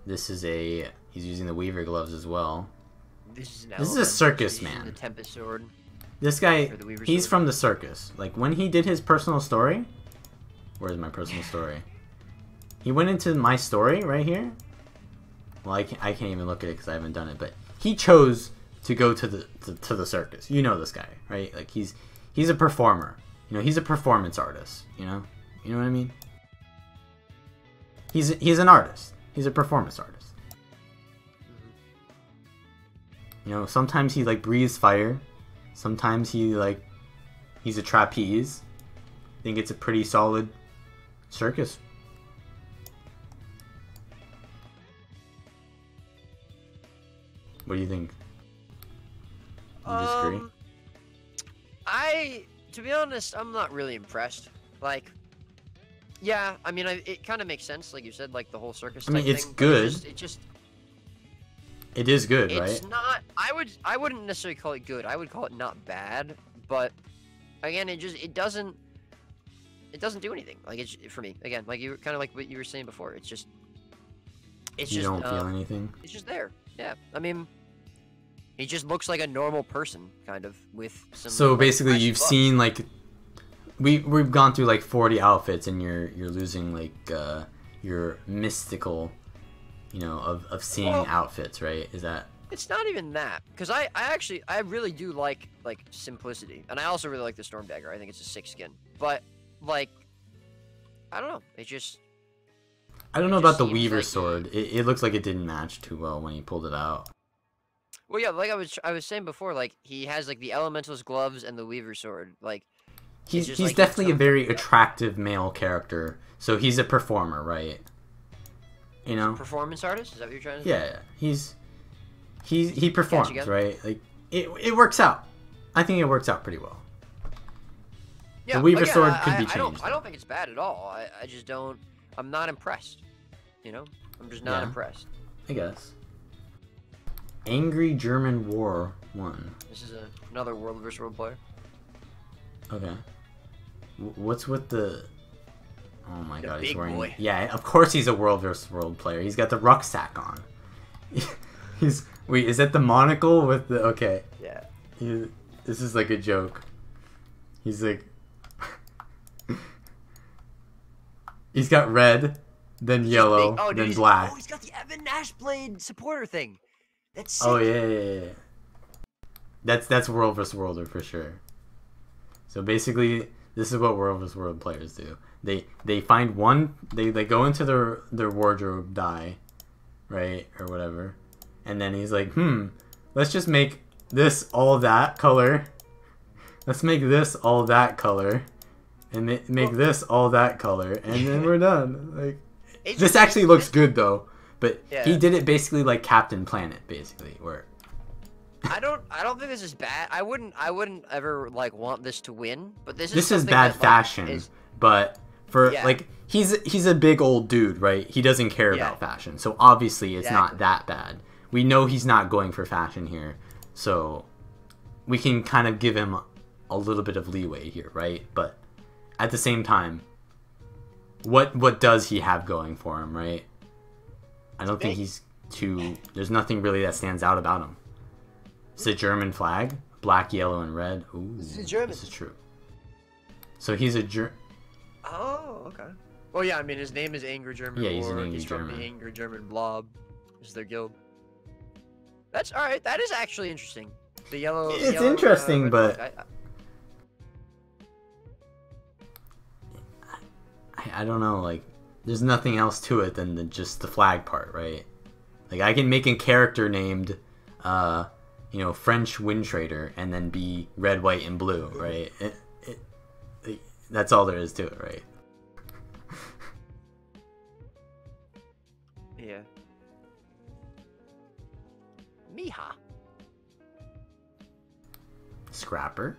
A: This is a... He's using the Weaver gloves as well.
B: This
A: is a circus man.
B: The Tempest Sword.
A: This guy, he's from the circus. Like, when he did his personal story... Where's my personal story? He went into my story right here. Well, I can't even look at it because I haven't done it, but he chose to go to the circus. You know this guy, right? Like, he's a performer. You know, he's a performance artist, you know? You know what I mean? He's an artist. He's a performance artist. You know, sometimes he like breathes fire. Sometimes he's a trapeze. I think it's a pretty solid circus. What do you think? You disagree?
B: To be honest, I'm not really impressed. Like, yeah, I mean, it kind of makes sense, like you said, like the whole circus.
A: I mean,
B: type
A: it's
B: thing,
A: good.
B: It
A: is good, right?
B: It's not. I wouldn't necessarily call it good. I would call it not bad. But again, it doesn't do anything. Like it's for me. Again, like you kind of like what you were saying before. It's just.
A: You don't feel anything.
B: It's just there. Yeah, I mean. He just looks like a normal person, kind of, with some.
A: So
B: like,
A: basically, you've seen like, we've gone through like 40 outfits, and you're losing like your mystical, you know, of seeing outfits, right? Is that?
B: It's not even that, because I really do like simplicity, and I also really like the Storm Dagger. I think it's a 6 skin, but like, I don't know. It just.
A: I don't know about the Weaver sword. It looks like it didn't match too well when he pulled it out.
B: Well, yeah, like I was saying before, like he has like the Elemental's gloves and the Weaver sword. Like
A: he's definitely a very attractive male character. So he's a performer, right? You know,
B: performance artist. Is that what you're trying to
A: say? Yeah, he performs, right? Like it works out. I think it works out pretty well.
B: Yeah,
A: the Weaver sword could be changed.
B: I don't think it's bad at all. I just don't. I'm not impressed. You know, I'm just not impressed.
A: I guess. Angry German War 1.
B: This is another World vs. World player.
A: Okay. What's with the... Oh my god, he's wearing...
B: boy.
A: Yeah, of course he's a World vs. World player. He's got the rucksack on. Wait, is that the monocle with the... Okay.
B: Yeah.
A: This is like a joke. He's like... He's got red, then yellow, then black.
B: Oh, he's got the Evan Nashblade supporter thing. That's sick.
A: Oh yeah. That's World vs. Worlder for sure. So basically, this is what World vs. World players do. They find one. They go into their wardrobe die, right, or whatever, and then he's like, let's just make this all that color. Let's make this all that color, and make this all that color, and then we're done. Like this actually looks good though. But he did it basically like Captain Planet, basically, where
B: I don't think this is bad. I wouldn't ever like want this to win, but this
A: is bad fashion. But for like he's a big old dude, right? He doesn't care about fashion. So obviously it's not that bad. We know he's not going for fashion here. So we can kind of give him a little bit of leeway here, right? But at the same time, what does he have going for him, right? I don't think he's too... There's nothing really that stands out about him. It's a German flag. Black, yellow, and red. Ooh, this is German. This is true. So he's a
B: Oh, okay. Well, yeah, I mean, his name is Angry German War.
A: He's an Angry
B: He's
A: German.
B: from the Angry German Blob. Is their guild. That's alright. That is actually interesting. The yellow...
A: It's interesting, but... I don't know, like... There's nothing else to it than just the flag part, right? Like, I can make a character named, French Wind Trader and then be red, white, and blue, right? That's all there is to it, right?
B: Yeah. Miha.
A: Scrapper.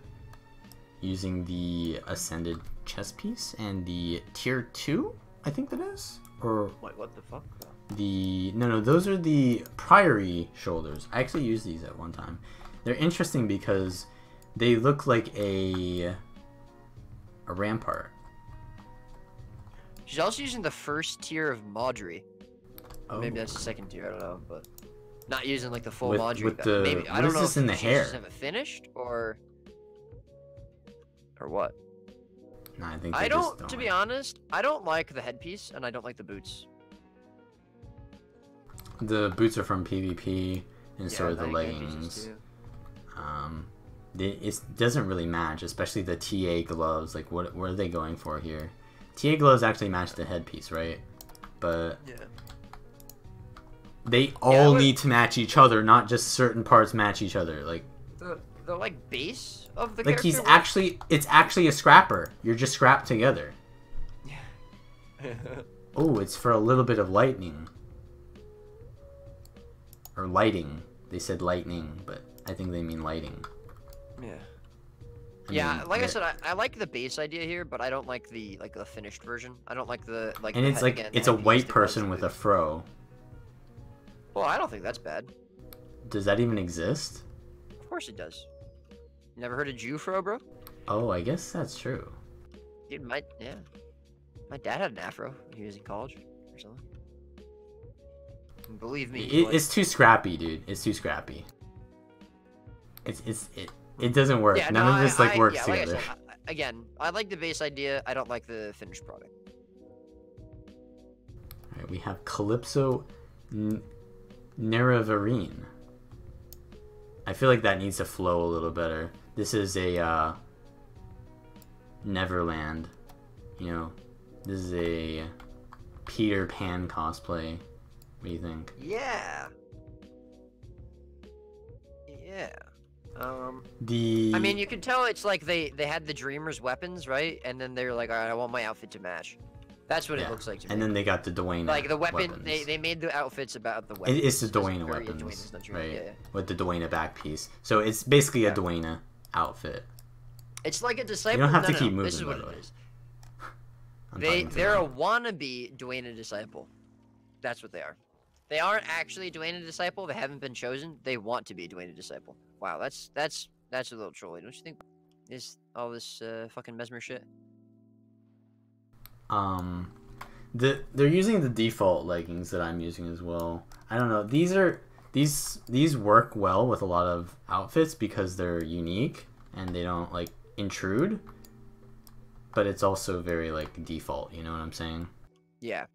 A: Using the Ascended chest piece and the Tier 2? I think that is? Or
B: Wait, what the fuck?
A: No, those are the Priory shoulders. I actually used these at one time. They're interesting because they look like a rampart.
B: She's also using the first tier of Maudry.
A: Oh.
B: Maybe that's the second tier, I don't know, but not using like the full
A: with
B: Maudry.
A: Maybe I don't know if
B: in
A: the hair.
B: Have it finished or what?
A: No, I think
B: I don't. To be honest, I don't like the headpiece and I don't like the boots.
A: The boots are from PvP, and so are the leggings. It doesn't really match, especially the TA gloves. Like, what are they going for here? TA gloves actually match the headpiece, right? But They all need to match each other, not just certain parts match each other. Like
B: the like base of the
A: like
B: character.
A: it's actually a scrapper. You're just scrapped together. Oh, it's for a little bit of lightning. Or lighting. They said lightning, but I think they mean lighting.
B: Yeah.
A: I mean,
B: like I said, I like the base idea here, but I don't like the finished version. I don't like the like.
A: And
B: the
A: it's like
B: again,
A: it's a white
B: the
A: person with a fro.
B: Well, I don't think that's bad.
A: Does that even exist?
B: Of course it does. Never heard of Jew fro, bro?
A: Oh, I guess that's true.
B: Dude, my dad had an afro when he was in college or something. And believe me,
A: It's too scrappy, dude. It's too scrappy. It doesn't work.
B: Yeah,
A: None of this works together.
B: Like I said, again, I like the base idea. I don't like the finished product.
A: All right, we have Calypso Nerevarine. I feel like that needs to flow a little better. This is a Neverland. You know, this is a Peter Pan cosplay. What do you think?
B: Yeah. Yeah.
A: I
B: mean, you can tell it's like they had the Dreamer's weapons, right? And then they're like, all right, I want my outfit to match. That's what it looks like to me.
A: And then they got the Dwayne
B: like the weapon.
A: weapons.
B: They made the outfits about the weapons.
A: It's the Dwayne weapons, right?
B: Yeah.
A: With the Dwayne back piece. So it's basically a Dwayne outfit.
B: It's like a disciple.
A: You don't have to keep moving.
B: This is what it is. They're a wannabe Dwayne disciple. That's what they are. They aren't actually Dwayne disciple. They haven't been chosen. They want to be Dwayne disciple. Wow, that's a little trolly, don't you think? Is all this fucking Mesmer shit?
A: They're using the default leggings that I'm using as well. I don't know. These work well with a lot of outfits because they're unique and they don't like intrude. But it's also very like default. You know what I'm saying?
B: Yeah.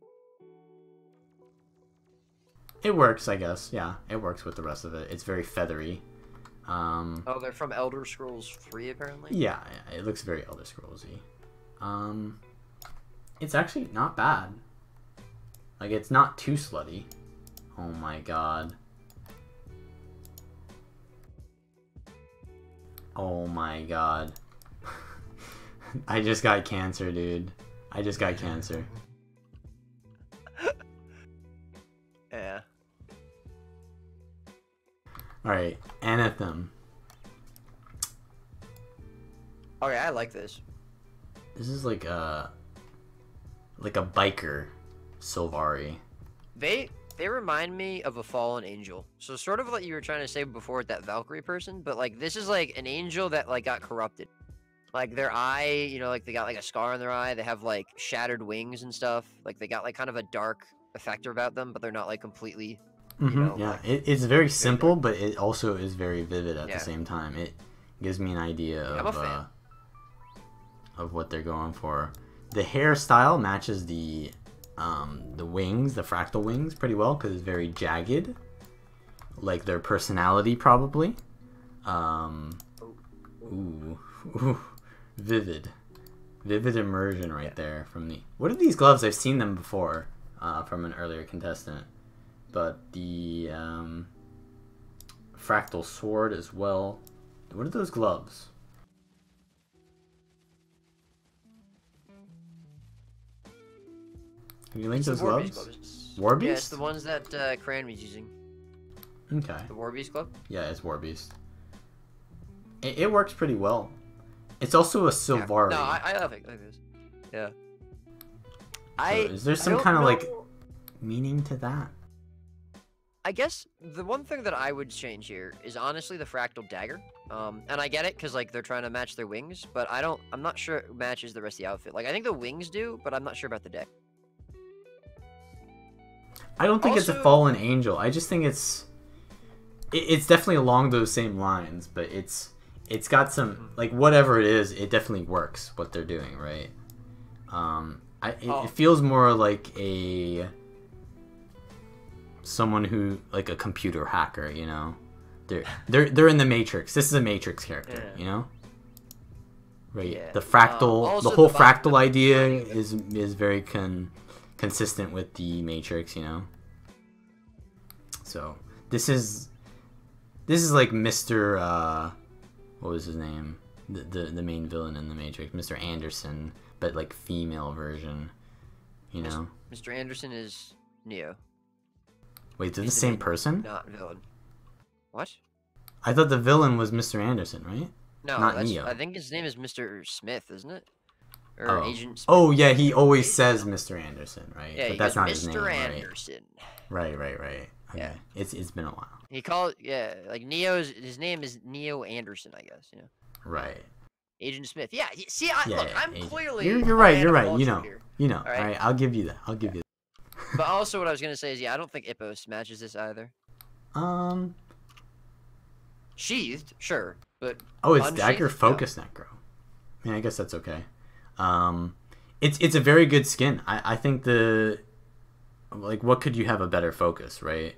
A: It works, I guess. Yeah, it works with the rest of it. It's very feathery.
B: Oh, they're from Elder Scrolls 3, apparently?
A: Yeah, it looks very Elder Scrolls-y. It's actually not bad. Like, it's not too slutty. Oh my god. Oh my god. I just got cancer, dude. I just got cancer.
B: Yeah.
A: Alright, Anthem.
B: Okay, I like this.
A: This is like a biker Sylvari.
B: They remind me of a fallen angel. So sort of what you were trying to say before with that Valkyrie person, but like this is like an angel that like got corrupted. Like their eye, you know, like they got like a scar on their eye. They have like shattered wings and stuff. Like they got like kind of a dark effect about them, but they're not like completely. You know,
A: yeah,
B: like,
A: it's very simple, but it also is very vivid at the same time. It gives me an idea of what they're going for. The hairstyle matches the wings, the fractal wings, pretty well because it's very jagged, like their personality probably. Ooh, vivid immersion right there from the. What are these gloves? I've seen them before from an earlier contestant. But the fractal sword as well. What are those gloves? Have you linked those gloves? Warbeast?
B: Yeah, it's the ones that Cranby's using.
A: Okay.
B: The Warbeast glove?
A: Yeah, it's Warbeast. It works pretty well. It's also a Sylvari.
B: Yeah. No, I love it like this. Yeah.
A: So is there some kind of like meaning to that?
B: I guess the one thing that I would change here is honestly the fractal dagger. And I get it because like they're trying to match their wings, but I'm not sure it matches the rest of the outfit. Like I think the wings do, but I'm not sure about the dagger.
A: I don't think it's a fallen angel. I just think it's definitely along those same lines, but it's got some like whatever it is, it definitely works what they're doing, right? It feels more like someone who like a computer hacker, you know. They're in the Matrix. This is a Matrix character, you know. Right. Yeah. The fractal, the whole fractal idea is very consistent with the Matrix, you know. So this is like Mr. What was his name? The main villain in the Matrix, Mr. Anderson, but like female version. You know.
B: Mr. Anderson is Neo.
A: Wait, they're the same person?
B: Not villain. What?
A: I thought the villain was Mr. Anderson, right?
B: No,
A: not Neo.
B: I think his name is Mr. Smith, isn't it? Or Agent Smith.
A: Oh yeah, he always says Mr. Anderson, right?
B: Yeah,
A: but that's not his
B: Mr.
A: name,
B: Anderson.
A: Right. Okay.
B: Yeah.
A: It's been a while.
B: He like his name is Neo Anderson, I guess, you know.
A: Right.
B: Agent Smith. Yeah, see, look, I'm
A: Agent.
B: clearly
A: You're right.
B: You know.
A: All right, I'll give you that.
B: But also, what I was gonna say is, I don't think Ippos matches this either. Sheathed, sure, but
A: it's dagger focus necro. I mean, I guess that's okay. It's a very good skin. I think what could you have a better focus, right?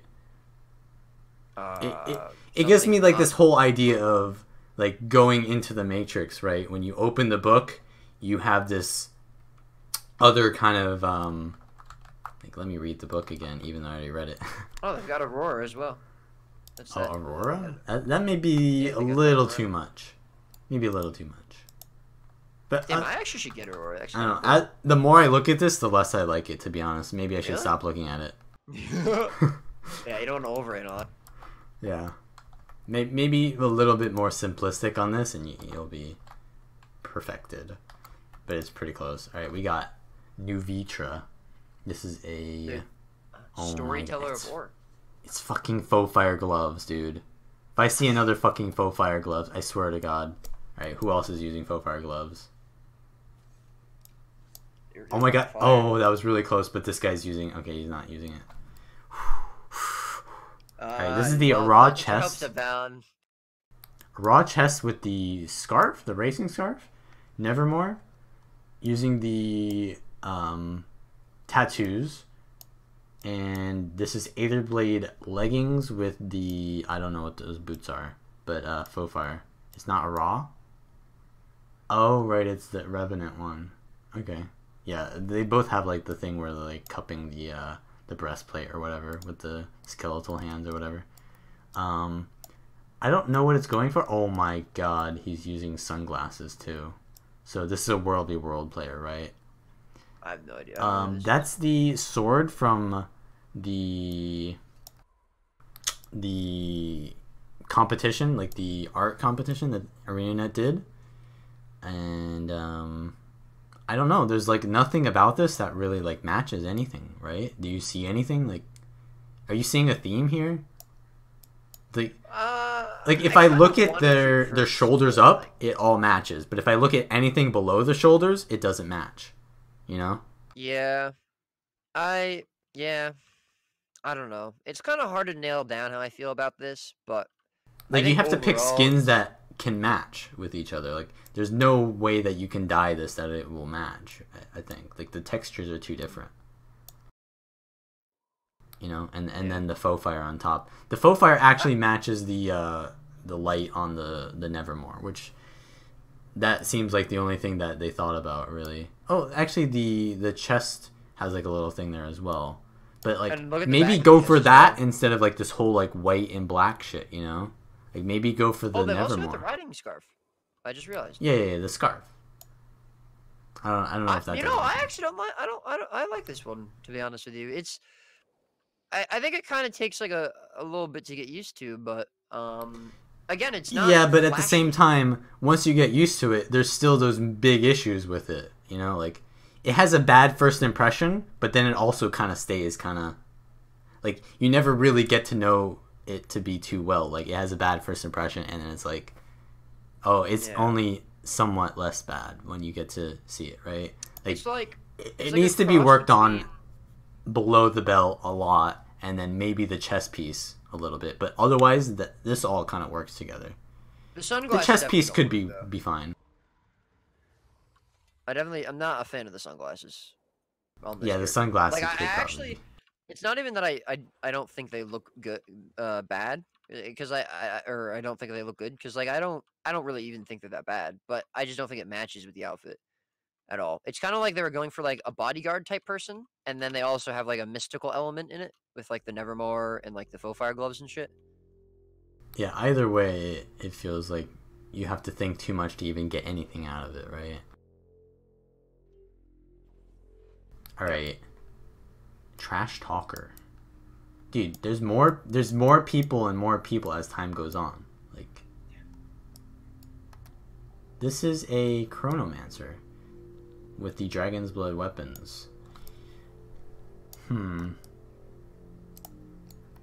A: It gives me like this whole idea of like going into the Matrix, right? When you open the book, you have this other kind of like, let me read the book again, even though I already read it.
B: Oh, they've got Aurora as well.
A: Aurora? That may be a little too much. Maybe a little too much. But
B: damn, I actually should get Aurora. Actually,
A: I don't know. The more I look at this, the less I like it, to be honest. Maybe I should stop looking at it.
B: Yeah, you don't want to overrate on it.
A: Yeah. Maybe a little bit more simplistic on this, and you'll be perfected. But it's pretty close. All right, we got New Vitra. This is a
B: storyteller of war.
A: It's fucking faux fire gloves, dude. If I see another fucking faux fire gloves, I swear to God. All right, who else is using faux fire gloves? Oh my God! Oh, that was really close. But this guy's using. Okay, he's not using it. Alright, this is the raw chest. Raw chest with the scarf, the racing scarf. Nevermore. Using the tattoos. And this is Aetherblade leggings with the, I don't know what those boots are, but faux fire. It's not a raw. Oh, right, it's the Revenant one. Okay. Yeah, they both have like the thing where they're like cupping the breastplate or whatever with the skeletal hands or whatever. I don't know what it's going for. Oh my God, he's using sunglasses too. So this is a Worldy World player, right?
B: I have no idea.
A: That's the sword from the competition, like the art competition that ArenaNet did. And I don't know. There's like nothing about this that really like matches anything, right? Do you see anything? Like, are you seeing a theme here? Like if I look at their shoulders up, it all matches. But if I look at anything below the shoulders, it doesn't match. You know?
B: Yeah. I don't know. It's kind of hard to nail down how I feel about this, but
A: like you have to pick skins that can match with each other. Like there's no way that you can dye this that it will match. I think like the textures are too different. You know, and then the faux fire on top. The faux fire actually matches the light on the Nevermore, which that seems like the only thing that they thought about really. Oh, actually the chest has like a little thing there as well. But like maybe go for that instead of like this whole like white and black shit, you know? Like maybe go for the Nevermore.
B: Oh, they also got the riding scarf. I just realized.
A: Yeah, the scarf. I don't know if that.
B: You know, I actually don't like. I like this one, to be honest with you. It's. I think it kind of takes like a little bit to get used to, but again, it's not.
A: Yeah, but at the same time, once you get used to it, there's still those big issues with it. You know, like it has a bad first impression, but then it also kind of stays kind of like you never really get to know it to be too well. Like it has a bad first impression, and then it's like, oh, it's only somewhat less bad when you get to see it, right? Like it needs to be worked on below the belt a lot, and then maybe the chest piece a little bit, but otherwise this all kind of works together. The chest piece could be fine.
B: I'm not a fan of the sunglasses.
A: Yeah, the sunglasses.
B: Like I actually, it's not even that I don't think they look good, bad, because I don't think they look good, because like I don't really even think they're that bad, but I just don't think it matches with the outfit. at all. It's kind of like they were going for like a bodyguard type person, and then they also have like a mystical element in it with like the Nevermore and like the faux fire gloves and shit.
A: Yeah, either way, it feels like you have to think too much to even get anything out of it, right? Alright. Trash talker. Dude, there's more people and more people as time goes on. Like, this is a chronomancer with the dragon's blood weapons.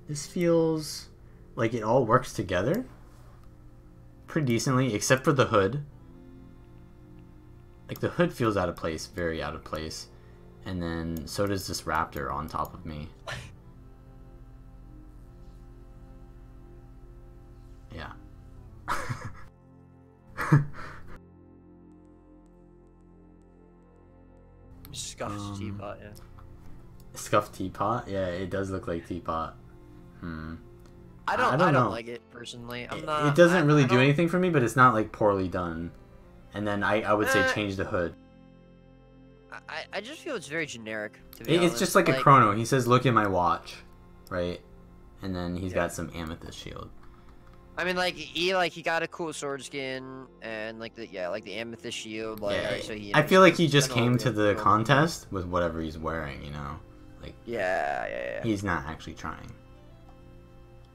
A: This feels like it all works together pretty decently, except for the hood. Like, the hood feels out of place, very out of place. And then so does this raptor on top of me. Yeah.
B: Scuffed teapot, yeah.
A: Scuffed teapot? Yeah, it does look like teapot.
B: I don't like it personally.
A: It doesn't really do anything for me, but it's not like poorly done. And then I would say change the hood.
B: I just feel it's very generic, to be honest.
A: It's just like a chrono. He says, "Look at my watch," right? And then he's got some amethyst shield.
B: I mean, like he got a cool sword skin and like the amethyst shield. Like,
A: yeah,
B: so he,
A: I feel like he just came to the contest with whatever he's wearing, you know? Like,
B: yeah.
A: He's not actually trying.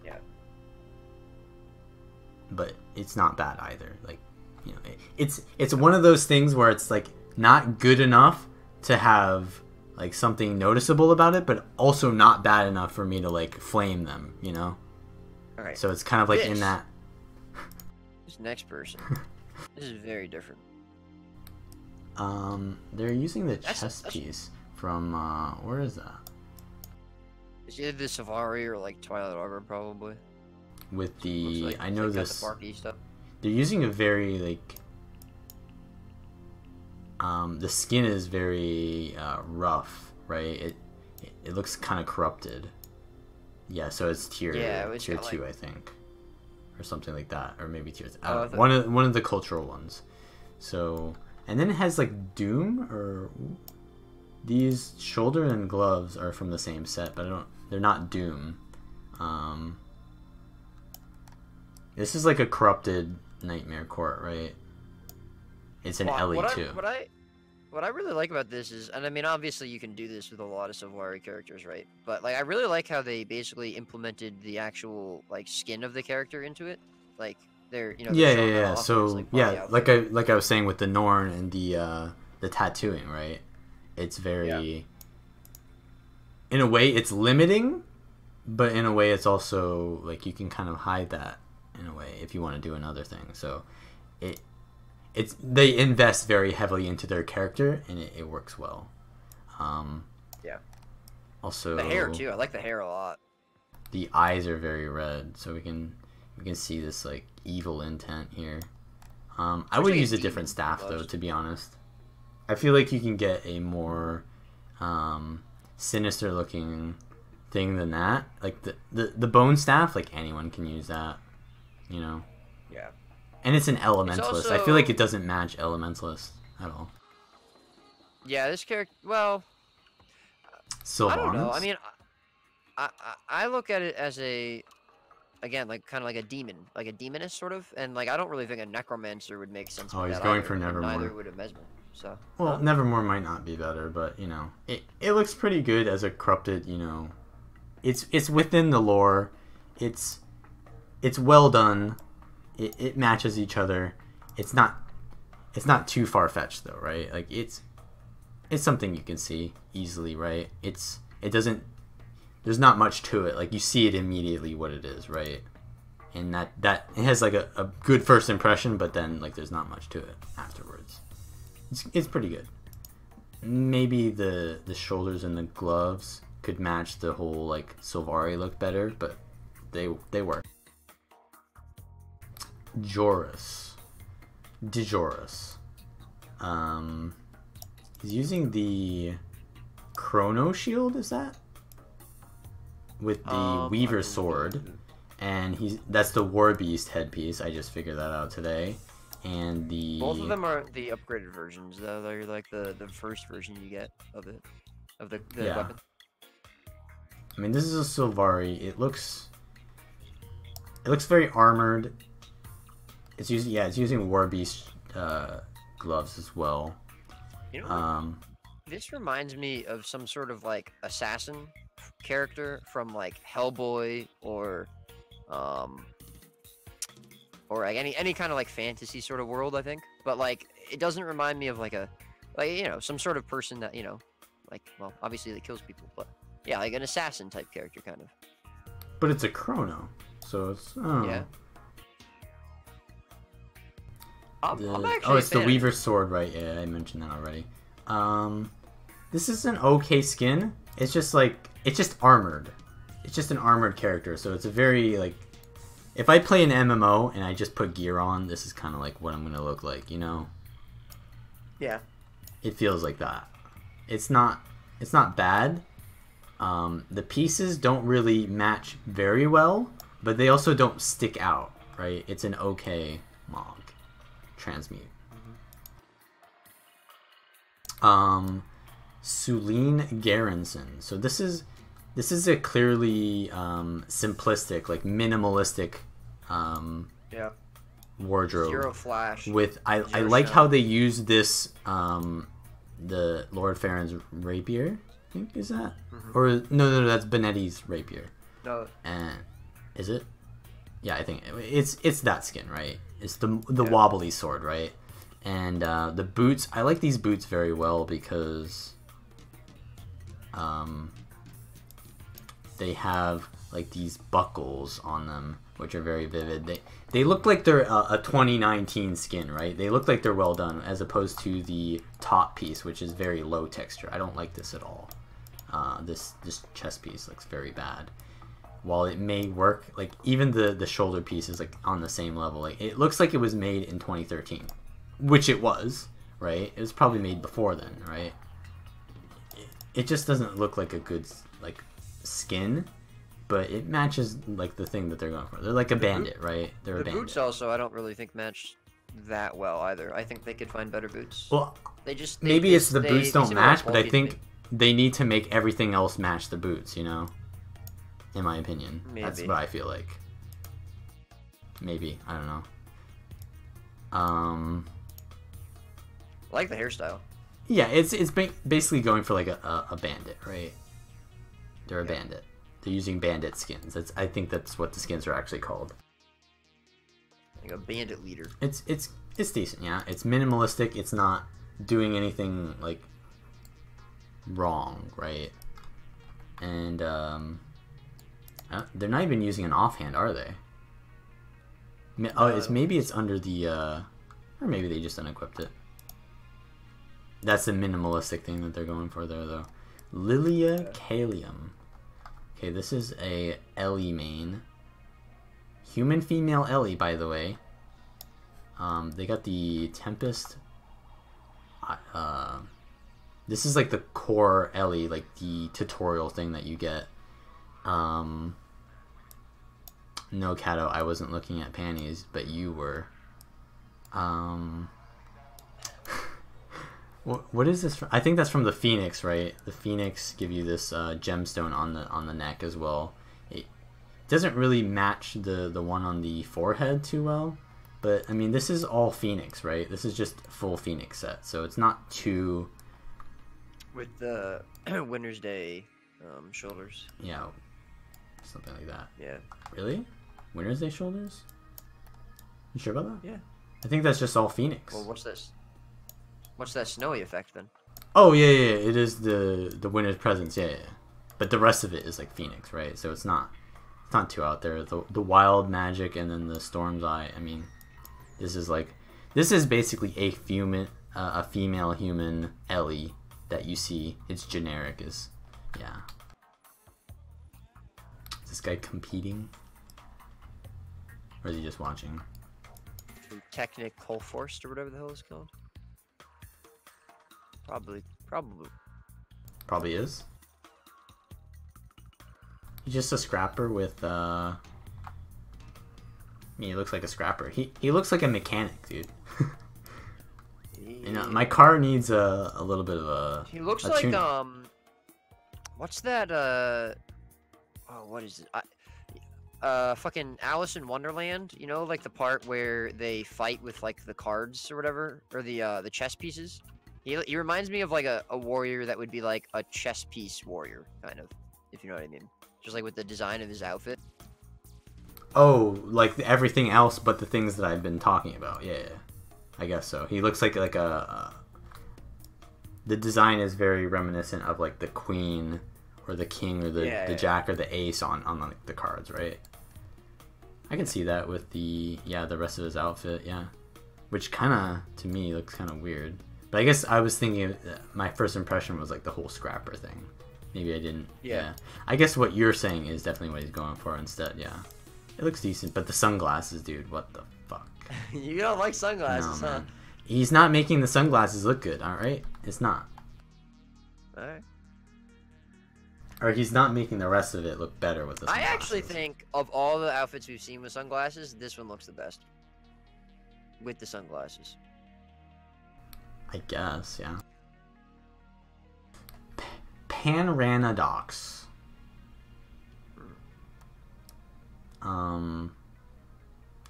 B: Yeah.
A: But it's not bad either. Like, you know, it's one of those things where it's like not good enough to have like something noticeable about it, but also not bad enough for me to like flame them, you know?
B: Alright.
A: So it's kind of like in that.
B: This next person. This is very different.
A: They're using the chest piece from where is that?
B: It's either the Savari or like Twilight Arbor, probably.
A: With the
B: like,
A: I know this.
B: The barky stuff.
A: They're using a very like. The skin is very rough, right? It looks kind of corrupted. Yeah, so it's tier 2, like... I think, or something like that, or maybe tier 3. One of the cultural ones. So, and then it has like Doom, or these shoulder and gloves are from the same set, but they're not Doom. This is like a corrupted Nightmare Court, right? It's an Ellie too.
B: What I really like about this is, and I mean, obviously you can do this with a lot of Savari characters, right? But like, I really like how they basically implemented the actual like skin of the character into it. Like, they're
A: yeah. So yeah, like I was saying with the Norn and the tattooing, right? It's very, in a way, it's limiting, but in a way, it's also like you can kind of hide that in a way if you want to do another thing. So they invest very heavily into their character, and it works well.
B: Yeah.
A: Also,
B: the hair too. I like the hair a lot.
A: The eyes are very red, so we can see this like evil intent here. I would use a different staff though, to be honest. I feel like you can get a more sinister looking thing than that. Like the bone staff, like anyone can use that, you know.
B: Yeah.
A: And it's an elementalist. Also... I feel like it doesn't match elementalist at all.
B: Yeah, this character. Well,
A: Sylvanas?
B: I don't know. I mean, I look at it as again, like kind of like a demon, like a demoness sort of, and like I don't really think a necromancer would make sense.
A: Oh, he's going for Nevermore.
B: Neither would a mesmer. So.
A: Well, Nevermore might not be better, but you know, it looks pretty good as a corrupted. You know, it's within the lore. It's well done. It matches each other. It's not too far fetched though, right? Like it's something you can see easily, right? It doesn't. There's not much to it. Like you see it immediately what it is, right? And that it has like a good first impression, but then like there's not much to it afterwards. It's pretty good. Maybe the shoulders and the gloves could match the whole like Sylvari look better, but they work. Dijoris. He's using the Chrono Shield, is that? With the Weaver Sword. And that's the War Beast headpiece. I just figured that out today. and the...
B: Both of them are the upgraded versions, though. They're like the first version you get of it, of the
A: Yeah.
B: weapon.
A: I mean, this is a Sylvari. It looks very armored. It's using War Beast gloves as well.
B: You know, this reminds me of some sort of like assassin character from like Hellboy or like any kind of like fantasy sort of world, I think. But like it doesn't remind me of like some sort of person that, like, well, obviously that kills people, but yeah, like an assassin type character kind of.
A: But it's a chrono, so it's
B: yeah. I'm actually
A: it's the Weaver's sword, right? Yeah, I mentioned that already. This is an okay skin. It's just armored. It's just an armored character, so it's a very like. If I play an MMO and I just put gear on, this is kind of like what I'm gonna look like, you know?
B: Yeah.
A: It feels like that. It's not bad. The pieces don't really match very well, but they also don't stick out, right? It's an okay Mog. Transmute. Suline Garrison. So this is a clearly simplistic, like minimalistic wardrobe.
B: Zero flash.
A: With I like how they use this the Lord Farron's rapier. I think is that or no that's Benetti's rapier.
B: No.
A: And is it? Yeah, I think it's that skin, right? It's the wobbly sword, right? And the boots, I like these boots very well because they have like these buckles on them, which are very vivid. They look like they're a 2019 skin, right? They look like they're well done, as opposed to the top piece, which is very low texture. I don't like this at all. This chest piece looks very bad. While it may work, like even the shoulder piece is like on the same level. Like it looks like it was made in 2013, which it was, right? It was probably made before then, right? It just doesn't look like a good like skin, but it matches like the thing that they're going for. They're like a bandit, right? They're a bandit.
B: The boots also, I don't really think match that well either. I think they could find better boots.
A: Well, maybe it's the boots don't match, but I think they need to make everything else match the boots, you know? In my opinion.
B: Maybe.
A: That's what I feel like. Maybe. I don't know.
B: I like the hairstyle.
A: Yeah, it's basically going for like a bandit, right? They're a bandit. They're using bandit skins. I think that's what the skins are actually called.
B: Like a bandit leader.
A: It's decent, yeah. It's minimalistic. It's not doing anything like wrong, right? And they're not even using an offhand, are they? Oh, maybe it's under the or maybe they just unequipped it. That's the minimalistic thing that they're going for there, though. Lilia Kalium. Okay, this is a Ellie main. Human female Ellie, by the way. They got the Tempest. This is like the core Ellie, like the tutorial thing that you get. No, Kato, I wasn't looking at panties, but you were. What is this from? I think that's from the Phoenix, right? The Phoenix give you this gemstone on the neck as well. It doesn't really match the one on the forehead too well, but I mean this is all Phoenix, right? This is just full Phoenix set, so it's not too.
B: With the Winter's Day shoulders.
A: Yeah, something like that.
B: Yeah.
A: Really? Winter's Day shoulders? You sure about that?
B: Yeah.
A: I think that's just all Phoenix.
B: Well, what's this? What's that snowy effect then?
A: Oh yeah, it is the Winter's Presence, yeah. But the rest of it is like Phoenix, right? So it's not too out there. The wild magic and then the Storm's Eye. I mean, this is basically a female human Ellie that you see. It's generic, yeah. Is this guy competing? Or is he just watching?
B: Technical Force or whatever the hell it's called.
A: Probably is. He's just a scrapper with yeah, He looks like a scrapper. He looks like a mechanic, dude. You know, my car needs a little bit of a.
B: He looks
A: a
B: like
A: tuning.
B: what's that? Oh, what is it? Fucking Alice in Wonderland. You know, like the part where they fight with like the cards or whatever, or the chess pieces. He reminds me of like a warrior that would be like a chess piece warrior, kind of, if you know what I mean. Just like with the design of his outfit.
A: Oh, like everything else but the things that I've been talking about. Yeah, I guess so. He looks like a. The design is very reminiscent of like the queen or the king or the jack or the ace on like the cards, right? I can see that with the rest of his outfit, yeah. Which kind of, to me, looks kind of weird. But I guess I was thinking, my first impression was like the whole scrapper thing. Maybe I didn't. Yeah. I guess what you're saying is definitely what he's going for instead, yeah. It looks decent, but the sunglasses, dude, what the fuck?
B: You don't like sunglasses,
A: no,
B: huh?
A: Man. He's not making the sunglasses look good, alright? It's not.
B: Alright.
A: Or he's not making the rest of it look better with the sunglasses.
B: I actually think, of all the outfits we've seen with sunglasses, this one looks the best. With the sunglasses.
A: I guess, yeah. Panranadox.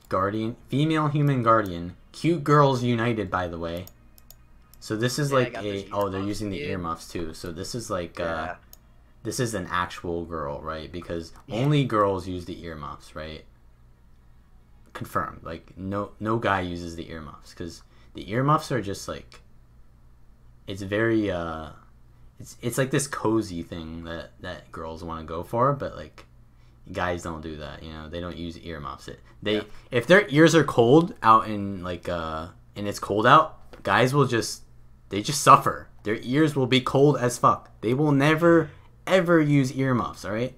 A: Guardian, female human guardian, cute girls united, by the way. So this is like a they're using the earmuffs too. So this is like this is an actual girl, right? Because only girls use the earmuffs, right? Confirmed. Like no guy uses the earmuffs because the earmuffs are just like it's very it's like this cozy thing that girls want to go for, but like guys don't do that, you know. They don't use earmuffs. If their ears are cold out in like and it's cold out, guys will just suffer. Their ears will be cold as fuck. They will never ever use earmuffs, all right?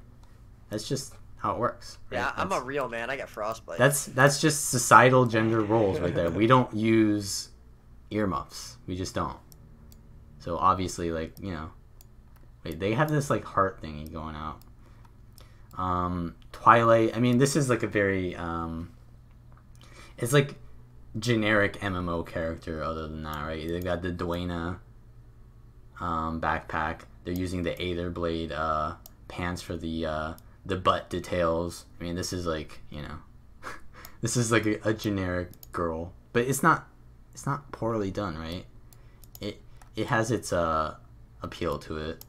A: That's just how it works. Right?
B: Yeah, I'm a real man. I got frostbite.
A: That's just societal gender roles right there. We don't use earmuffs. We just don't. So obviously, like, you know, wait, they have this like heart thingy going out. Twilight. I mean, this is like a very it's like generic MMO character. Other than that, right? They got the Duena backpack. They're using the Aether Blade pants for the butt details. I mean, this is like, you know, this is like a generic girl, but it's not poorly done, right? It has its appeal to it,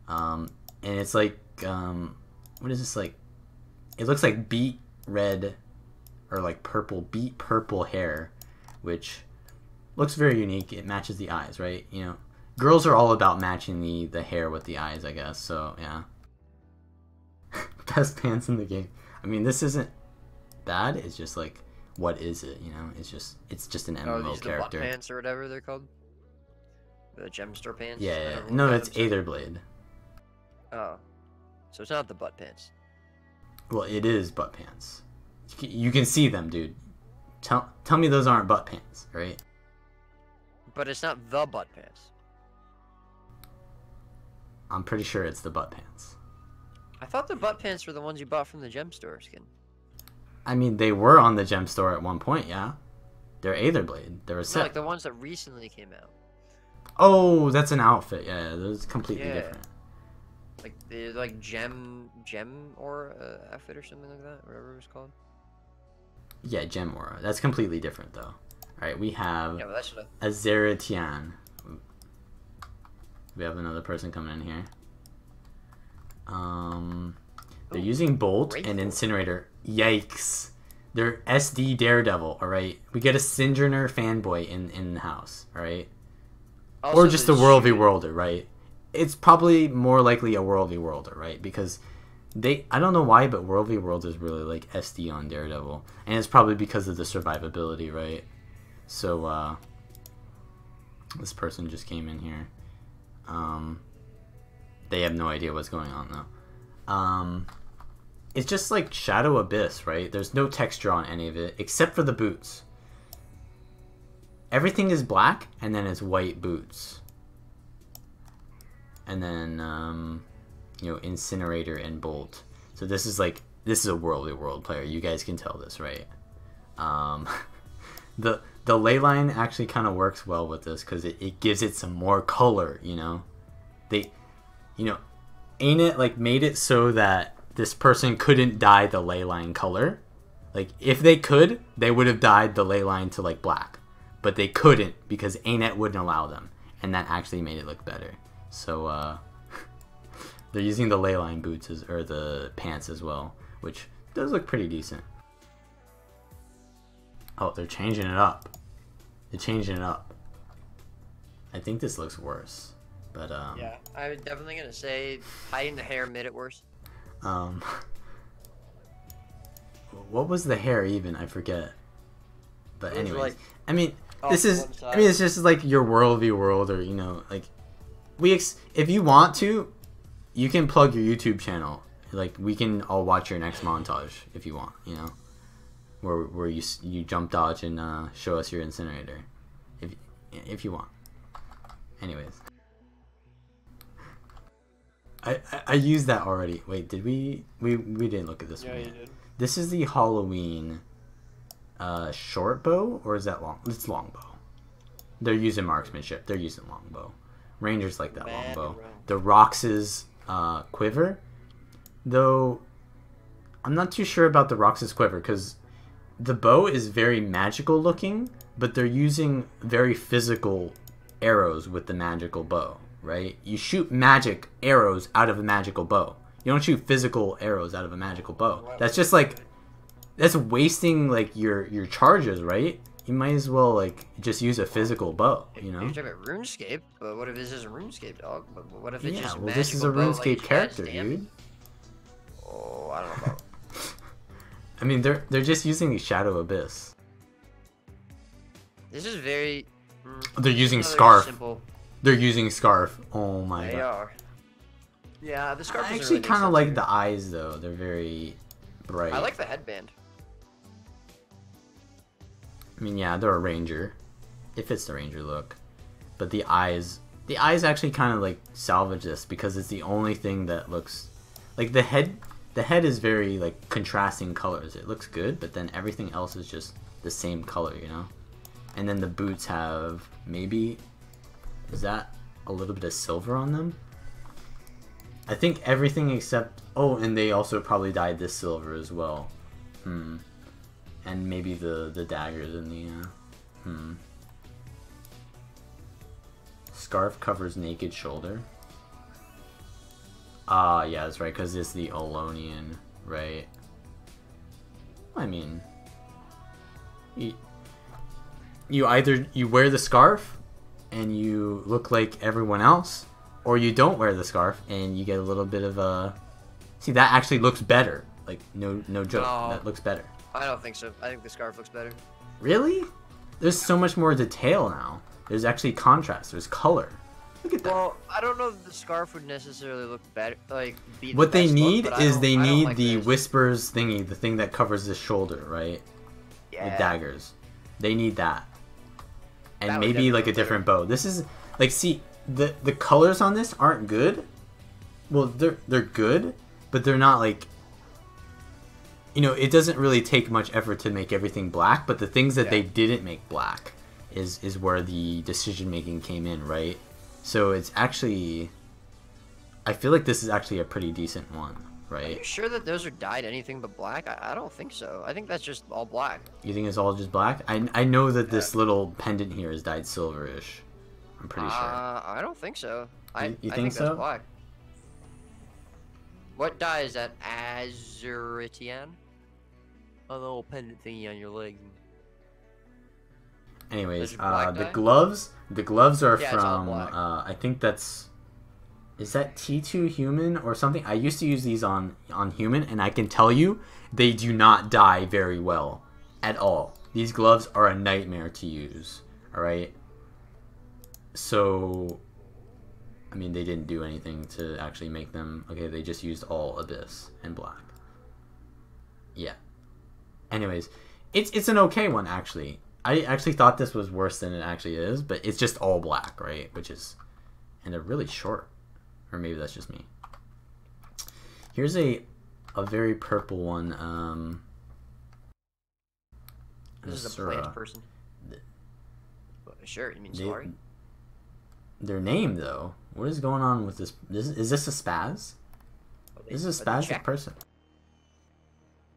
A: and it's like what is this like? It looks like beet red or like beet purple hair, which looks very unique. It matches the eyes, right? You know, girls are all about matching the hair with the eyes, I guess. So yeah. Best pants in the game. I mean, this isn't bad. It's just like, what is it? You know, it's just an MMO
B: these
A: character.
B: The butt pants or whatever they're called. The gemstore pants.
A: Yeah. No, it's Aetherblade.
B: Oh, so it's not the butt pants.
A: Well, it is butt pants. You can see them, dude. Tell me those aren't butt pants, right?
B: But it's not the butt pants.
A: I'm pretty sure it's the butt pants.
B: I thought the butt pants were the ones you bought from the gem store skin. I
A: mean, they were on the gem store at one point, yeah. They're Aetherblade. They're a set.
B: No, like the ones that recently came out.
A: Oh, that's an outfit. Yeah, those completely different.
B: Like the gem or outfit or something like that, whatever it was called.
A: Yeah, gem aura. That's completely different though. All right, we have a Zeratian. We have another person coming in here. They're using Bolt and Incinerator. Yikes. They're SD Daredevil, alright? We get a Singener fanboy in the house, alright? Or just a World v Worlder, right? It's probably more likely a World v Worlder, right? Because I don't know why, but World v World is really like SD on Daredevil. And it's probably because of the survivability, right? So, this person just came in here. They have no idea what's going on though. It's just like Shadow Abyss, right? There's no texture on any of it except for the boots. Everything is black and then it's white boots. And then you know, Incinerator and Bolt. So this is a World v World player. You guys can tell this, right? Um, the ley line actually kind of works well with this because it gives it some more color. You know, they, you know, ain't it like made it so that this person couldn't dye the ley line color. Like if they could, they would have dyed the ley line to like black, but they couldn't because ANET wouldn't allow them, and that actually made it look better. So they're using the ley line boots or the pants as well, which does look pretty decent. Oh, they're changing it up. They're changing it up. I think this looks worse, but
B: yeah, I'm definitely gonna say hiding the hair made it worse.
A: What was the hair even? I forget. But anyways, like, I mean,
B: this
A: is. I mean, it's just like your worldview world, or you know, like if you want to, you can plug your YouTube channel. Like we can all watch your next montage if you want. You know, where you jump dodge and show us your incinerator, if you want. Anyways, I used that already. Wait, did we didn't look at this one yet. You did. This is the Halloween short bow, or is that long? It's long bow. They're using marksmanship. They're using long bow. Rangers like that long bow. The Rox's quiver, though, I'm not too sure about the Rox's quiver because the bow is very magical looking, but they're using very physical arrows with the magical bow, right? You shoot magic arrows out of a magical bow. You don't shoot physical arrows out of a magical bow. That's just like, that's wasting like your charges, right? You might as well like just use a physical bow, you know?
B: You're talking about RuneScape, but what if this is a RuneScape, dog? But what if it's just
A: well, this is a RuneScape character, dude.
B: Oh, I don't know about.
A: I mean, they're just using Shadow Abyss.
B: This is very.
A: They're using Scarf. Simple. They're using Scarf. Oh my god.
B: They are. Yeah, the Scarf.
A: I actually kind of like the eyes though. They're very bright.
B: I like the headband.
A: I mean, yeah, they're a ranger. It fits the ranger look, but the eyes actually kind of like salvage this because it's the only thing that looks like the head. The head is very like contrasting colors. It looks good, but then everything else is just the same color, you know. And then the boots have maybe, is that a little bit of silver on them? I think everything except, oh, and they also probably dyed this silver as well. And maybe the daggers in the Scarf covers naked shoulder. Yeah, that's right, because it's the Olonian, right? I mean, you either you wear the scarf and you look like everyone else, or you don't wear the scarf and you get a little bit of a. See, that actually looks better. Like no joke, that looks better.
B: I don't think so. I think the scarf looks better.
A: Really? There's so much more detail now. There's actually contrast. There's color. Look at that.
B: Well, I don't know if the scarf would necessarily look better. Like, be the
A: what they need
B: look,
A: is they need
B: like
A: the
B: this.
A: whispers thingy, the thing that covers the shoulder, right?
B: Yeah.
A: With daggers. They need that. And
B: That would
A: maybe like a
B: definitely look
A: different bow. This is like, see, the colors on this aren't good. Well, they're good, but they're not like, you know, it doesn't really take much effort to make everything black, but the things that they didn't make black is where the decision making came in, right? So it's actually, I feel like this is actually a pretty decent one, right?
B: Are you sure that those are dyed anything but black? I don't think so. I think that's just all black.
A: You think it's all just black? I know that this little pendant here is dyed silverish. I'm pretty sure.
B: I don't think so. I
A: think so?
B: That's black. What dye is that? Azuritian? A little pendant thingy on your leg.
A: Anyways, the gloves are from, I think that's, is that T2 human or something? I used to use these on human, and I can tell you, they do not dye very well at all. These gloves are a nightmare to use, alright? So, I mean, they didn't do anything to actually make them, okay, they just used all Abyss and black. Yeah. Anyways, it's an okay one, actually. I actually thought this was worse than it actually is, but it's just all black, right? Which is, and they're really short. Or maybe that's just me. Here's a very purple one.
B: This is a
A: Asura.
B: plant person. Sure, you mean sorry?
A: Their name, though. What is going on with this? Is this a spaz? This is a spastic person.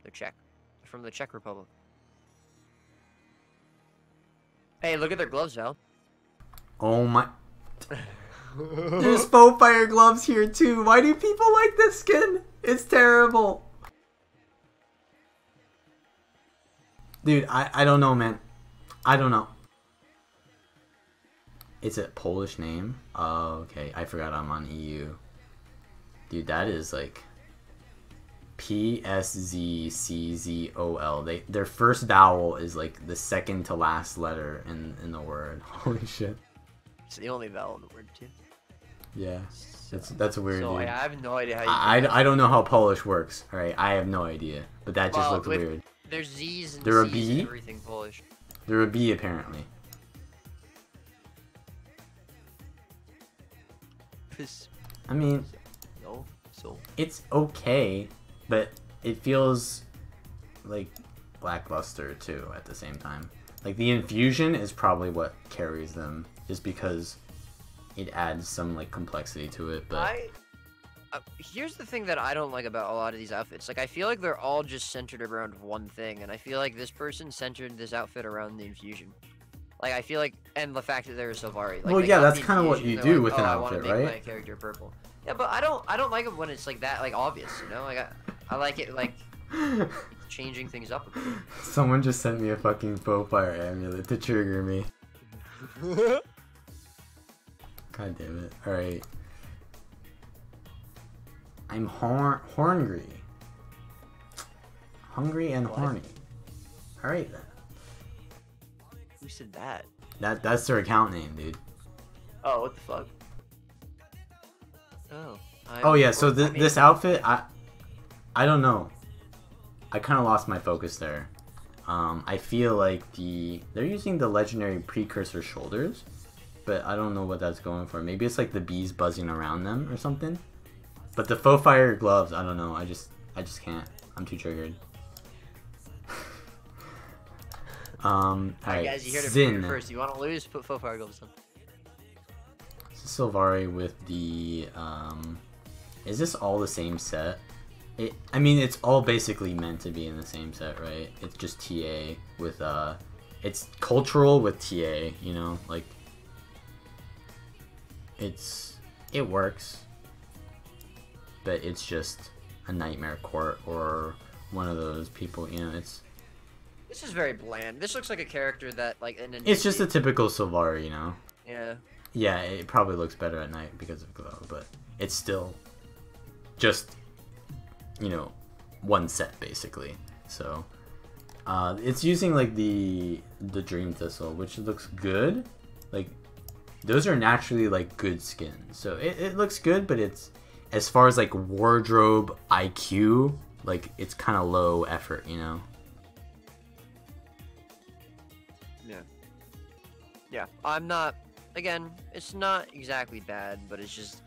B: They're Czech. They're from the Czech Republic. Hey, look at their gloves, Val.
A: Oh my... There's faux fire gloves here, too. Why do people like this skin? It's terrible. Dude, I don't know, man. I don't know. It's a Polish name? Oh, okay. I forgot I'm on EU. Dude, that is like... PSZCZOL. Their first vowel is like the second to last letter in the word. Holy shit.
B: It's the only vowel in the word, too.
A: Yeah. That's weird,
B: so,
A: dude.
B: I have no idea how you
A: I don't know how Polish works. Alright, I have no idea. But that just looks weird.
B: There's Z's and
A: They're a
B: C's
A: B?
B: and everything Polish.
A: They're a B, apparently. I mean,
B: no, so
A: it's okay, but it feels like lackluster too at the same time. Like the infusion is probably what carries them, just because it adds some like complexity to it. But
B: here's the thing that I don't like about a lot of these outfits. Like I feel like they're all just centered around one thing, and I feel like this person centered this outfit around the infusion. Like I feel like, and the fact that they're a Sylvari. Like,
A: well, yeah, that's kind of what you do with an outfit, right? I want to make
B: my character purple. Yeah, but I don't like it when it's like that, like obvious, you know? Like I like it like changing things up a bit.
A: Someone just sent me a fucking faux fire amulet to trigger me. God damn it! All right, I'm hungry and horny. All right then.
B: Who said that?
A: That's their account name, dude.
B: Oh, what the fuck?
A: Oh yeah, so this outfit, I don't know. I kind of lost my focus there. I feel like they're using the legendary precursor shoulders, but I don't know what that's going for. Maybe it's like the bees buzzing around them or something. But the faux fire gloves, I don't know. I just can't. I'm too triggered. Alright,
B: guys, you heard it
A: Zin.
B: from here first. You want to lose? Put faux fire gloves on.
A: This is Sylvari with the is this all the same set? I mean, it's all basically meant to be in the same set, right? It's just TA with it's cultural with TA, you know, like it works, but it's just a nightmare court or one of those people, you know.
B: This is very bland. This looks like a character that like
A: it's just a typical Sylvari, you know.
B: Yeah.
A: Yeah, it probably looks better at night because of glow, but it's still just, you know, one set basically. So it's using like the Dream Thistle, which looks good. Like those are naturally like good skins, so it looks good, but it's, as far as like wardrobe IQ, like it's kind of low effort, you know.
B: Yeah, I'm not. Again, it's not exactly bad, but it's just,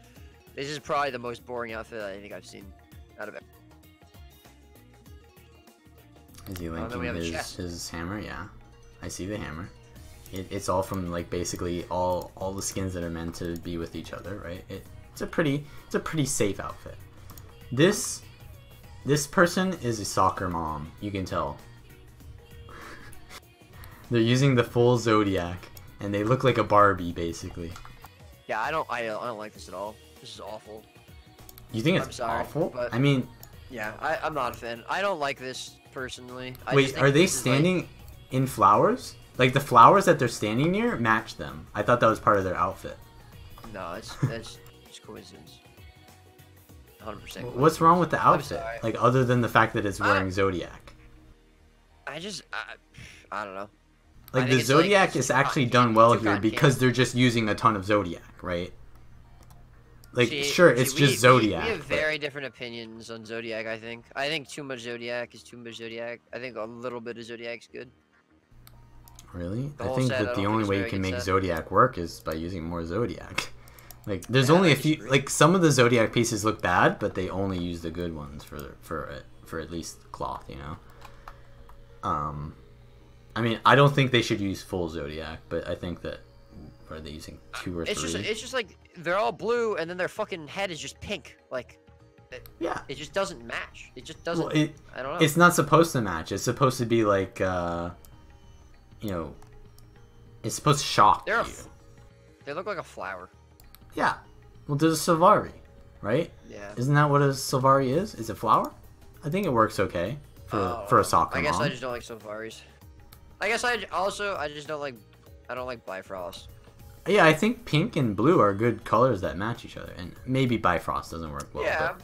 B: this is probably the most boring outfit I think I've seen out of it.
A: Is he linking his hammer? Yeah, I see the hammer. It's all from like basically all the skins that are meant to be with each other, right? It's a pretty safe outfit. This person is a soccer mom. You can tell. They're using the full Zodiac. And they look like a Barbie, basically.
B: Yeah, I don't like this at all. This is awful.
A: You think it's awful?
B: But
A: I mean,
B: yeah, I'm not a fan. I don't like this personally.
A: Wait, are they standing in flowers? Like the flowers that they're standing near match them. I thought that was part of their outfit.
B: No, that's just coincidence. 100%.
A: What's wrong with the outfit? Like other than the fact that it's wearing Zodiac.
B: I don't know.
A: Like the Zodiac is actually done well here because they're just using a ton of Zodiac, right? Like, sure, it's just Zodiac.
B: We have very different opinions on Zodiac, I think. I think too much Zodiac is too much Zodiac. I think a little bit of Zodiac's good.
A: Really? I think that the only way you can make Zodiac work is by using more Zodiac. Like, there's only a few, like, some of the Zodiac pieces look bad, but they only use the good ones for at least cloth, you know? I mean, I don't think they should use full Zodiac, but I think that are they using 2 or 3?
B: It's just like they're all blue and then their fucking head is just pink. Like,
A: yeah,
B: it just doesn't match. It just doesn't.
A: Well,
B: I don't know.
A: It's not supposed to match. It's supposed to be like, you know, it's supposed to shock you.
B: They look like a flower.
A: Yeah. Well, there's a Sylvari, right?
B: Yeah.
A: Isn't that what a Sylvari is? Is it flower? I think it works okay for a soccer
B: I guess
A: mom.
B: I just don't like Sylvaris. I guess I just don't like. I don't like Bifrost.
A: Yeah, I think pink and blue are good colors that match each other, and maybe Bifrost doesn't work well.
B: Yeah.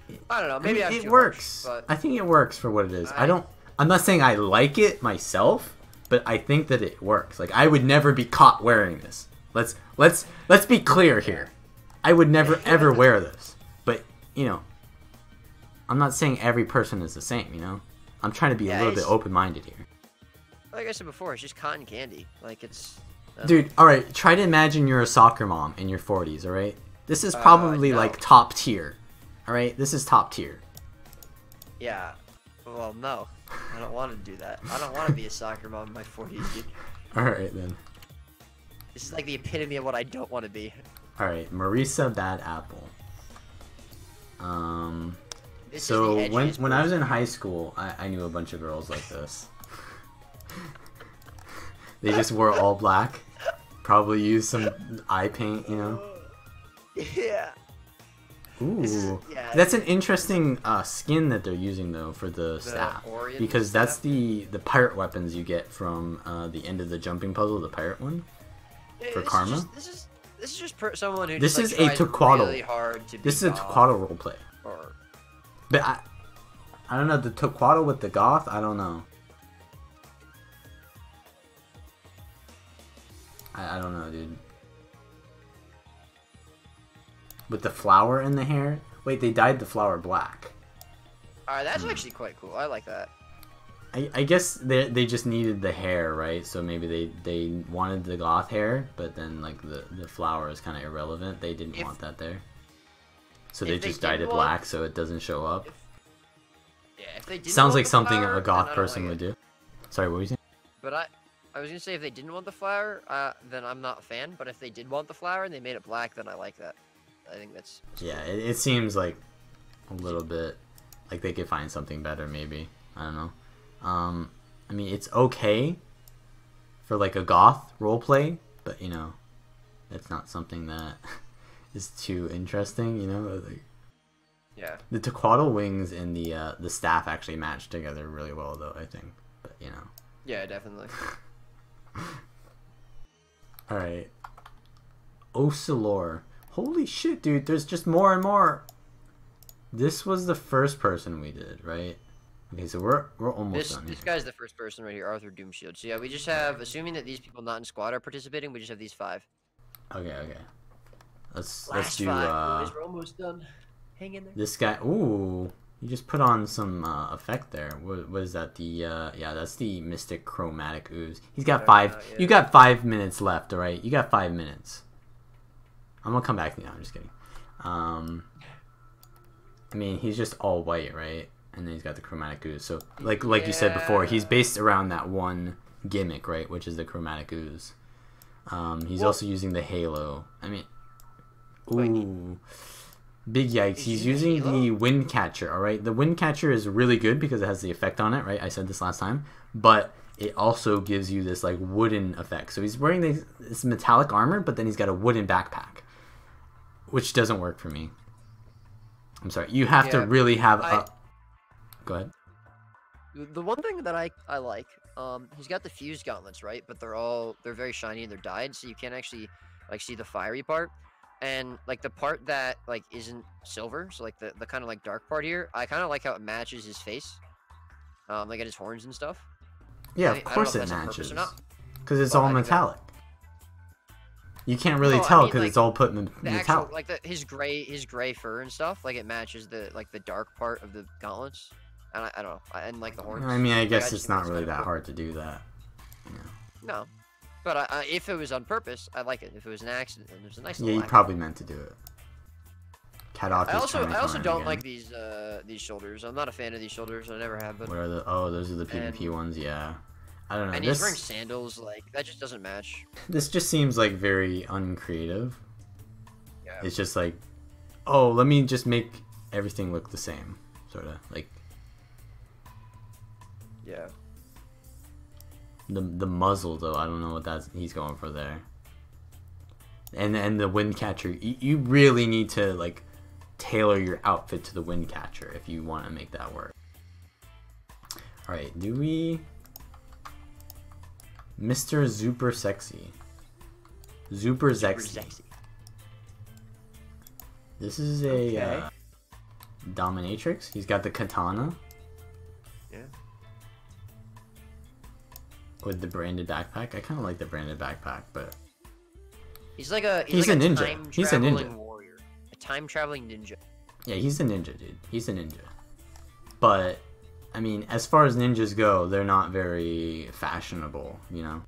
A: But
B: I don't know. Maybe
A: it works.
B: Much,
A: I think it works for what it is. I'm not saying I like it myself, but I think that it works. Like, I would never be caught wearing this. Let's be clear here. I would never ever wear this. But, you know, I'm not saying every person is the same, you know? I'm trying to be a little bit open-minded here.
B: Like I said before, it's just cotton candy. Like, it's...
A: Dude, alright, try to imagine you're a soccer mom in your 40s, alright? This is probably, like, top tier. Alright? This is top tier.
B: Yeah. Well, no. I don't want to do that. I don't want to be a soccer mom in my 40s, dude.
A: Alright, then.
B: This is like the epitome of what I don't want to be.
A: Alright, Marisa Bad Apple.
B: This
A: So
B: is the
A: when I was in high school, I knew a bunch of girls like this. They just wore all black. Probably used some eye paint, you know?
B: Yeah.
A: Ooh. That's an interesting skin that they're using, though, for the staff. Because that's the pirate weapons you get from the end of the jumping puzzle, the pirate one. For Karma.
B: This is just someone who
A: this
B: just,
A: is
B: like,
A: a
B: tries
A: Tequatl.
B: really hard to be
A: This is a Tequatl roleplay. But I don't know, the Tequatl with the goth, I don't know. I don't know, dude. With the flower in the hair? Wait, they dyed the flower black.
B: Alright, that's actually quite cool. I like that.
A: I guess they just needed the hair, right? So maybe they wanted the goth hair, but then like the flower is kind of irrelevant. They didn't want that there. So they just dyed it black so it doesn't show up.
B: If they didn't
A: Sounds
B: want
A: like
B: the
A: something
B: flower,
A: a goth
B: then I don't
A: person
B: like
A: would
B: it.
A: do. Sorry, what were you saying?
B: But I was gonna say if they didn't want the flower, then I'm not a fan. But if they did want the flower and they made it black, then I like that. I think that's
A: Yeah, it seems like a little bit like they could find something better, maybe. I don't know. I mean, it's okay for like a goth roleplay, but you know, it's not something that is too interesting, you know. Like,
B: yeah.
A: The Tequatl wings and the staff actually match together really well, though, I think. But you know.
B: Yeah, definitely.
A: All right. Ocelor. Holy shit, dude! There's just more and more. This was the first person we did, right? Okay, so we're almost done.
B: This guy's the first person right here, Arthur Doomshield. So yeah, we just have, assuming that these people not in squad are participating, we just have these 5.
A: Okay. Let's do
B: 5, boys. We're almost done. Hang in there.
A: This guy. Ooh, you just put on some effect there. What is that? The yeah, that's the Mystic Chromatic Ooze. He's got 5. Yeah. You got 5 minutes left. All right, you got 5 minutes. I'm gonna come back to you now. I'm just kidding. I mean, he's just all white, right? And then he's got the chromatic ooze. So, like you said before, he's based around that one gimmick, right? Which is the chromatic ooze. He's also using the halo. I mean, ooh, big yikes! He's using the wind catcher. All right, the wind catcher is really good because it has the effect on it, right? I said this last time, but it also gives you this like wooden effect. So he's wearing this metallic armor, but then he's got a wooden backpack, which doesn't work for me. I'm sorry. You have to really have a... Go ahead.
B: The one thing that I like, he's got the fused gauntlets, right? But they're very shiny and they're dyed, so you can't actually like see the fiery part. And like the part that like isn't silver, so like the kind of like dark part here, I kind of like how it matches his face, like at his horns and stuff.
A: Yeah, of course it matches, because it's all metallic. You can't really tell because it's all put in metallic.
B: Like his gray fur and stuff, like it matches the dark part of the gauntlets. And I don't know, and like the horns.
A: I mean, I guess it's not really that hard to do that. You know.
B: No, but if it was on purpose, I like it. If it was an accident, then there's a nice.
A: Yeah, you probably meant to do it.
B: I also don't like these shoulders. I'm not a fan of these shoulders. I never have been.
A: What are the? Oh, those are the PvP ones. Yeah. I don't know.
B: And he's wearing sandals, like, that just doesn't match.
A: This just seems like very uncreative.
B: Yeah.
A: It's just like, oh, let me just make everything look the same, sort of like.
B: Yeah.
A: The muzzle though, I don't know what he's going for there. And the wind catcher, you really need to like tailor your outfit to the wind catcher if you want to make that work. All right, do we? Mr. Super Sexy. Super Sexy. This is a dominatrix. He's got the katana.
B: Yeah.
A: With the branded backpack. I kind of like the branded backpack, but
B: he's like a
A: ninja. He's a ninja.
B: Warrior. A time traveling ninja.
A: Yeah, he's a ninja, dude. He's a ninja. But I mean, as far as ninjas go, they're not very fashionable, you know.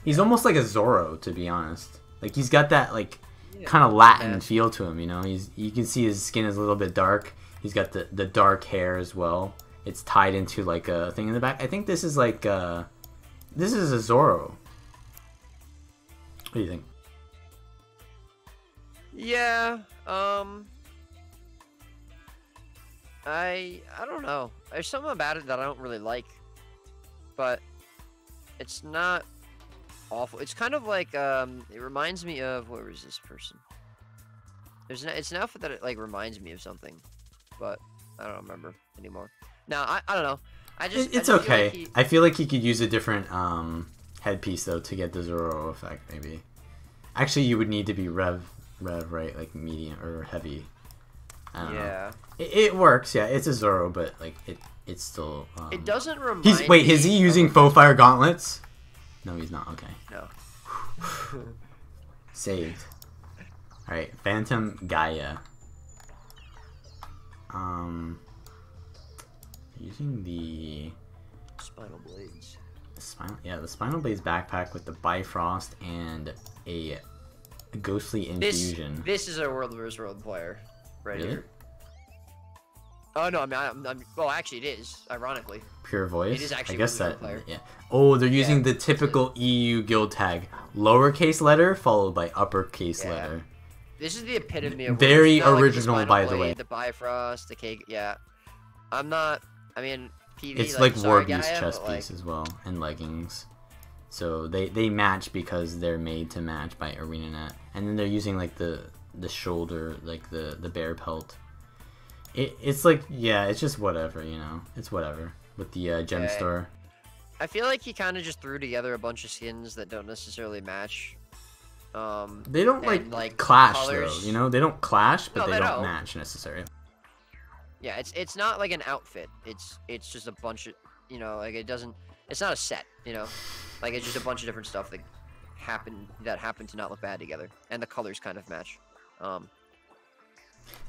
A: He's almost like a Zorro, to be honest. Like he's got that like kind of Latin feel to him, you know. You can see his skin is a little bit dark. He's got the dark hair as well. It's tied into like a thing in the back. I think this is like this is a Zorro. What do you think?
B: Yeah. I don't know. There's something about it that I don't really like, but it's not awful. It's kind of like it reminds me of, where is this person? It's an outfit that it like reminds me of something, but I don't remember anymore. No, I don't know.
A: It's okay. Feel like I feel like he could use a different headpiece though to get the Zorro effect. Maybe. Actually, you would need to be rev right, like medium or heavy. I don't know. It works. Yeah, it's a Zorro, but like it's still.
B: It doesn't remind.
A: Wait, is he using faux fire gauntlets? No, he's not. Okay.
B: No.
A: Saved. All right, Phantom Gaia. Using the
B: Spinal Blades.
A: The Spinal Blades backpack with the Bifrost and a ghostly infusion.
B: This is a World vs. World player, right
A: really?
B: Here. Oh no, I'm well, actually, it is. Ironically,
A: pure voice.
B: It is actually.
A: I guess that.
B: Player.
A: Yeah. Oh, they're using the typical EU guild tag: lowercase letter followed by uppercase letter.
B: This is the epitome of
A: very original,
B: like
A: by the way.
B: The Bifrost, the cake. Yeah, I'm not. I mean, PV.
A: It's like Warbeast chest piece as well, and leggings. So they match because they're made to match by ArenaNet, and then they're using like the shoulder, like the bear pelt. It's like, yeah, it's just whatever, you know. It's whatever with the gem store.
B: I feel like he kind of just threw together a bunch of skins that don't necessarily match.
A: They don't like clash
B: colors.
A: though, you know. They don't clash, but
B: No,
A: they don't match necessarily.
B: Yeah, it's not like an outfit. It's just a bunch of, you know, like it doesn't. It's not a set, you know. Like it's just a bunch of different stuff that happen to not look bad together, and the colors kind of match.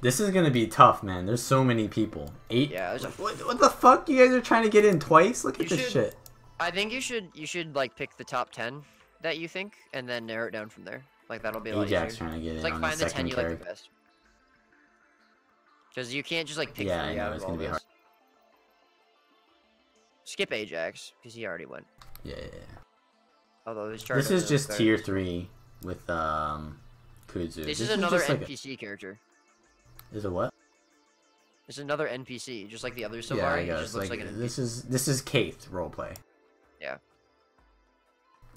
A: This is gonna be tough, man. There's so many people. 8.
B: Yeah.
A: What the fuck? You guys are trying to get in twice? Look at this shit.
B: I think you should like pick the top 10 that you think, and then narrow it down from there. Like that'll be a lot easier.
A: Trying to get in.
B: It's like
A: on
B: find the 10 you
A: character.
B: like the best. Because you can't just like pick 3
A: I know,
B: out
A: it's
B: of all
A: gonna be
B: this.
A: hard.
B: Skip Ajax because he already went.
A: Yeah.
B: Although his
A: this is just tier 3 with Kudzu.
B: This is another NPC character.
A: Is it what?
B: It's another NPC, just like the others so
A: yeah,
B: far.
A: I
B: He
A: guess.
B: just looks like an NPC.
A: This is Kaith roleplay.
B: Yeah.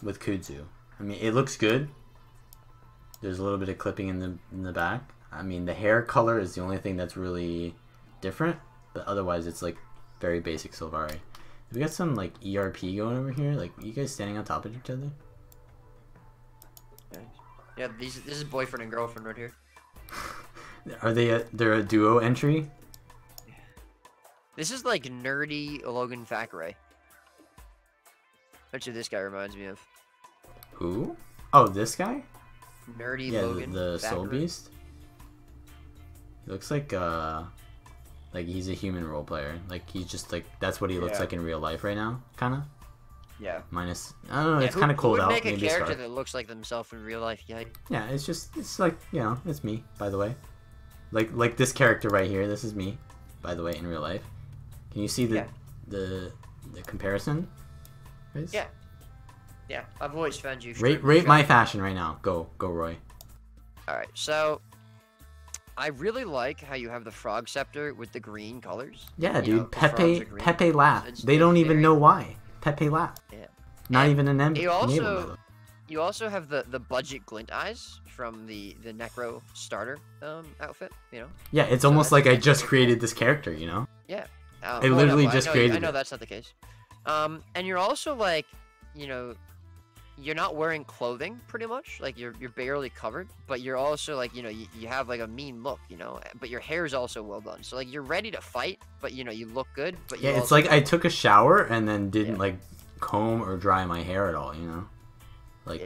A: With Kudzu. I mean, it looks good. There's a little bit of clipping in the back. I mean, the hair color is the only thing that's really different, but otherwise it's like very basic Sylvari. We got some like ERP going over here. Like, you guys standing on top of each other?
B: Yeah, this is boyfriend and girlfriend right here.
A: Are they're a duo entry?
B: This is like nerdy Logan Thackeray. That's who this guy reminds me of.
A: Who? Oh, this guy?
B: Nerdy
A: yeah,
B: Logan.
A: the Soul Beast. He looks like he's a human role player. Like he's just like that's what he looks like in real life right now, kind of.
B: Yeah.
A: Minus, I don't know. It's kind of cold
B: who would
A: out.
B: Make a
A: maybe
B: character that looks like themselves in real life. Yeah.
A: Yeah, it's like, you know, it's me, by the way. Like this character right here. This is me, by the way, in real life. Can you see the comparison? guys?
B: Yeah. Yeah, I've always found you.
A: Rate my fashion right now. Go, Roy.
B: All right, so I really like how you have the frog scepter with the green colors.
A: Yeah,
B: You
A: dude.
B: know, 'cause frogs are green.
A: Pepe laugh.
B: It's
A: They don't even
B: very
A: know
B: cool.
A: why. Pepe laugh.
B: Yeah.
A: Not
B: And
A: even an
B: you also have the budget glint eyes from the Necro starter outfit. You know.
A: Yeah, it's
B: So
A: almost
B: that's-
A: like I
B: that's
A: just
B: really cool.
A: created this character. You know.
B: Yeah.
A: I literally just created
B: I know
A: it.
B: that's not the case. And you're also like, you're not wearing clothing pretty much. Like you're barely covered, but you're also like, you have like a mean look, but your hair is also well done. So like you're ready to fight, but you look good. But
A: Yeah, it's like I took a shower and then didn't like comb or dry my hair at all. Like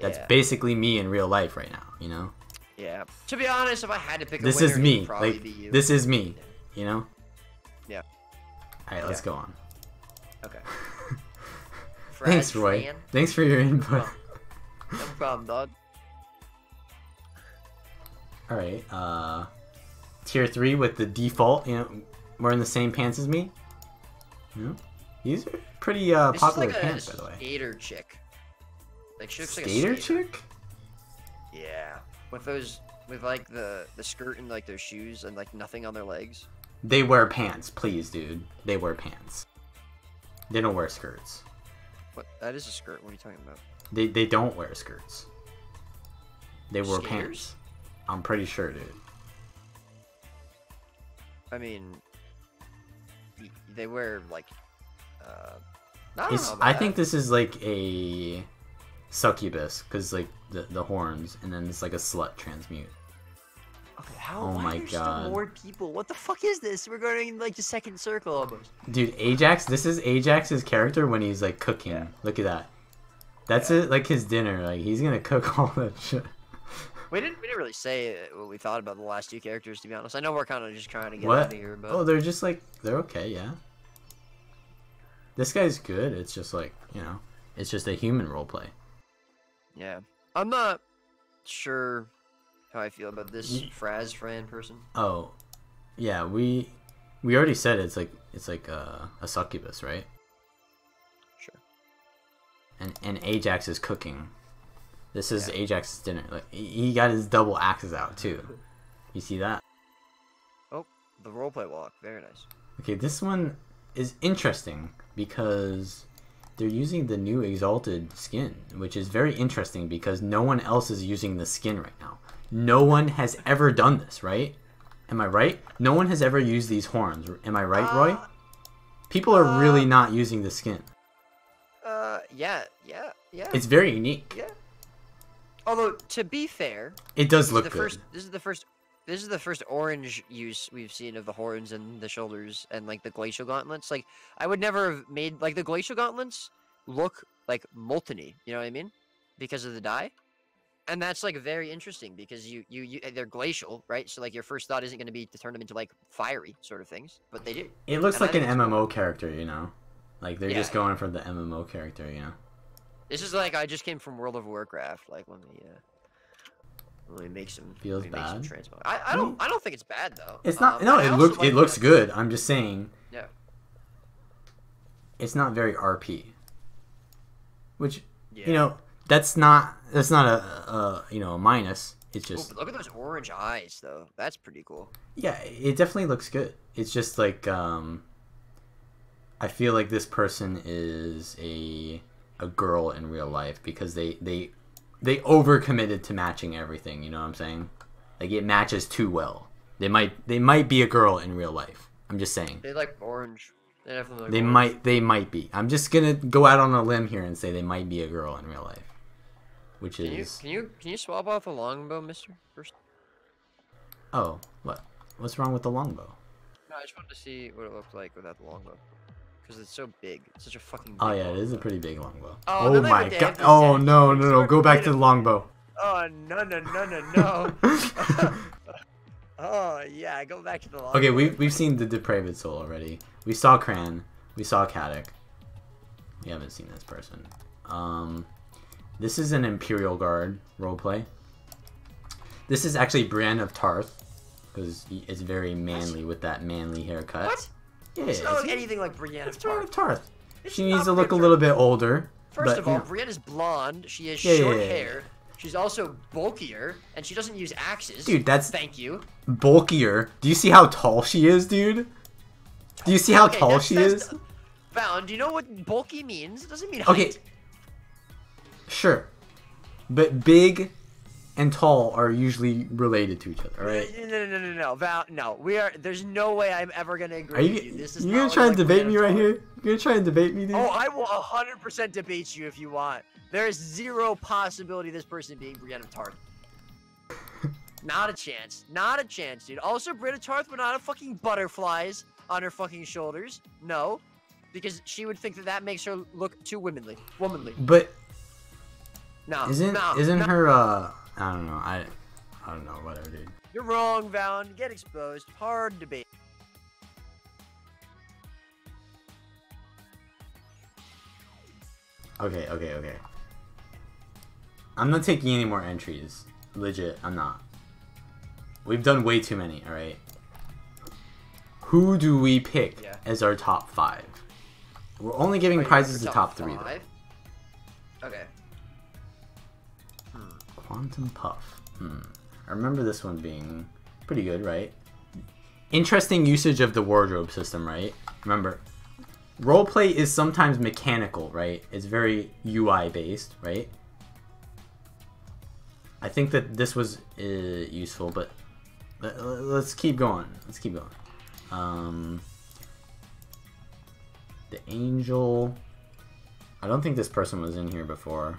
A: that's basically me in real life right now.
B: Yeah. To be honest, if I had to pick a
A: This
B: winner,
A: is me.
B: it'd probably
A: Like
B: be you.
A: this is me.
B: Yeah.
A: All right, let's go on.
B: Okay.
A: Thanks, Roy.
B: Fran.
A: Thanks for your input.
B: No problem, dog.
A: All right. Tier 3 with the default. Wearing the same pants as me. These are pretty
B: This
A: popular
B: is like
A: pants,
B: a
A: by the way.
B: skater chick. Like she looks like a
A: Skater
B: skater.
A: chick?
B: Yeah. With like the skirt and like their shoes and like nothing on their legs.
A: They wear pants, please, dude. They wear pants. They don't wear skirts.
B: What? That is a skirt. What are you talking about?
A: They don't wear skirts. They wear
B: Skaters?
A: pants. I'm pretty sure, dude.
B: I mean, they wear like. I don't know about
A: I think
B: that.
A: this is like a succubus, because like the horns, and then it's like a slut transmute.
B: Okay, how?
A: Oh
B: why
A: my
B: are there still
A: God.
B: more people? What the fuck is this? We're going in like the second circle almost.
A: Dude, Ajax, this is Ajax's character when he's like cooking.
B: Yeah.
A: Look at that. That's it, like his dinner. Like he's gonna cook all that shit.
B: We didn't really say what we thought about the last two characters, to be honest. I know we're kind of just trying to get
A: What?
B: out of here, but
A: Oh, they're just like, they're okay, yeah. This guy's good. It's just like, it's just a human roleplay.
B: yeah, I'm not sure how I feel about this Fran person.
A: Oh, yeah. We already said it's like a succubus, right?
B: Sure.
A: And Ajax is cooking. This is Ajax's dinner. Like he got his double axes out too. You see that?
B: Oh, the roleplay walk, very nice.
A: Okay, this one is interesting because they're using the new Exalted skin, which is very interesting because no one else is using the skin right now. No one has ever done this, right? Am I right? No one has ever used these horns. Am I right, Roy? People are really not using the skin.
B: Yeah.
A: It's very unique.
B: Yeah. Although, to be fair,
A: It does look good.
B: This is the first orange use we've seen of the horns and the shoulders and like the glacial gauntlets. Like I would never have made like the glacial gauntlets look like molten-y, you know what I mean? Because of the dye. And that's like very interesting because you they're glacial, right? So like your first thought isn't going to be to turn them into like fiery sort of things, but they do.
A: It looks
B: And I
A: like an
B: think it's
A: MMO character, Like they're just
B: Yeah.
A: going for the MMO character,
B: This is like I just came from World of Warcraft. Like let me make some.
A: Feels
B: let me make some
A: bad?
B: transmo. I don't think it's bad though.
A: It's not.
B: And
A: No,
B: I
A: it
B: also
A: looks.
B: like
A: It looks
B: the-
A: good. I'm just saying.
B: Yeah.
A: It's not very RP. Which,
B: Yeah.
A: that's not a minus. It's
B: Ooh,
A: just
B: but look at those orange eyes though. That's pretty cool.
A: yeah. It definitely looks good. It's just like I feel like this person is a girl in real life because they overcommitted to matching everything. You know what I'm saying? Like it matches too well. They might be a girl in real life. I'm just saying.
B: They like orange. They definitely like
A: They
B: orange.
A: might be. I'm just gonna go out on a limb here and say they might be a girl in real life, which is.
B: Can you swap off the longbow, Mister? First.
A: Oh, what's wrong with the longbow?
B: No, I just wanted to see what it looked like without the longbow, because it's so big. It's such a fucking.
A: Oh
B: big
A: yeah, it is a
B: longbow.
A: pretty big longbow.
B: Oh,
A: Oh
B: then they
A: my
B: would
A: god!
B: have to
A: Oh
B: send
A: no
B: you
A: no no! Go back to the longbow.
B: Oh no. Oh yeah, go back to the longbow.
A: Okay, we've seen the Depraved Soul already. We saw Cran. We saw Kadek. We haven't seen this person. This is an Imperial Guard roleplay. This is actually Brienne of Tarth, because it's very manly with that manly haircut.
B: What?
A: Yeah,
B: It's not like anything like Brienne of
A: it's Brienne
B: Tarth.
A: of Tarth. She needs to look a little bit older.
B: First
A: but,
B: of all,
A: you know.
B: Brienne is blonde. She has
A: Yeah,
B: short
A: yeah.
B: hair. She's also bulkier, and she doesn't use axes.
A: Dude, that's
B: thank you.
A: Bulkier. Do you see how tall she is, dude? Do you see how tall she is?
B: Vallun, do you know what bulky means? It doesn't mean height.
A: Okay. Sure. But big and tall are usually related to each other, alright?
B: No, Val, no. There's no way I'm ever gonna agree with you. This is
A: you
B: not
A: gonna try and debate me right
B: talk.
A: here? You gonna try and debate me, dude?
B: Oh, I will 100% debate you if you want. There is zero possibility of this person being Brienne of Tarth. Not a chance. Not a chance, dude. Also, Brienne of Tarth would not have fucking butterflies on her fucking shoulders. No. Because she would think that makes her look too womanly.
A: But
B: no,
A: isn't
B: no.
A: her I don't know. I don't know, whatever, dude.
B: You're wrong, Vallun. Get exposed. Hard debate.
A: Okay. I'm not taking any more entries. Legit, I'm not. We've done way too many, alright? Who do we pick as our top 5? We're only giving prizes to top 3, though.
B: Okay.
A: Quantum Puff. I remember this one being pretty good, right? Interesting usage of the wardrobe system, right? Remember, roleplay is sometimes mechanical, right? It's very UI based, right? I think that this was useful, but let's keep going. The Angel. I don't think this person was in here before.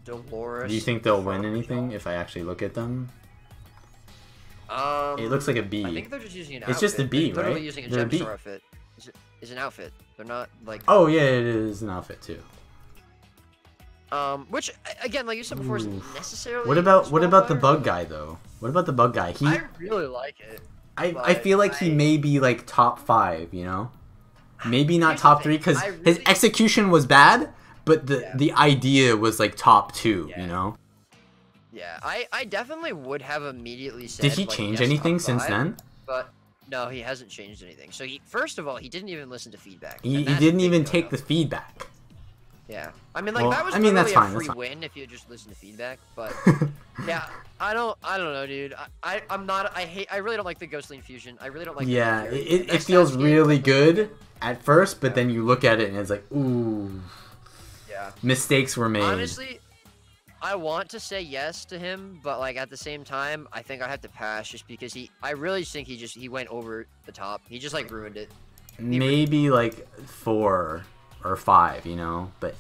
B: Dolores.
A: Do you think they'll win anything if I actually look at them? It looks like a B.
B: I think they're just using an outfit.
A: It's just a B,
B: they're literally
A: right?
B: using a
A: They're a B.
B: gemstone outfit. It's an outfit. They're not like.
A: Oh yeah, it is an outfit too.
B: Which again, like you said before, isn't necessarily.
A: What about the bug guy though? What about the bug guy?
B: I really like it.
A: I feel like he may be like top 5, you know? Maybe not top 3 because his execution was bad, but the idea was like top 2, you know?
B: Yeah, I definitely would have immediately said.
A: Did he change anything since then?
B: But no, he hasn't changed anything. So first of all, he didn't even listen to feedback.
A: He didn't even take the feedback.
B: Yeah, I mean, like that was
A: that's fine,
B: a free win if you just listen to feedback. But yeah, I don't know, dude. I really don't like the Ghostly Infusion. I really don't like.
A: Yeah, it feels really good at first, but then you look at it and it's like, ooh. Yeah. Mistakes were made.
B: Honestly, I want to say yes to him, but like at the same time, I think I have to pass just because I really think he went over the top. He just like ruined it.
A: Maybe like 4 or 5, you know, but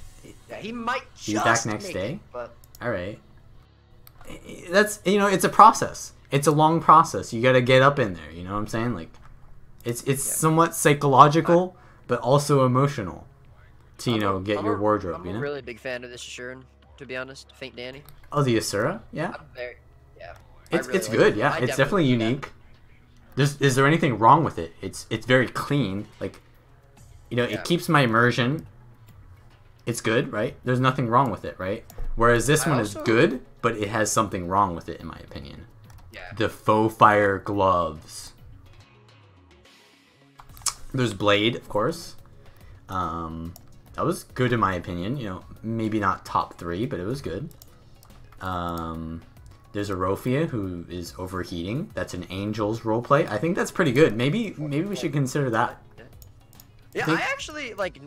B: yeah, he might
A: be back next day.
B: But
A: all right, that's, you know, it's a process. It's a long process. You got to get up in there. You know what I'm saying? Like, it's somewhat psychological, but also emotional to get your wardrobe.
B: I'm a really big fan of this Assurin, to be honest. Faint Danny.
A: Oh, the Asura, yeah.
B: Yeah.
A: It's good. Yeah, it's definitely unique. Is there anything wrong with it? It's very clean. Like, you know, it keeps my immersion. It's good, right? There's nothing wrong with it, right? Whereas this one is good, but it has something wrong with it, in my opinion.
B: Yeah.
A: The faux fire gloves. There's Blade, of course. That was good in my opinion. You know, maybe not top 3, but it was good. There's Arophia, who is overheating. That's an Angel's roleplay. I think that's pretty good. Maybe we should consider that.
B: Yeah, I actually like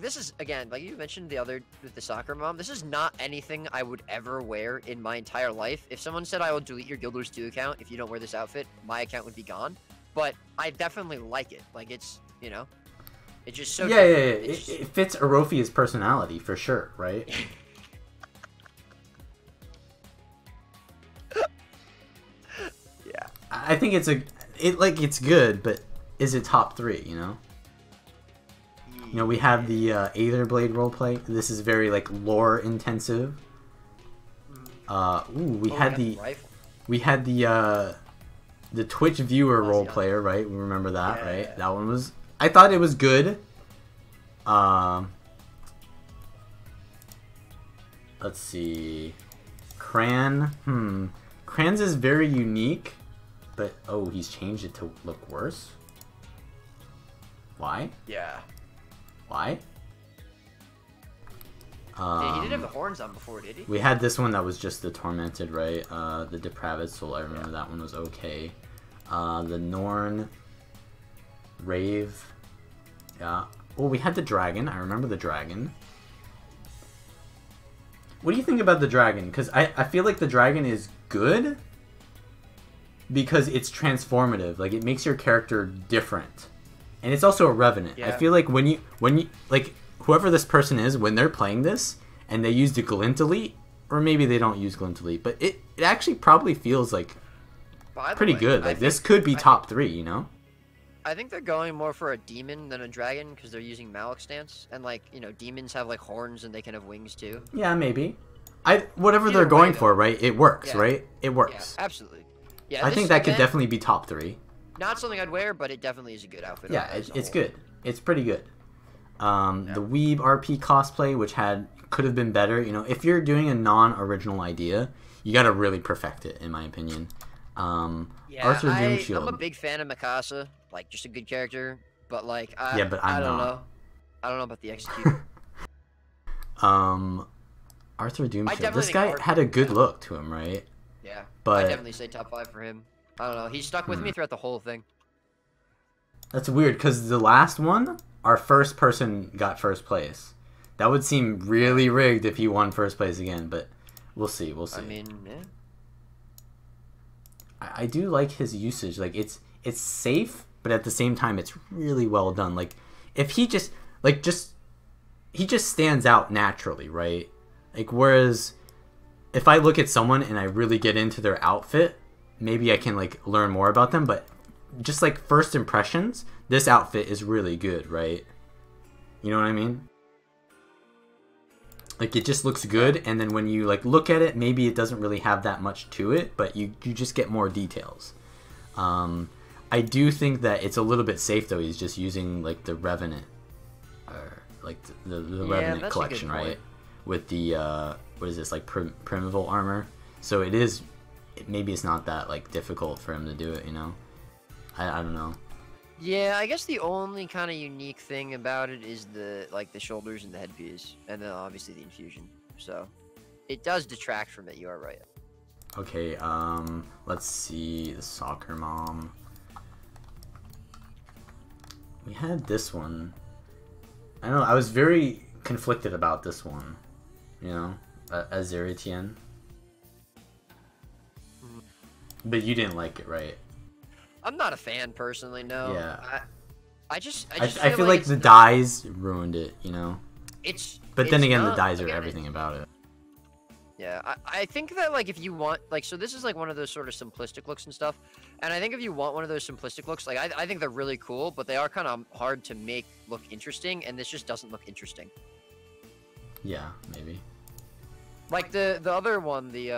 B: this is, again, like you mentioned the other with the soccer mom. This is not anything I would ever wear in my entire life. If someone said I will delete your Guild Wars 2 account if you don't wear this outfit, my account would be gone. But I definitely like it. Like, it's, you know, it's just so.
A: Yeah. It fits Arophia's personality for sure, right?
B: Yeah.
A: I think it's good, but is it top 3? You know. You know, we have the Aether Blade roleplay. This is very like lore intensive. We had the Twitch viewer roleplayer, right? We remember that, right? That one was. I thought it was good. Let's see, Cran. Cran's is very unique, but he's changed it to look worse. Why?
B: Yeah.
A: Why?
B: Yeah, he didn't have the horns on before, did he?
A: We had this one that was just the Tormented, right? The Depraved Soul, I remember that one was okay. The Norn, Rave, yeah. Oh, we had the Dragon. I remember the Dragon. What do you think about the Dragon? Because I feel like the Dragon is good because it's transformative. Like, it makes your character different. And it's also a Revenant.
B: Yeah.
A: I feel like when you like, whoever this person is, when they're playing this and they use the Glint Elite, or maybe they don't use Glint Elite, but it actually probably feels like pretty good. Like, this could be top 3, you know?
B: I think they're going more for a demon than a dragon because they're using Malik stance, and like, you know, demons have like horns and they can have wings too.
A: Yeah, maybe. Whatever
B: Either
A: they're going
B: way,
A: for, right? It works,
B: Yeah.
A: right? It works.
B: Yeah, absolutely. Yeah,
A: I
B: this
A: think that could
B: event,
A: definitely be top 3.
B: not something I'd wear, but it definitely is a good outfit.
A: Yeah,
B: as a
A: it's
B: whole.
A: good. It's pretty good. The Weeb RP cosplay, which could have been better. You know, if you're doing a non-original idea, you gotta really perfect it, in my opinion.
B: Yeah,
A: Arthur Doomshield.
B: I'm a big fan of Mikasa, like just a good character, but like
A: Yeah, but I'm
B: I don't
A: not.
B: know. I don't know about the execution.
A: Arthur Doomshield.
B: definitely
A: This
B: think
A: guy
B: Arthur-
A: had a good look to him, right?
B: Yeah,
A: But
B: I definitely say top 5 for him. I don't know. He stuck with me throughout the whole thing.
A: that's weird because the last one, our first person got first place. That would seem really rigged if he won first place again, but we'll see. We'll see.
B: I mean, yeah.
A: I do like his usage. Like, it's safe, but at the same time, it's really well done. Like, if he just he just stands out naturally, right? Like, whereas if I look at someone and I really get into their outfit, maybe I can like learn more about them. But just like first impressions, this outfit is really good, right? You know what I mean? Like, it just looks good, and then when you like look at it, maybe it doesn't really have that much to it, but you just get more details. I do think that it's a little bit safe though. He's just using like the Revenant, or like the Revenant
B: that's a
A: collection,
B: good point.
A: right? With the what is this, like primeval armor? So maybe it's not that like difficult for him to do it, you know? I don't know.
B: Yeah, I guess the only kind of unique thing about it is the shoulders and the headpiece, and then obviously the infusion. So it does detract from it. You are right.
A: Okay, let's see, the soccer mom. We had this one. I don't know, I was very conflicted about this one. You know, Azeritian. But you didn't like it, right?
B: I'm not a fan personally. No.
A: Yeah.
B: I just
A: I feel like the dyes ruined it, you know? But then again, the dyes are everything about it.
B: Yeah, I think that, like, if you want, like, so this is, like, one of those sort of simplistic looks and stuff, and I think if you want one of those simplistic looks, like, I think they're really cool, but they are kind of hard to make look interesting, and this just doesn't look interesting.
A: Yeah, maybe.
B: Like, the other one, the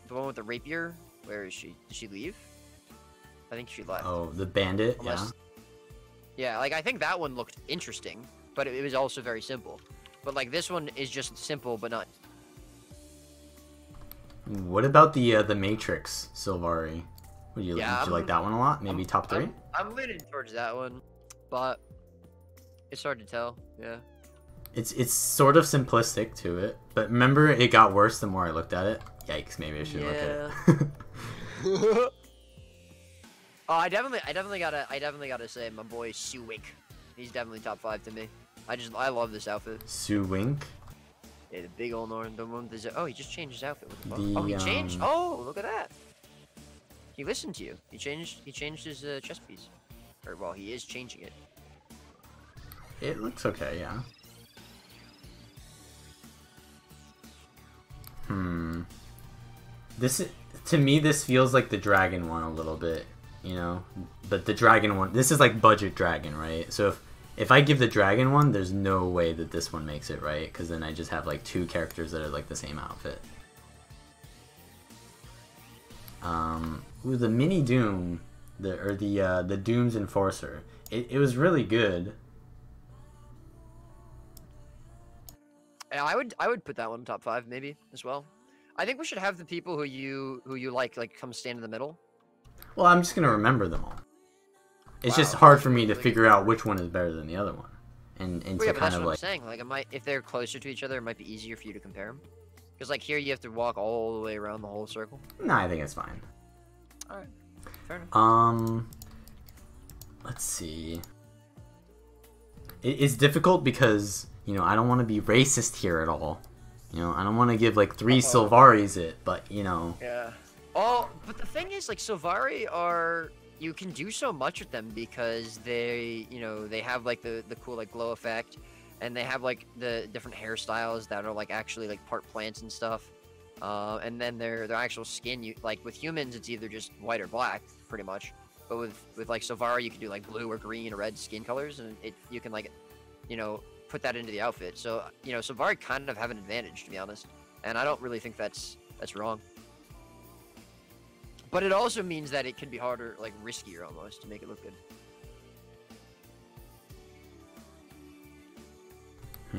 B: one with the rapier, where is she? Did she leave? I think she left.
A: Oh, the bandit,
B: Unless... Yeah, like, I think that one looked interesting, but it was also very simple. But, like, this one is just simple, but not...
A: What about the Matrix Sylvari? Did you like that one a lot? Maybe top 3?
B: I'm leaning towards that one, but it's hard to tell. Yeah.
A: It's sort of simplistic to it, but remember, it got worse the more I looked at it. Yikes! Maybe I should look at it.
B: Oh, I definitely gotta say my boy Suwink. He's definitely top 5 to me. I love this outfit.
A: Suwink.
B: Yeah, the big old Norn. The one with the, oh, he just changed his outfit. What the fuck?
A: The,
B: oh, he changed. Oh, look at that. He listened to you. He changed his chest piece. Or well, he is changing it.
A: It looks okay, yeah. To me, this feels like the dragon one a little bit, you know? But the dragon one, this is like budget dragon, right? So if I give the dragon one, there's no way that this one makes it, right? Because then I just have like 2 characters that are like the same outfit. Ooh, the mini Doom, the Doom's Enforcer. It was really good.
B: Yeah, I would put that one in top 5 maybe as well. I think we should have the people who you like come stand in the middle.
A: Well, I'm just gonna remember them all. It's just hard for me to figure out which one is better than the other one, and
B: Well,
A: to
B: yeah, but
A: kind
B: that's
A: of
B: what
A: like.
B: I'm saying. Like, if they're closer to each other, it might be easier for you to compare them. Because like here, you have to walk all the way around the whole circle.
A: No, I think it's fine.
B: All right, fair enough.
A: Let's see. It's difficult because I don't want to be racist here at all. I don't want to give like 3 Sylvaris it, but
B: Yeah. Oh, but the thing is, like, Sylvari are... You can do so much with them because they, they have, like, the cool, like, glow effect. And they have, like, the different hairstyles that are, like, actually, like, part plants and stuff. And then their actual skin, like, with humans, it's either just white or black, pretty much. But with like, Sylvari, you can do, like, blue or green or red skin colors. And you can, like, put that into the outfit. So, Sylvari kind of have an advantage, to be honest. And I don't really think that's wrong. But it also means that it can be harder, like, riskier almost, to make it look good.
A: I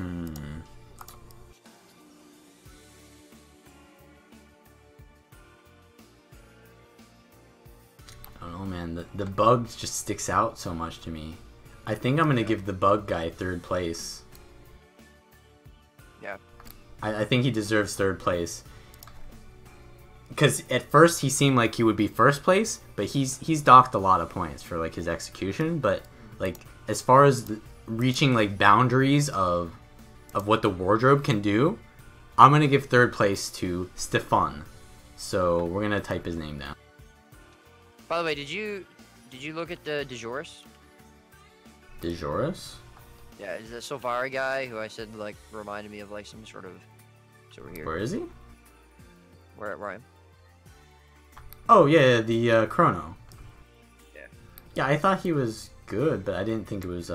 A: don't know, man. The bug just sticks out so much to me. I think I'm gonna give the bug guy 3rd place.
B: Yeah.
A: I think he deserves 3rd place. Because at first he seemed like he would be 1st place, but he's docked a lot of points for like his execution. But like as far as reaching like boundaries of what the wardrobe can do, I'm gonna give 3rd place to Stefan. So we're gonna type his name down.
B: By the way, did you look at the Dejoris?
A: Dejoris?
B: Yeah, is the Sylvari guy who I said like reminded me of like some sort of. So we're here.
A: Where is he?
B: Where I am.
A: Oh yeah, the Chrono.
B: Yeah.
A: Yeah, I thought he was good, but I didn't think it was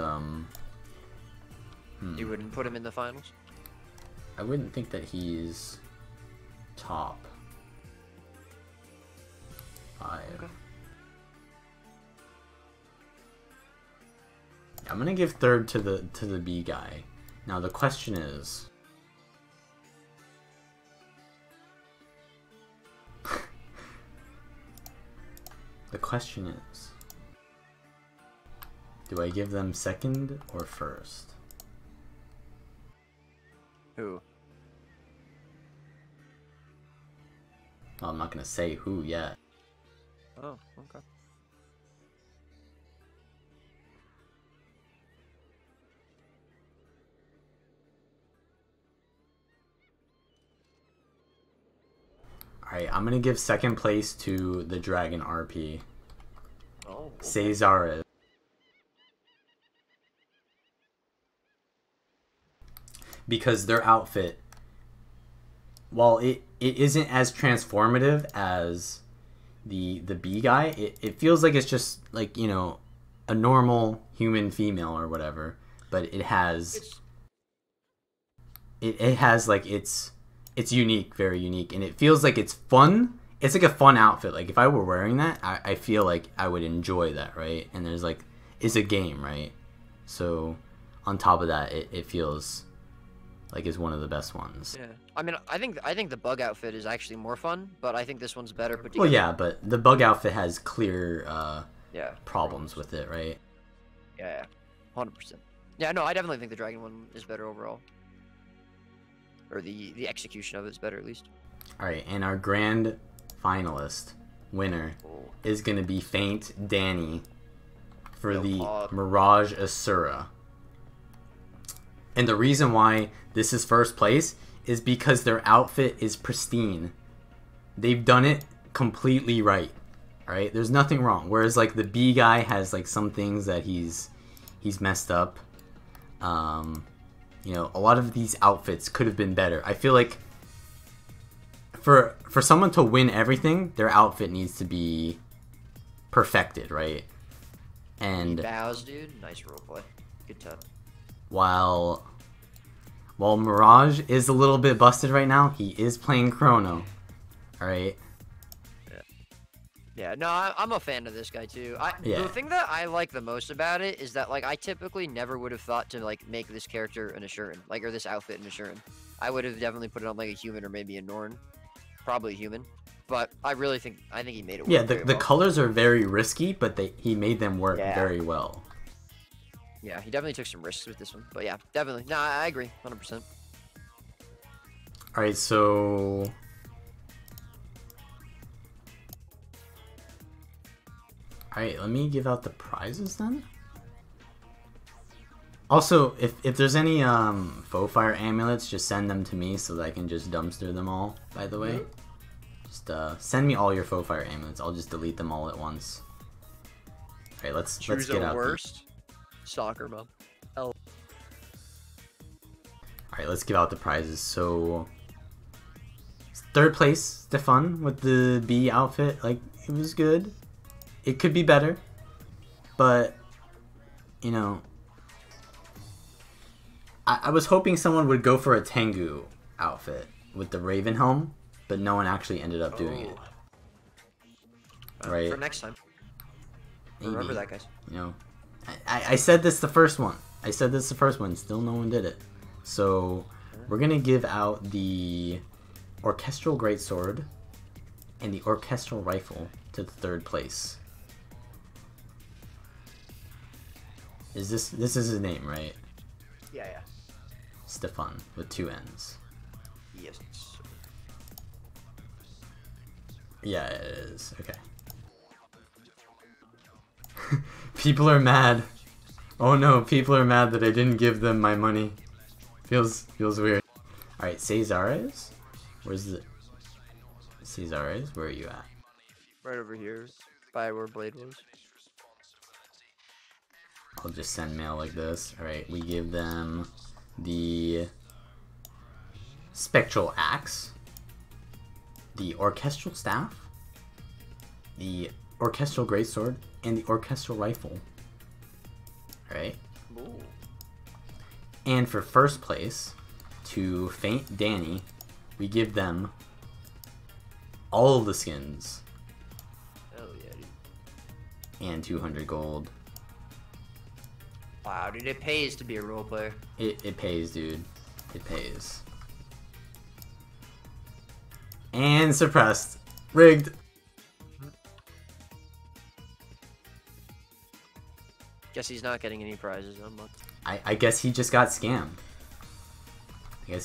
B: You wouldn't put him in the finals?
A: I wouldn't think that he's top 5.
B: Okay.
A: I'm gonna give 3rd to the B guy. Now the question is, do I give them 2nd or 1st?
B: Who?
A: Well, I'm not gonna say who yet.
B: Oh, okay.
A: Alright, I'm gonna give 2nd place to the Dragon RP.
B: Oh. Okay.
A: Cesare. Because their outfit, while it isn't as transformative as the B guy, it feels like it's just like, a normal human female or whatever, but it has like it's unique, very unique, and it feels like it's fun. It's like a fun outfit. Like if I were wearing that, I feel like I would enjoy that, right? And there's like, it's a game, right? So on top of that, it feels like it's one of the best ones.
B: Yeah. I mean, I think the bug outfit is actually more fun, but I think this one's better put together.
A: Well, yeah, but the bug outfit has clear problems with it, right?
B: Yeah, 100%. Yeah, no, I definitely think the dragon one is better overall. Or the execution of it is better, at least.
A: Alright, and our grand finalist winner is going to be Faint Danny for the Mirage Asura. And the reason why this is 1st place is because their outfit is pristine. They've done it completely right. Alright, there's nothing wrong. Whereas like the B guy has like some things that he's messed up. A lot of these outfits could have been better. I feel like for someone to win everything, their outfit needs to be perfected, right? And
B: bows, dude. Nice roleplay. Good time.
A: While Mirage is a little bit busted right now, he is playing Chrono. Alright?
B: Yeah, no, I'm a fan of this guy too. The thing that I like the most about it is that like I typically never would have thought to like make this character an Assuran, like, or this outfit an Assuran. I would have definitely put it on like a human or maybe a Norn, probably human. but I think he made it work.
A: Yeah,
B: very
A: the
B: well.
A: colors are very risky, but he made them work
B: Yeah.
A: very well.
B: Yeah, he definitely took some risks with this one. But yeah, definitely. No, I agree, 100%.
A: All right, so all right, let me give out the prizes then. Also, if there's any faux fire amulets, just send them to me so that I can just dumpster them all. By the way, just send me all your faux fire amulets. I'll just delete them all at once. All right, let's get out.
B: Worst soccer mom.
A: All right, let's give out the prizes. So, third place, Stefan with the bee outfit. Like, it was good. It could be better, but you know, I was hoping someone would go for a Tengu outfit with the Raven helm, but no one actually ended up doing it. Right.
B: For next time.
A: Maybe.
B: Remember that, guys.
A: You know, I said this the first one. Still no one did it. So we're gonna give out the Orchestral Greatsword and the Orchestral Rifle to the third place. This is his name, right?
B: Yeah.
A: Stefan with 2 N's.
B: Yes.
A: Yeah, it is. Okay. People are mad. Oh no, people are mad that I didn't give them my money. Feels weird. Alright, Cesares? Where's the... Cesares? Where are you at?
B: Right over here, by where Blade was.
A: I'll just send mail like this. Alright, we give them the Spectral Axe, the Orchestral Staff, the Orchestral Greatsword, and the Orchestral Rifle. Alright. And for first place, to Faint Danny, we give them all of the skins.
B: Oh yeah, dude.
A: And 200 gold.
B: Wow, dude, it pays to be a role player.
A: It pays, dude. It pays. And suppressed. Rigged.
B: Guess he's not getting any prizes.
A: I guess he just got scammed. Yeah.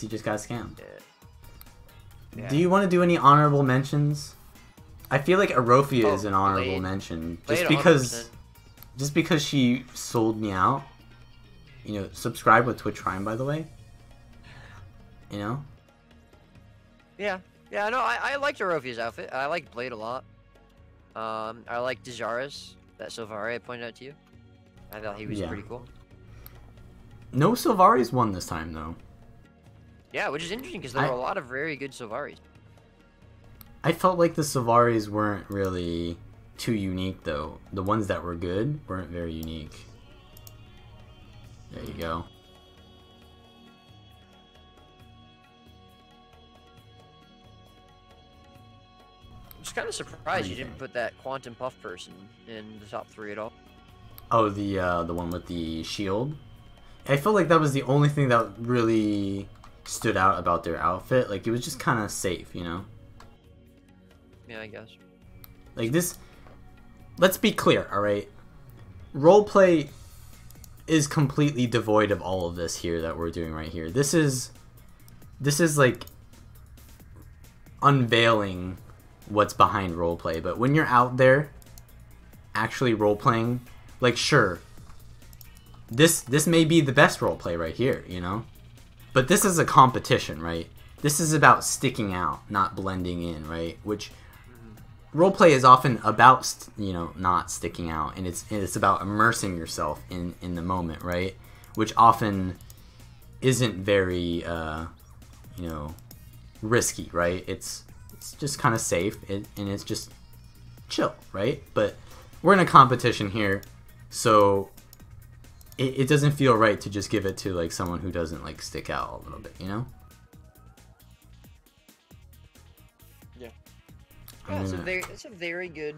A: Do you want to do any honorable mentions? I feel like Arophia is an honorable mention. Just because she sold me out. You know, subscribe with Twitch Prime, by the way. You know?
B: Yeah, no, I liked Arophia's outfit. I liked Blade a lot. I liked Dejaris, that Silvari I pointed out to you. I thought he was pretty cool.
A: No Silvaris won this time, though.
B: Yeah, which is interesting because there were a lot of very good Silvaris.
A: I felt like the Silvaris weren't really too unique, though. The ones that were good weren't very unique. There you go.
B: I'm just kind of surprised you didn't put that Quantum Puff person in the top 3 at all.
A: Oh, the one with the shield? I felt like that was the only thing that really stood out about their outfit. Like, it was just kind of safe, you know?
B: Yeah, I guess.
A: Like, this... Let's be clear, alright? Roleplay is completely devoid of all of this here that we're doing right here. This is like unveiling what's behind roleplay. But when you're out there actually roleplaying, like, sure, this may be the best roleplay right here, you know? But this is a competition, right? This is about sticking out, not blending in, right? Which roleplay is often about, not sticking out, and it's about immersing yourself in the moment, right? Which often isn't very, risky, right? It's just kind of safe, and it's just chill, right? But we're in a competition here, so it doesn't feel right to just give it to, like, someone who doesn't, like, stick out a little bit, you know?
B: Yeah. Yeah, it's a very good